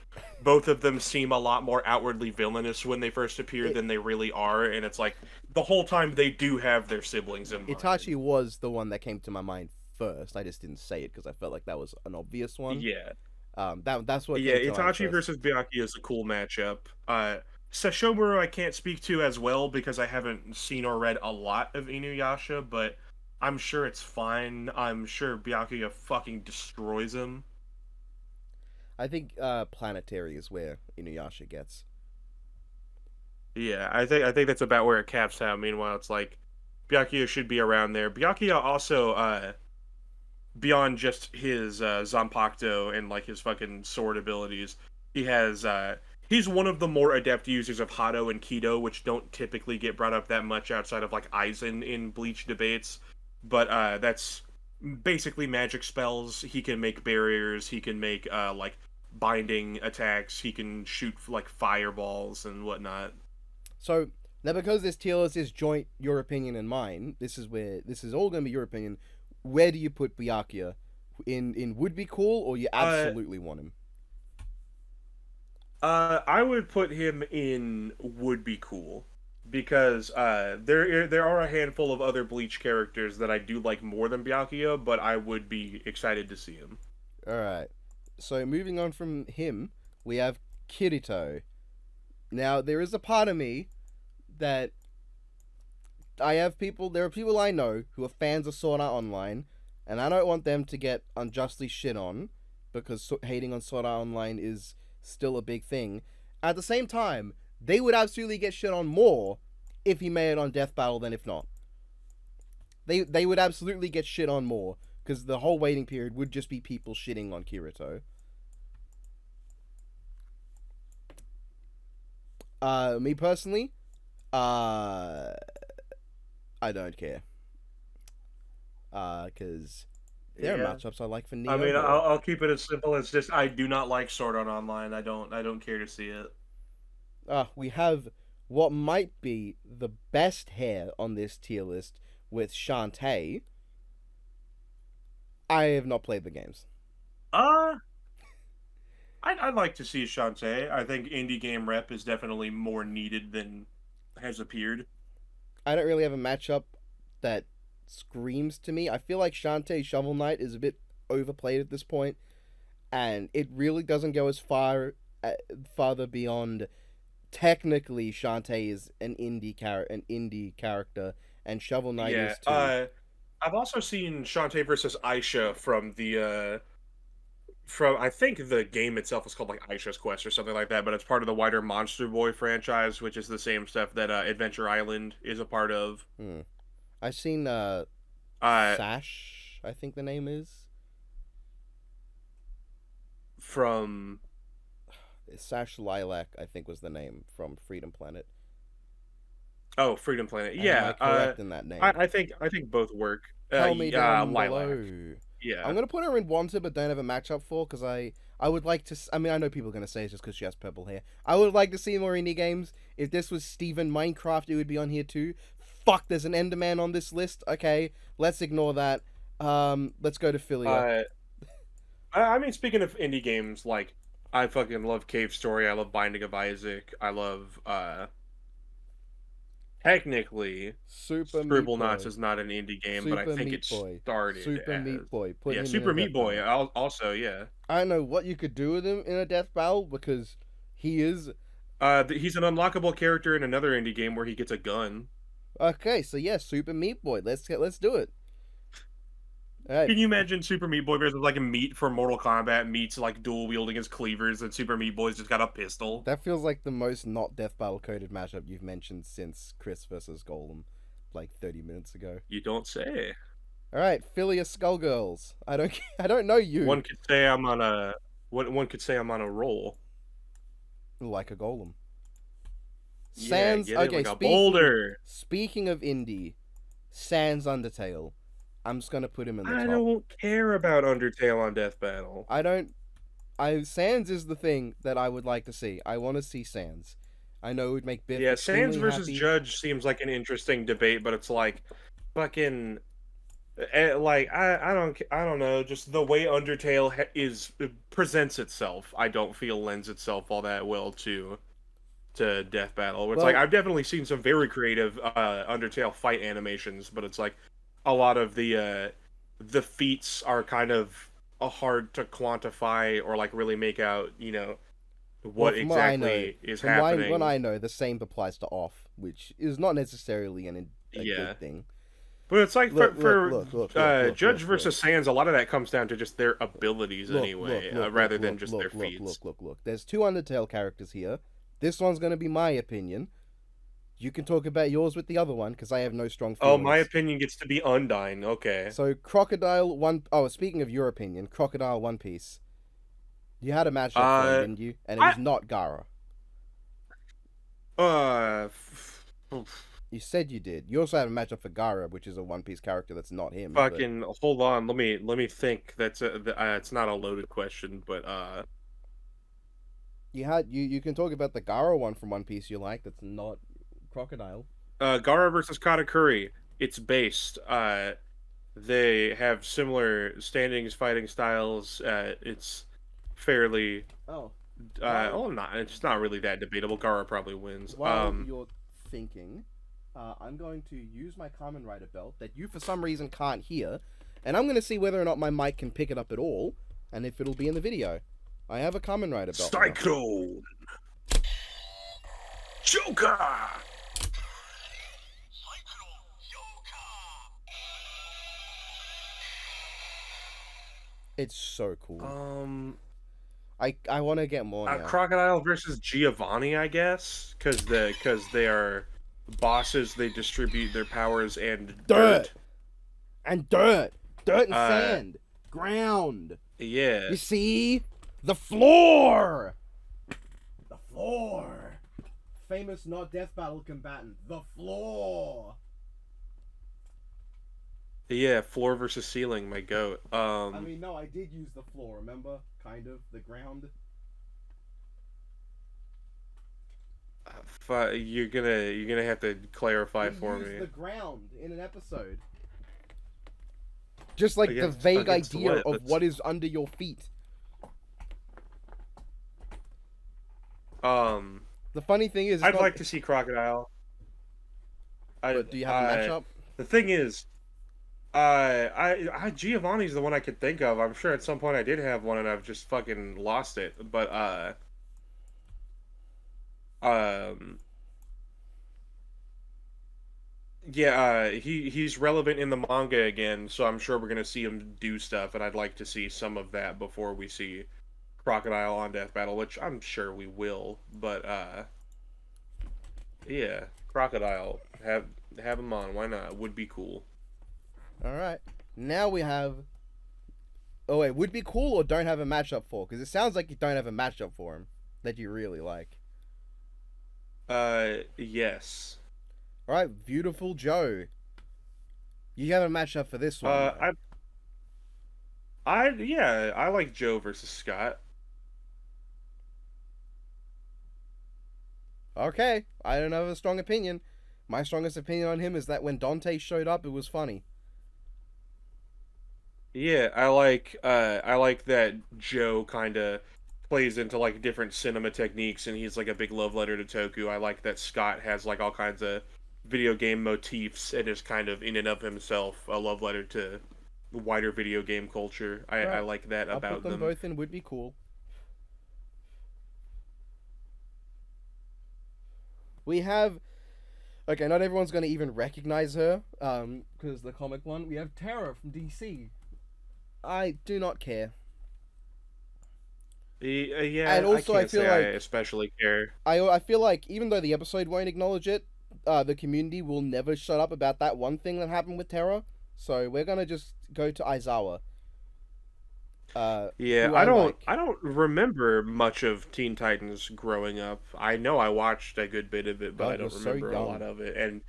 both of them seem a lot more outwardly villainous when they first appear than they really are, and it's like the whole time they do have their siblings in mind. Itachi was the one that came to my mind first. I just didn't say it because I felt like that was an obvious one. Yeah. That's what. Yeah, came to mind Itachi first. versus Byakuya is a cool matchup. Sesshomaru I can't speak to as well because I haven't seen or read a lot of Inuyasha, but I'm sure it's fine. I'm sure Byakuya fucking destroys him. I think Planetary is where Inuyasha gets. Yeah, I think that's about where it caps out. Meanwhile, it's like Byakuya should be around there. Byakuya also beyond just his Zanpakuto and like his fucking sword abilities, he has he's one of the more adept users of Hado and Kido, which don't typically get brought up that much outside of like Aizen in Bleach debates. But that's basically magic spells. He can make barriers. He can make like binding attacks. He can shoot like fireballs and whatnot. So now, because this tier list is joint your opinion and mine, this is all going to be your opinion. Where do you put Byakuya? In would be cool, or you absolutely want him? I would put him in would be cool because there are a handful of other Bleach characters that I do like more than Byakuya, but I would be excited to see him. All right. So moving on from him, we have Kirito. Now there is a part of me that there are people I know who are fans of Sword Art Online, and I don't want them to get unjustly shit on because hating on Sword Art Online is still a big thing. At the same time, they would absolutely get shit on more if he made it on Death Battle than if not. They would absolutely get shit on more because the whole waiting period would just be people shitting on Kirito. Me personally, I don't care. Because there are matchups I like for Neo. I mean, I'll keep it as simple as just I do not like Sword Art Online. I don't care to see it. We have what might be the best hair on this tier list with Shantae. I have not played the games. I'd like to see Shantae. I think indie game rep is definitely more needed than has appeared. I don't really have a matchup that screams to me. I feel like Shantae Shovel Knight is a bit overplayed at this point, and it really doesn't go as farther beyond. Technically, Shantae is an indie character, and Shovel Knight is too. I've also seen Shantae versus Aisha from I think the game itself is called like Aisha's Quest or something like that, but it's part of the wider Monster Boy franchise, which is the same stuff that Adventure Island is a part of. I've seen Sash, I think the name is. from Sash Lilac, I think, was the name from Freedom Planet. Freedom Planet. Am Yeah, I correct in that name? I think both work. Tell me down Lilac. below. Yeah. I'm gonna put her in Wanted, but don't have a matchup for because I would like to. I mean, I know people are gonna say it's just because she has purple hair. I would like to see more indie games. If this was Steven Minecraft, it would be on here too. Fuck, there's an Enderman on this list. Okay, let's ignore that. Let's go to Philia. I mean, speaking of indie games, like I fucking love Cave Story. I love Binding of Isaac. I love technically Super Meat Scribble Boy. Knots is not an indie game, but I Super think Meat it Boy. started Super as... Meat Boy. Put yeah, him Super in a Meat death Boy. battle. Also, yeah. I don't know what you could do with him in a death battle because he is. He's an unlockable character in another indie game where he gets a gun. Okay, so yeah, Super Meat Boy. Let's do it. All right. Can you imagine Super Meat Boy versus like a Meat from Mortal Kombat meets like dual wielding his cleavers, and Super Meat Boy's just got a pistol? That feels like the most not death battle coded matchup you've mentioned since Chris versus Golem, like 30 minutes ago. You don't say. All right, Philia Skullgirls. I don't know you. One could say I'm on a roll. Like a golem. Yeah, Sans. get it? Okay, Like a boulder. Speaking of indie, Sans Undertale. I'm just gonna put him in the top. I don't care about Undertale on Death Battle. Sans is the thing that I would like to see. I want to see Sans. I know it would make Biff. Yeah, Sans versus happy. Judge seems like an interesting debate, but it's like fucking like I don't know, just the way Undertale presents itself. I don't feel lends itself all that well to Death Battle. It's like I've definitely seen some very creative Undertale fight animations, but it's like a lot of the feats are kind of hard to quantify or like really make out, you know, what exactly is happening. When I know, the same applies to Off, which is not necessarily a good thing. But it's like for Judge versus Sans, a lot of that comes down to just their abilities anyway, rather than just their feats. Look. There's two Undertale characters here. This one's going to be my opinion. You can talk about yours with the other one, because I have no strong feelings. Oh, my opinion gets to be Undyne, okay. So, Crocodile One... Oh, speaking of your opinion, Crocodile One Piece. You had a matchup for him, didn't you? And it was not Gaara. You said you did. You also have a matchup for Gaara, which is a One Piece character that's not him. Fucking, hold on, let me think. That's it's not a loaded question, but You can talk about the Gaara one from One Piece you like. That's not Crocodile. Gaara versus Katakuri. It's based. They have similar standings, fighting styles. It's fairly. It's not really that debatable. Gaara probably wins. While you're thinking, I'm going to use my Kamen Rider belt that you for some reason can't hear, and I'm going to see whether or not my mic can pick it up at all, and if it'll be in the video. I have a Kamen Rider belt. Cyclone! Joker! It's so cool. I want to get more now. Crocodile versus Giovanni, I guess, because they are bosses. They distribute their powers and dirt and sand, ground. Yeah. You see, the floor. Famous not death battle combatant. The floor. Yeah, floor versus ceiling, my goat. I mean, no, I did use the floor. Remember, kind of the ground. You're gonna have to clarify for me. The ground in an episode. Just like the vague idea of what is under your feet. The funny thing is, I'd like to see Crocodile. Do you have a matchup? The thing is, Giovanni's the one I could think of. I'm sure at some point I did have one and I've just fucking lost it. But he's relevant in the manga again, so I'm sure we're gonna see him do stuff, and I'd like to see some of that before we see Crocodile on Death Battle, which I'm sure we will. But yeah, Crocodile, have him on. Why not? Would be cool. All right. Now we have Oh wait, would be cool or don't have a matchup for? Because it sounds like you don't have a matchup for him that you really like. Yes. All right, beautiful Joe. You have a matchup for this one. I like Joe versus Scott. Okay, I don't have a strong opinion. My strongest opinion on him is that when Dante showed up, it was funny. Yeah, I like that Joe kind of plays into like different cinema techniques, and he's like a big love letter to Toku. I like that Scott has like all kinds of video game motifs and is kind of in and of himself a love letter to the wider video game culture. I Right. like that I'll about put them them. both in would be cool. We have okay, not everyone's gonna even recognize her, because the comic one. We have Terra from DC. I do not care. Yeah, And also, I can't feel say like- I especially care. I feel like even though the episode won't acknowledge it, the community will never shut up about that one thing that happened with Terra. So we're gonna just go to Aizawa. Yeah, who I don't like. I don't remember much of Teen Titans growing up. I know I watched a good bit of it, but God, I don't you're so remember a young. lot of it. And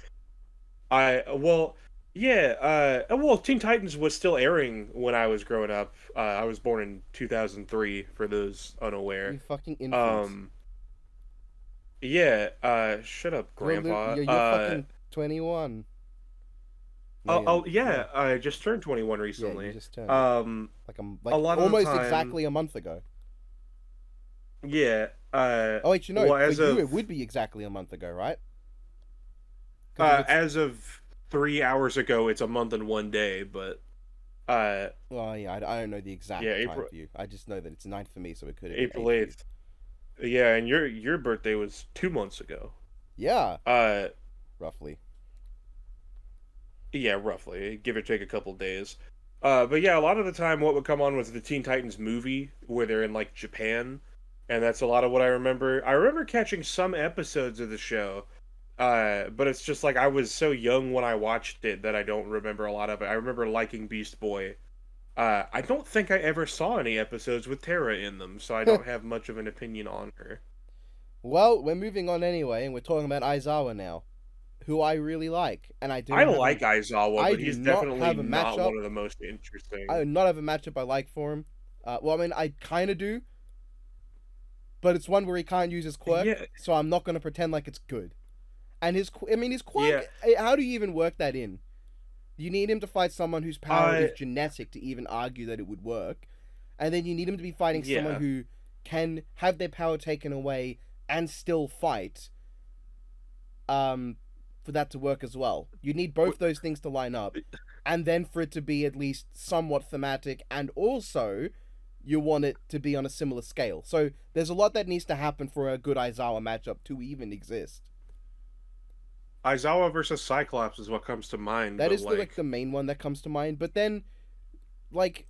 Teen Titans was still airing when I was growing up. I was born in 2003 for those unaware. You fucking infants. Shut up, Grandpa. You're fucking 21. Yeah, I just turned 21 recently. Yeah, you just turned. Like a lot of the almost time- exactly a month ago. Yeah. Oh wait, well, for as you of- it would be exactly a month ago, right? 'Cause if it's- As of 3 hours ago, it's a month and 1 day, but well, yeah, I don't know the exact yeah, time April- for you. I just know that it's 9th for me, so it could have April been 8th. Yeah, and your birthday was 2 months ago. Yeah, Uh, roughly. yeah, roughly, give or take a couple days. But yeah, a lot of the time, what would come on was the Teen Titans movie, where they're in like Japan, and that's a lot of what I remember. I remember catching some episodes of the show, but it's just like I was so young when I watched it that I don't remember a lot of it. I remember liking Beast Boy. I don't think I ever saw any episodes with Terra in them, so I don't have much of an opinion on her. Well, we're moving on anyway, and we're talking about Aizawa now, who I really like, and I do. I like Aizawa, I but do he's not definitely have a not matchup. one of the most interesting. I do not have a matchup I like for him. Well, I mean, I kind of do, but it's one where he can't use his quirk, Yeah. so I'm not going to pretend like it's good. And his quirk, Yeah. how do you even work that in? You need him to fight someone whose power is I- genetic to even argue that it would work. And then you need him to be fighting Yeah. someone who can have their power taken away and still fight. For that to work as well. You need both those things to line up. And then for it to be at least somewhat thematic, and also you want it to be on a similar scale. So there's a lot that needs to happen for a good Aizawa matchup to even exist. Aizawa versus Cyclops is what comes to mind. That but is the main one that comes to mind. But then, like,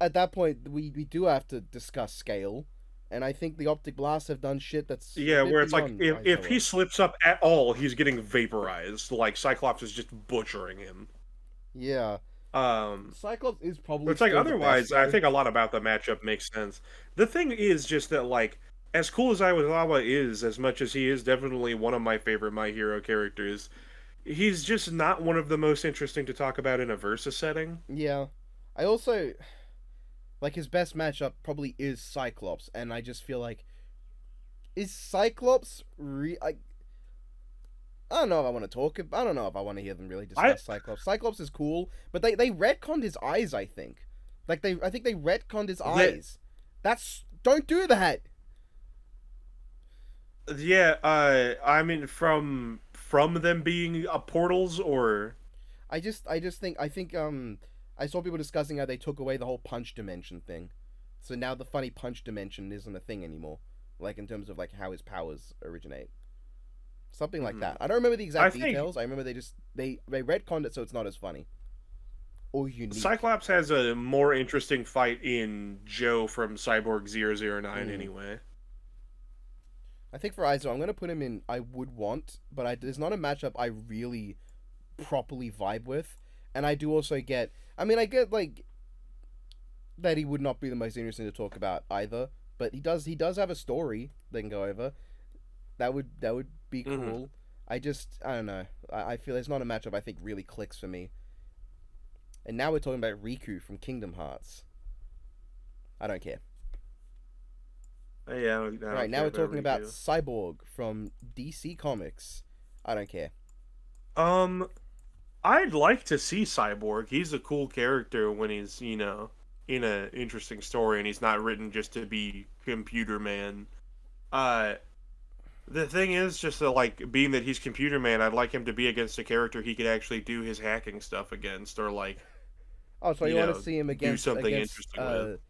at that point, we do have to discuss scale. And I think the Optic Blasts have done shit that's a yeah, bit where it's like beyond if Aizawa. he slips up at all, he's getting vaporized. Like Cyclops is just butchering him. Yeah. Um, Cyclops is probably but it's like still the otherwise, best, I though. think a lot about the matchup makes sense. The thing is just that like as cool as Aizawa is, as much as he is definitely one of my favorite My Hero characters, he's just not one of the most interesting to talk about in a versus setting. Yeah. I also like his best matchup probably is Cyclops, and I just feel like is Cyclops I don't know if I want to talk. I don't know if I want to hear them really discuss Cyclops. Cyclops is cool, but they retconned his eyes. I think, I think they retconned his eyes. Don't do that. Yeah, I mean from them being portals or I think I saw people discussing how they took away the whole punch dimension thing, so now the funny punch dimension isn't a thing anymore. Like in terms of like how his powers originate. Something like that. I don't remember the exact details. I remember they retconned it so it's not as funny. Or unique. Cyclops has a more interesting fight in Joe from Cyborg 009 anyway. I think for Aizo, I'm going to put him in I would want, but there's not a matchup I really properly vibe with. And I do also get I mean, I get like that he would not be the most interesting to talk about either, but he does have a story they can go over. That would be cool. I don't know. I feel it's not a matchup I think really clicks for me. And now we're talking about Riku from Kingdom Hearts. I don't care. Yeah. Right, now we're talking about Cyborg from DC Comics. I don't care. I'd like to see Cyborg. He's a cool character when he's, in an interesting story and he's not written just to be Computer Man. The thing is, just like, being that he's Computer Man, I'd like him to be against a character he could actually do his hacking stuff against, or like. Oh, so you want to see him against something interesting with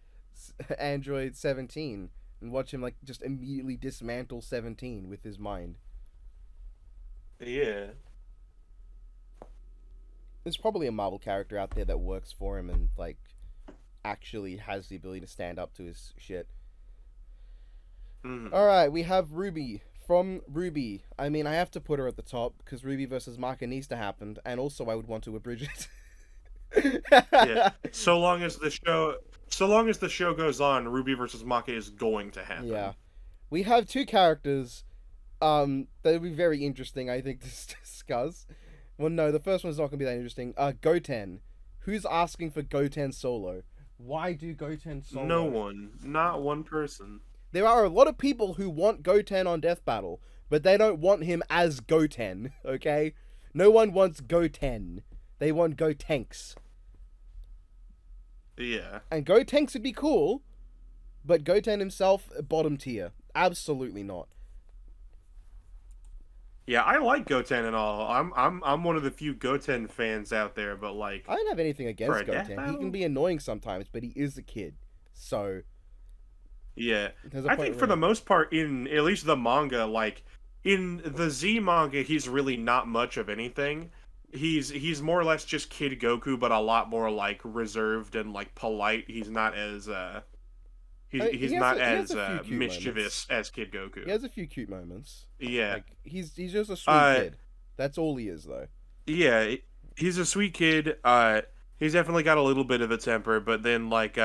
Android 17 and watch him like just immediately dismantle 17 with his mind. Yeah. There's probably a Marvel character out there that works for him and like actually has the ability to stand up to his shit. Mm-hmm. All right, we have Ruby from Ruby. I mean, I have to put her at the top because Ruby versus Macanista happened, and also I would want to abridge it. Yeah. So long as the show goes on, Ruby versus Maka is going to happen. Yeah. We have two characters that would be very interesting, I think, to discuss. Well, no, the first one's not going to be that interesting. Goten. Who's asking for Goten solo? Why do Goten solo? No one. Not one person. There are a lot of people who want Goten on Death Battle, but they don't want him as Goten, okay? No one wants Goten. They want Gotenks. Yeah. And Gotenks would be cool, but Goten himself, bottom tier. Absolutely not. Yeah, I like Goten and all. I'm one of the few Goten fans out there, but like, I don't have anything For against a death Goten. He can be annoying sometimes, but he is a kid. So, yeah. there's a I point think for where- the most part, in at least the manga, like in the Z manga, he's really not much of anything. He's more or less just Kid Goku, but a lot more like reserved and like polite. He's not as he's he has not he has as a few cute mischievous moments. as Kid Goku. He has a few cute moments. Yeah. Like he's just a sweet kid. That's all he is, though. Yeah, he's a sweet kid. He's definitely got a little bit of a temper, but then like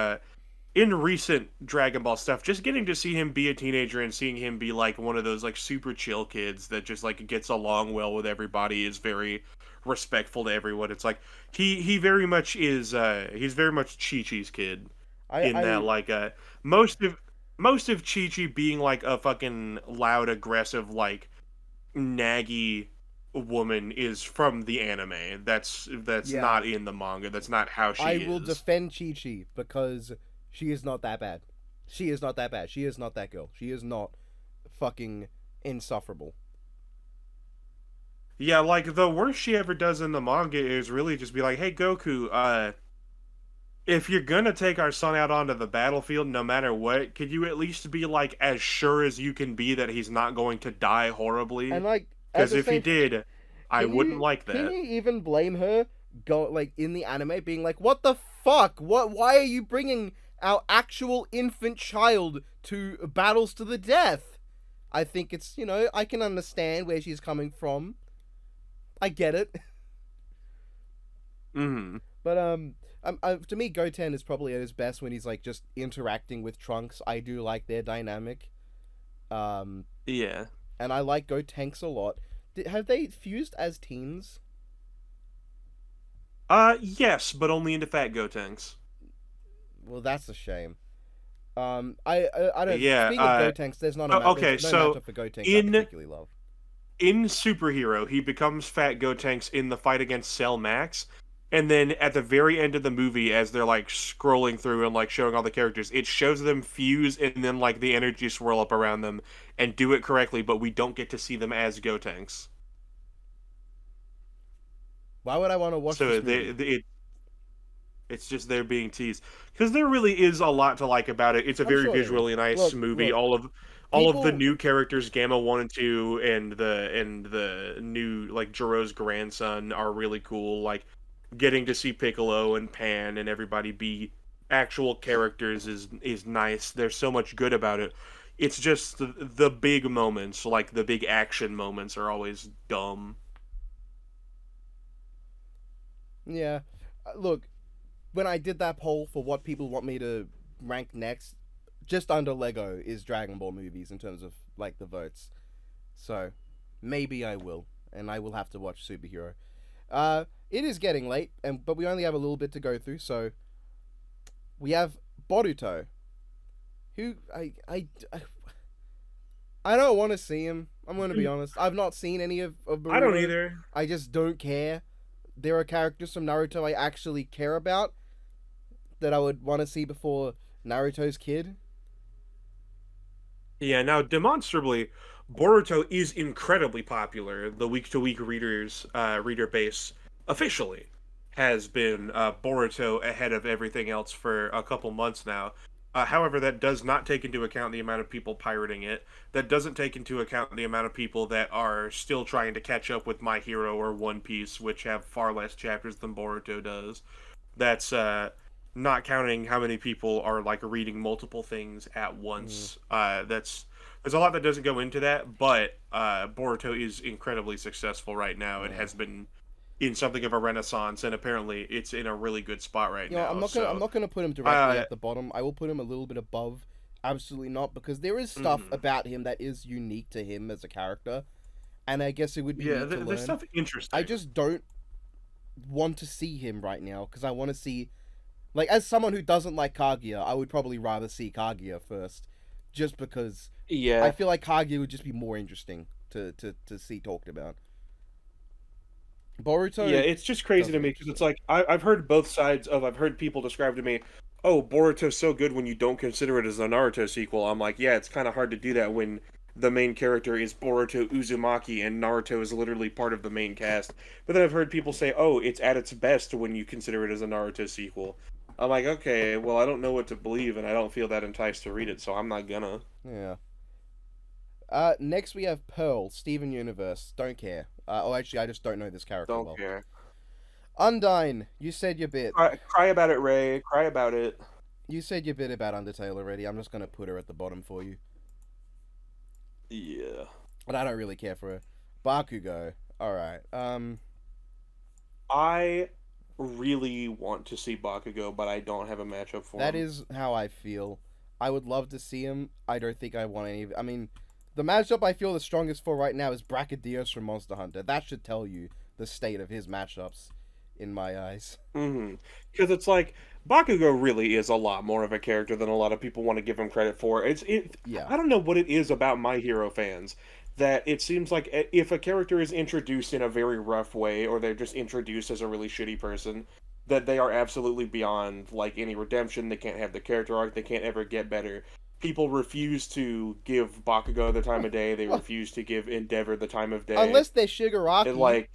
in recent Dragon Ball stuff, just getting to see him be a teenager and seeing him be like one of those like super chill kids that just like gets along well with everybody, is very respectful to everyone. It's like he very much is he's very much Chi-Chi's kid that like most of Chi-Chi being like a fucking loud, aggressive, like naggy woman is from the anime. That's Yeah. not in the manga. That's not how she is. I will defend Chi-Chi because she is not that bad. She is not that bad. She is not that girl. She is not fucking insufferable. Yeah, like the worst she ever does in the manga is really just be like, "Hey Goku, if you're gonna take our son out onto the battlefield, no matter what, could you at least be like as sure as you can be that he's not going to die horribly? And like, Because if he did, I can wouldn't you- like that." Can you even blame her? Like in the anime, being like, "What the fuck? Why are you bringing our actual infant child to battles to the death?" I think it's I can understand where she's coming from. I get it, Mm-hmm. but to me, Goten is probably at his best when he's like just interacting with Trunks. I do like their dynamic, Yeah. and I like Gotenks a lot. Have they fused as teens? Yes, but only into Fat Gotenks. Well, that's a shame. I don't. Yeah, Speaking of Gotenks, there's not a okay, there's no so matchup for Gotenks in- I particularly love. In Superhero, he becomes Fat Gotenks in the fight against Cell Max, and then at the very end of the movie, as they're like scrolling through and like showing all the characters, it shows them fuse and then like the energy swirl up around them and do it correctly, but we don't get to see them as Gotenks. Why would I want to watch So this movie? it's just they're being teased because there really is a lot to like about it. It's a I'm very sure there is. visually nice Look, movie. look, All of the people- new characters, Gamma 1 and 2, and the new like Jiro's grandson are really cool. Like getting to see Piccolo and Pan and everybody be actual characters is nice. There's so much good about it. It's just the big moments, like the big action moments, are always dumb. Yeah, look, when I did that poll for what people want me to rank next, just under Lego is Dragon Ball movies in terms of like the votes. So maybe I will, and I will have to watch Superhero. It is getting late, but we only have a little bit to go through. So we have Boruto, who I don't want to see him. I'm going to be honest. I've not seen any of Boruto. I don't either. I just don't care. There are characters from Naruto I actually care about that I would want to see before Naruto's kid. Yeah, now demonstrably, Boruto is incredibly popular. The week-to-week reader base officially has been Boruto ahead of everything else for a couple months now. However, that does not take into account the amount of people pirating it. That doesn't take into account the amount of people that are still trying to catch up with My Hero or One Piece, which have far less chapters than Boruto does. That's not counting how many people are like reading multiple things at once. There's a lot that doesn't go into that, but Boruto is incredibly successful right now. It has been in something of a renaissance, and apparently it's in a really good spot right now. I'm not gonna put him directly at the bottom. I will put him a little bit above. Absolutely not, because there is stuff about him that is unique to him as a character, and I guess it would be neat to learn. There's stuff interesting. I just don't want to see him right now because I want to see, like, as someone who doesn't like Kaguya, I would probably rather see Kaguya first, just because I feel like Kaguya would just be more interesting to see talked about. Boruto. Yeah, it's just crazy to me because it's like I've heard both sides of. I've heard people describe to me, "Oh, Boruto's so good when you don't consider it as a Naruto sequel." I'm like, yeah, it's kind of hard to do that when the main character is Boruto Uzumaki and Naruto is literally part of the main cast. But then I've heard people say, "Oh, it's at its best when you consider it as a Naruto sequel." I'm like, okay, well, I don't know what to believe, and I don't feel that enticed to read it, so I'm not gonna. Yeah. Next we have Pearl, Steven Universe. Don't care. Actually, I just don't know this character well. Don't care. Undyne, you said your bit. Cry about it, Ray. Cry about it. You said your bit about Undertale already. I'm just gonna put her at the bottom for you. Yeah. But I don't really care for her. Bakugo. Alright. I really want to see Bakugo, but I don't have a matchup for him. That is how I feel. I would love to see him. I don't think I want any of it. I mean, the matchup I feel the strongest for right now is Brachydios from Monster Hunter. That should tell you the state of his matchups, in my eyes. Because it's like, Bakugo really is a lot more of a character than a lot of people want to give him credit for. Yeah. I don't know what it is about My Hero fans, that it seems like if a character is introduced in a very rough way, or they're just introduced as a really shitty person, that they are absolutely beyond, like, any redemption. They can't have the character arc. They can't ever get better. People refuse to give Bakugo the time of day. They refuse to give Endeavor the time of day. Unless they're Shigaraki. And, like,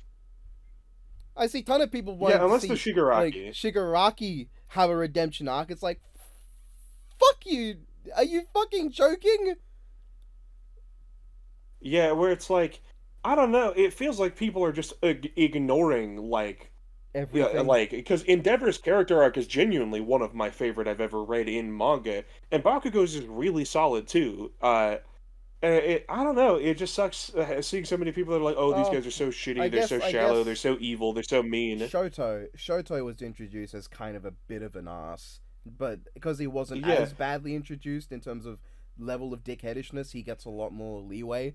I see a ton of people wanting unless to they're see Shigaraki. like, Shigaraki have a redemption arc. It's like, fuck you. Are you fucking joking? Yeah, where it's like, I don't know. It feels like people are just ignoring, like, Everything. yeah, like, because Endeavor's character arc is genuinely one of my favorite I've ever read in manga, and Bakugo's is really solid too. I don't know, it just sucks seeing so many people that are like, oh, these guys are so shitty, they're so shallow, they're so evil, they're so mean. Shoto was introduced as kind of a bit of an ass, but because he wasn't as badly introduced in terms of level of dickheadishness, he gets a lot more leeway.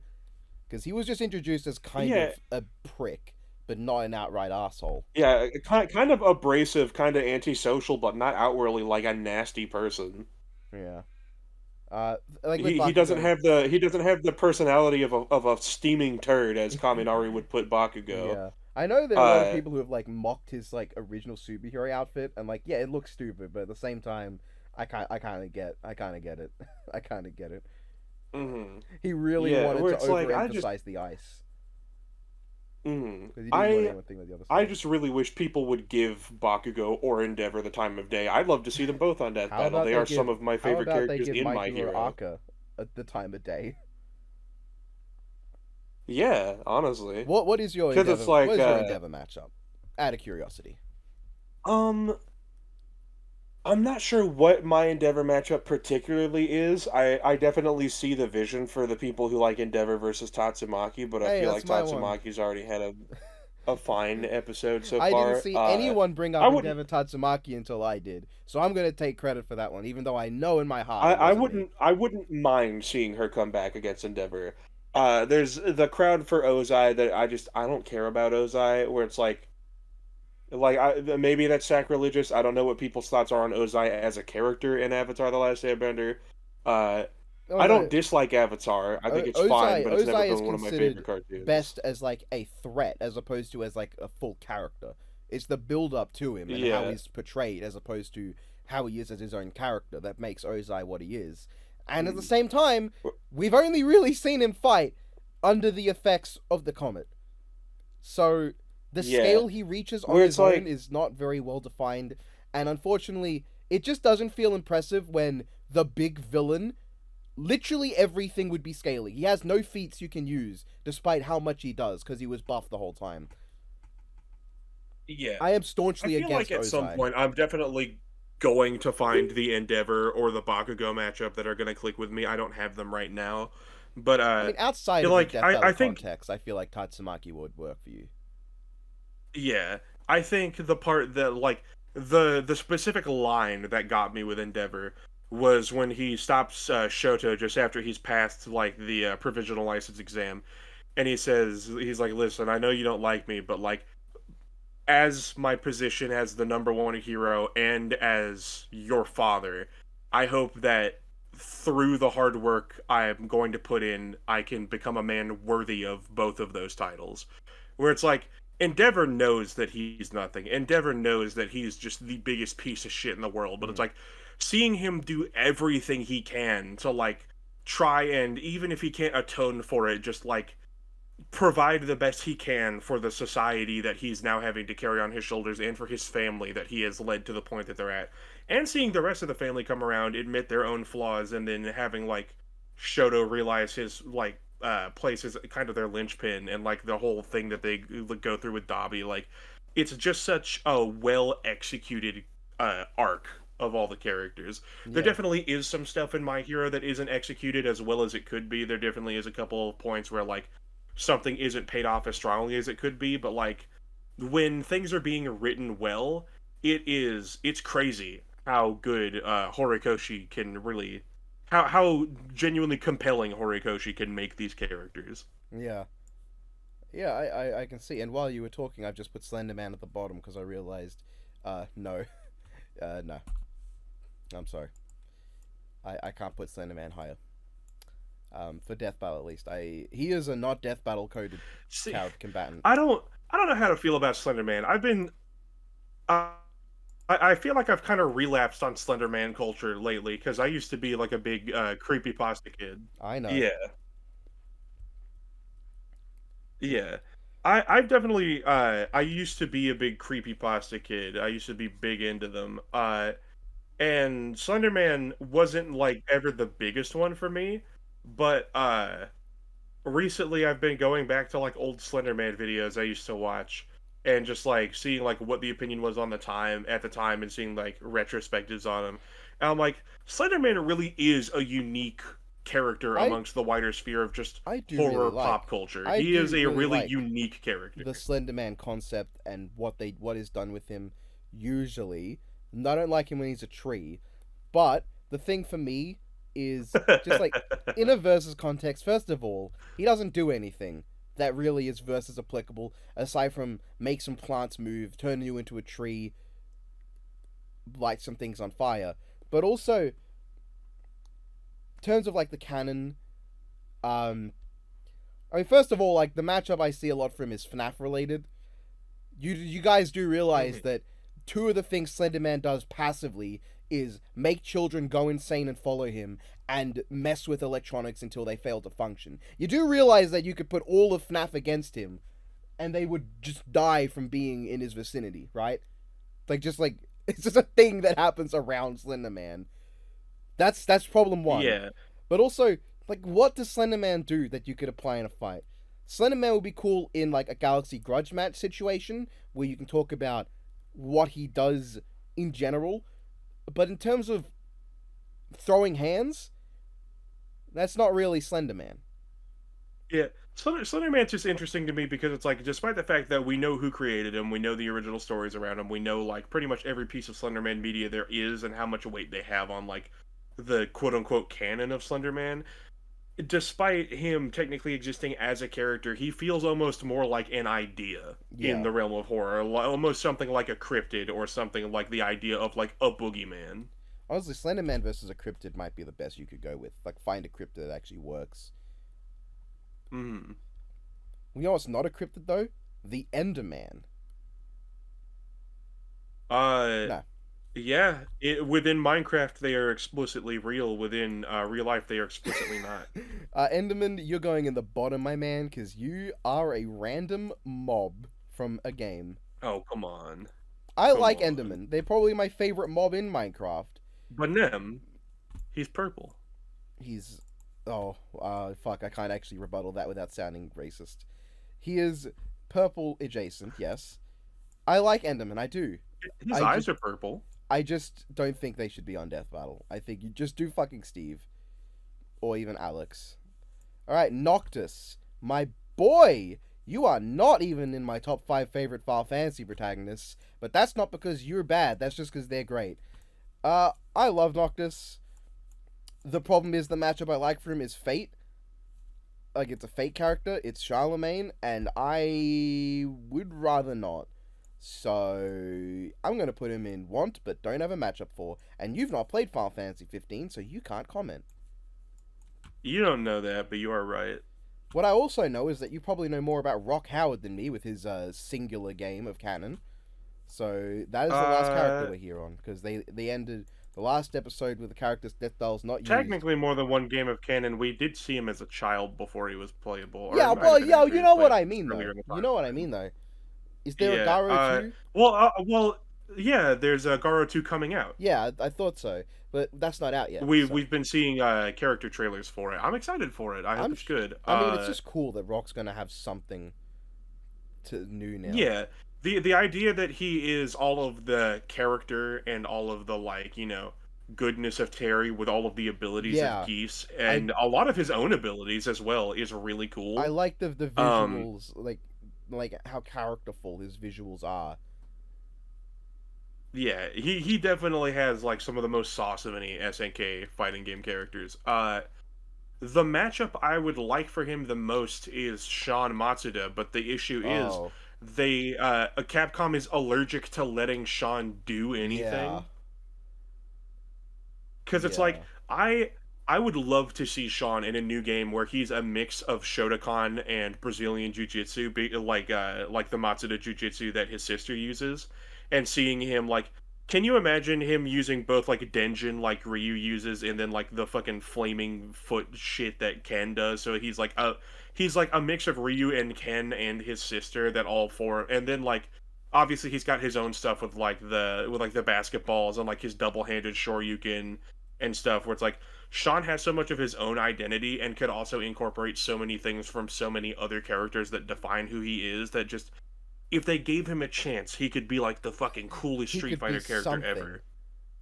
Because he was just introduced as kind of a prick, but not an outright asshole. Yeah, kind of abrasive, kind of antisocial, but not outwardly like a nasty person. Yeah. He doesn't have the personality of a steaming turd, as Kaminari would put Bakugo. Yeah. I know there are a lot of people who have like mocked his like original superhero outfit, and like, yeah, it looks stupid, but at the same time, I kind of get it. I kind of get it. Mm-hmm. He really wanted to overemphasize the ice. I just really wish people would give Bakugo or Endeavor the time of day. I'd love to see them both on Death Battle. They are some of my favorite characters in My Hero. Aka at the time of day. Yeah, honestly. What is your Endeavor, what is your Endeavor matchup? Out of curiosity. I'm not sure what my Endeavor matchup particularly is. I definitely see the vision for the people who like Endeavor versus Tatsumaki, but I feel like Tatsumaki's already had a... a fine episode so I far. didn't see anyone bring I up wouldn't. Endeavor Tatsumaki until I did, so I'm gonna take credit for that one, even though I know in my heart I, it I wasn't me. wouldn't. I wouldn't mind seeing her come back against Endeavor. There's the crowd for Ozai that I don't care about Ozai. Where it's maybe that's sacrilegious. I don't know what people's thoughts are on Ozai as a character in Avatar: The Last Airbender. Uh, Oh I no, don't dislike Avatar. I think it's fine, Ozai but it's never is been one of my considered favorite cartoons. best as like a threat as opposed to as like a full character. It's the build up to him and how Yeah. he's portrayed as opposed to how he is as his own character that makes Ozai what he is. And at the Mm. same time, we've only really seen him fight under the effects of the comet. So the Yeah. scale he reaches on Where his it's own like, is not very well defined, and unfortunately, it just doesn't feel impressive when the big villain literally everything would be scaly. He has no feats you can use, despite how much he does, because he was buffed the whole time. yeah. I am I staunchly feel like against at some Ozai. point I'm definitely going to find the Endeavor or the Bakugo matchup that are going to click with me. I don't have them right now, but I mean, outside of the like Death Battle I think context, I feel like Tatsumaki would work for you. yeah, I think the part that like the specific line that got me with Endeavor was when he stops Shoto just after he's passed like the provisional license exam, and he's like, "Listen, I know you don't like me, but like as my position as the number one hero and as your father, I hope that through the hard work I'm going to put in, I can become a man worthy of both of those titles." Where it's like, Endeavor knows that he's nothing. Endeavor knows that he's just the biggest piece of shit in the world. But it's like, seeing him do everything he can to, like, try and, even if he can't atone for it, just, like, provide the best he can for the society that he's now having to carry on his shoulders and for his family that he has led to the point that they're at. And seeing the rest of the family come around, admit their own flaws, and then having like Shoto realize his like place is kind of their linchpin, and like the whole thing that they go through with Dobby, like it's just such a well executed arc of all the characters. There Yeah. definitely is some stuff in My Hero that isn't executed as well as it could be. There definitely is a couple of points where like something isn't paid off as strongly as it could be, but like when things are being written well, it's crazy how good Horikoshi can really how genuinely compelling Horikoshi can make these characters. Yeah. Yeah, I can see. And while you were talking, I've just put Slender Man at the bottom because I realized, no. No. I'm sorry. I can't put Slender Man higher. For Death Battle at least. He is a not Death Battle coded See, combatant. I don't know how to feel about Slender Man. I've been I feel like I've kind of relapsed on Slender Man culture lately because I used to be like a big creepypasta kid. I know. Yeah. Yeah. I've definitely I used to be a big creepypasta kid. I used to be big into them. And Slenderman wasn't like ever the biggest one for me, but recently I've been going back to like old Slenderman videos I used to watch and just like seeing like what the opinion was on the time at the time and seeing like retrospectives on him. And I'm like, Slenderman really is a unique character amongst the wider sphere of just I do horror really like- pop culture. I He do is a really really like unique character. the Slender Man concept and what is done with him usually. And I don't like him when he's a tree, but the thing for me is just like in a versus context. First of all, he doesn't do anything that really is versus applicable aside from make some plants move, turn you into a tree, light some things on fire. But also, in terms of like the canon, I mean, first of all, like the matchup I see a lot from is FNAF related. You guys do realize that two of the things Slender Man does passively is make children go insane and follow him and mess with electronics until they fail to function. You do realize that you could put all of FNAF against him and they would just die from being in his vicinity, right? Like it's just a thing that happens around Slender Man. That's problem one. Yeah. But also, like, what does Slender Man do that you could apply in a fight? Slender Man would be cool in like a Galaxy Grudge match situation where you can talk about what he does in general. But in terms of throwing hands, that's not really Slender Man. Yeah, Slenderman's just interesting to me because it's like, despite the fact that we know who created him, we know the original stories around him, we know like pretty much every piece of Slenderman media there is, and how much weight they have on like the quote unquote canon of Slenderman. Despite him technically existing as a character, he feels almost more like an idea in Yeah. the realm of horror, almost something like a cryptid or something like the idea of like a boogeyman. Honestly, Slenderman versus a cryptid might be the best you could go with. Like, find a cryptid that actually works. Hmm. You know what's not a cryptid, though? The Enderman. Uh, No. yeah. Within Minecraft, they are explicitly real. Within real life, they are explicitly not. Enderman, you're going in the bottom, my man, because you are a random mob from a game. Oh, come on. I Come like on. Enderman. They're probably my favorite mob in Minecraft. But Nem, he's purple. He's... Oh, fuck, I can't actually rebuttal that without sounding racist. He is purple adjacent, yes. I like Enderman, I do. His eyes are purple. I just don't think they should be on Death Battle. I think you just do fucking Steve. Or even Alex. Alright, Noctis. My boy! You are not even in my top 5 favorite Final Fantasy protagonists, but that's not because you're bad, that's just because they're great. I love Noctis. The problem is the matchup I like for him is Fate. Like, it's a Fate character, it's Charlemagne, and I would rather not. So, I'm going to put him in Want, but don't have a matchup for. And you've not played Final Fantasy 15, so you can't comment. You don't know that, but you are right. What I also know is that you probably know more about Rock Howard than me with his singular game of canon. So, that is the last character we're here on, because they ended the last episode with the character's death dial's not used. Technically, more than one game of canon. We did see him as a child before he was playable. Yeah, well, yo, you know what I mean, though. You know what I mean, though. Is there a Garo 2? Well, yeah, there's a Garo 2 coming out. Yeah, I thought so, but that's not out yet. We've been seeing character trailers for it. I'm excited for it. I hope it's good. I mean, it's just cool that Rock's gonna have something new now. Yeah, the idea that he is all of the character and all of the like, goodness of Terry with all of the abilities of Geese and a lot of his own abilities as well is really cool. I like the visuals, like how characterful his visuals are. Yeah, he definitely has like some of the most sauce of any SNK fighting game characters. The matchup I would like for him the most is Sean Matsuda, but the issue is Capcom is allergic to letting Sean do anything. Because it's like I would love to see Sean in a new game where he's a mix of Shotokan and Brazilian Jiu-Jitsu, like the Matsuda Jiu-Jitsu that his sister uses, and seeing him like, can you imagine him using both like Denjin like Ryu uses and then like the fucking flaming foot shit that Ken does? So he's like a mix of Ryu and Ken and his sister that all four, and then like obviously he's got his own stuff with like the basketballs and like his double-handed Shoryuken and stuff where it's like Sean has so much of his own identity and could also incorporate so many things from so many other characters that define who he is that just, if they gave him a chance, he could be like the fucking coolest Street Fighter character ever.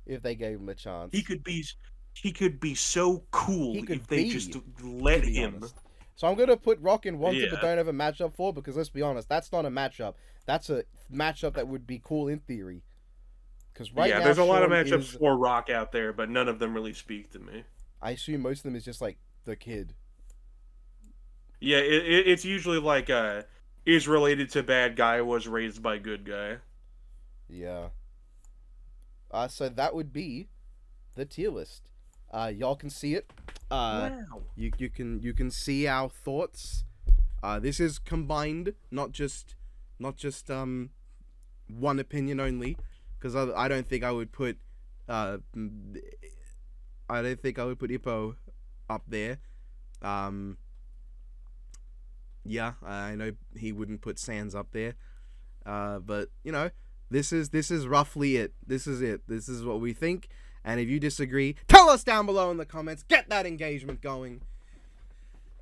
If they gave him a chance. He could be so cool if they just let him. Honest. So I'm gonna put Rock in Wanted, but don't have a matchup for, because let's be honest, that's not a matchup. That's a matchup that would be cool in theory. Because now, there's a lot of matchups for Rock out there, but none of them really speak to me. I assume most of them is just like the kid. Yeah, it's usually like is related to bad guy, was raised by good guy. Yeah. So that would be the tier list. Y'all can see it. Wow. You can see our thoughts. This is combined, not just one opinion only, because I don't think I would put Ippo up there. Yeah, I know he wouldn't put Sans up there. But this is roughly it. This is it. This is what we think. And if you disagree, tell us down below in the comments. Get that engagement going.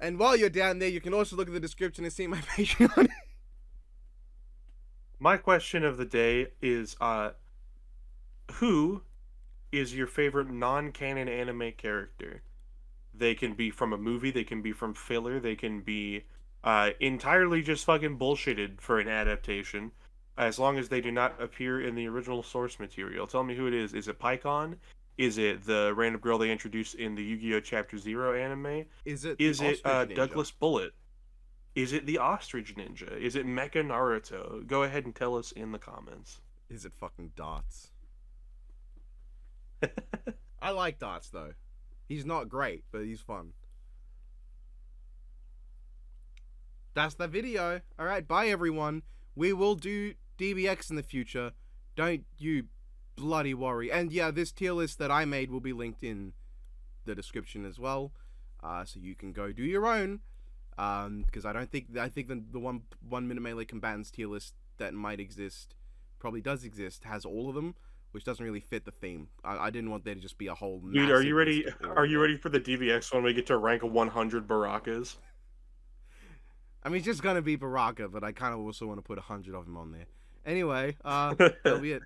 And while you're down there, you can also look at the description and see my Patreon. My question of the day is, who is your favorite non-canon anime character? They can be from a movie. They can be from filler. They can be entirely just fucking bullshitted for an adaptation, as long as they do not appear in the original source material. Tell me who it is. Is it PyCon? Is it the random girl they introduced in the Yu-Gi-Oh! Chapter Zero anime? Is it Is the it Ostrich Ninja? Douglas Bullet? Is it the Ostrich Ninja? Is it Mecha Naruto? Go ahead and tell us in the comments. Is it fucking Darts? I like Darts though. He's not great, but he's fun. That's the video. Alright, bye everyone. We will do DBX in the future. Don't you bloody worry. And yeah, this tier list that I made will be linked in the description as well. So you can go do your own. Because I think the one Minute Melee Combatants tier list that might exist, probably does exist, has all of them, which doesn't really fit the theme. I didn't want there to just be a whole. Dude, are you ready? list of all Are of you them. ready for the DVX when we get to rank 100 Barakas? I mean, it's just gonna be Baraka, but I kind of also want to put 100 of them on there. Anyway, that'll be it.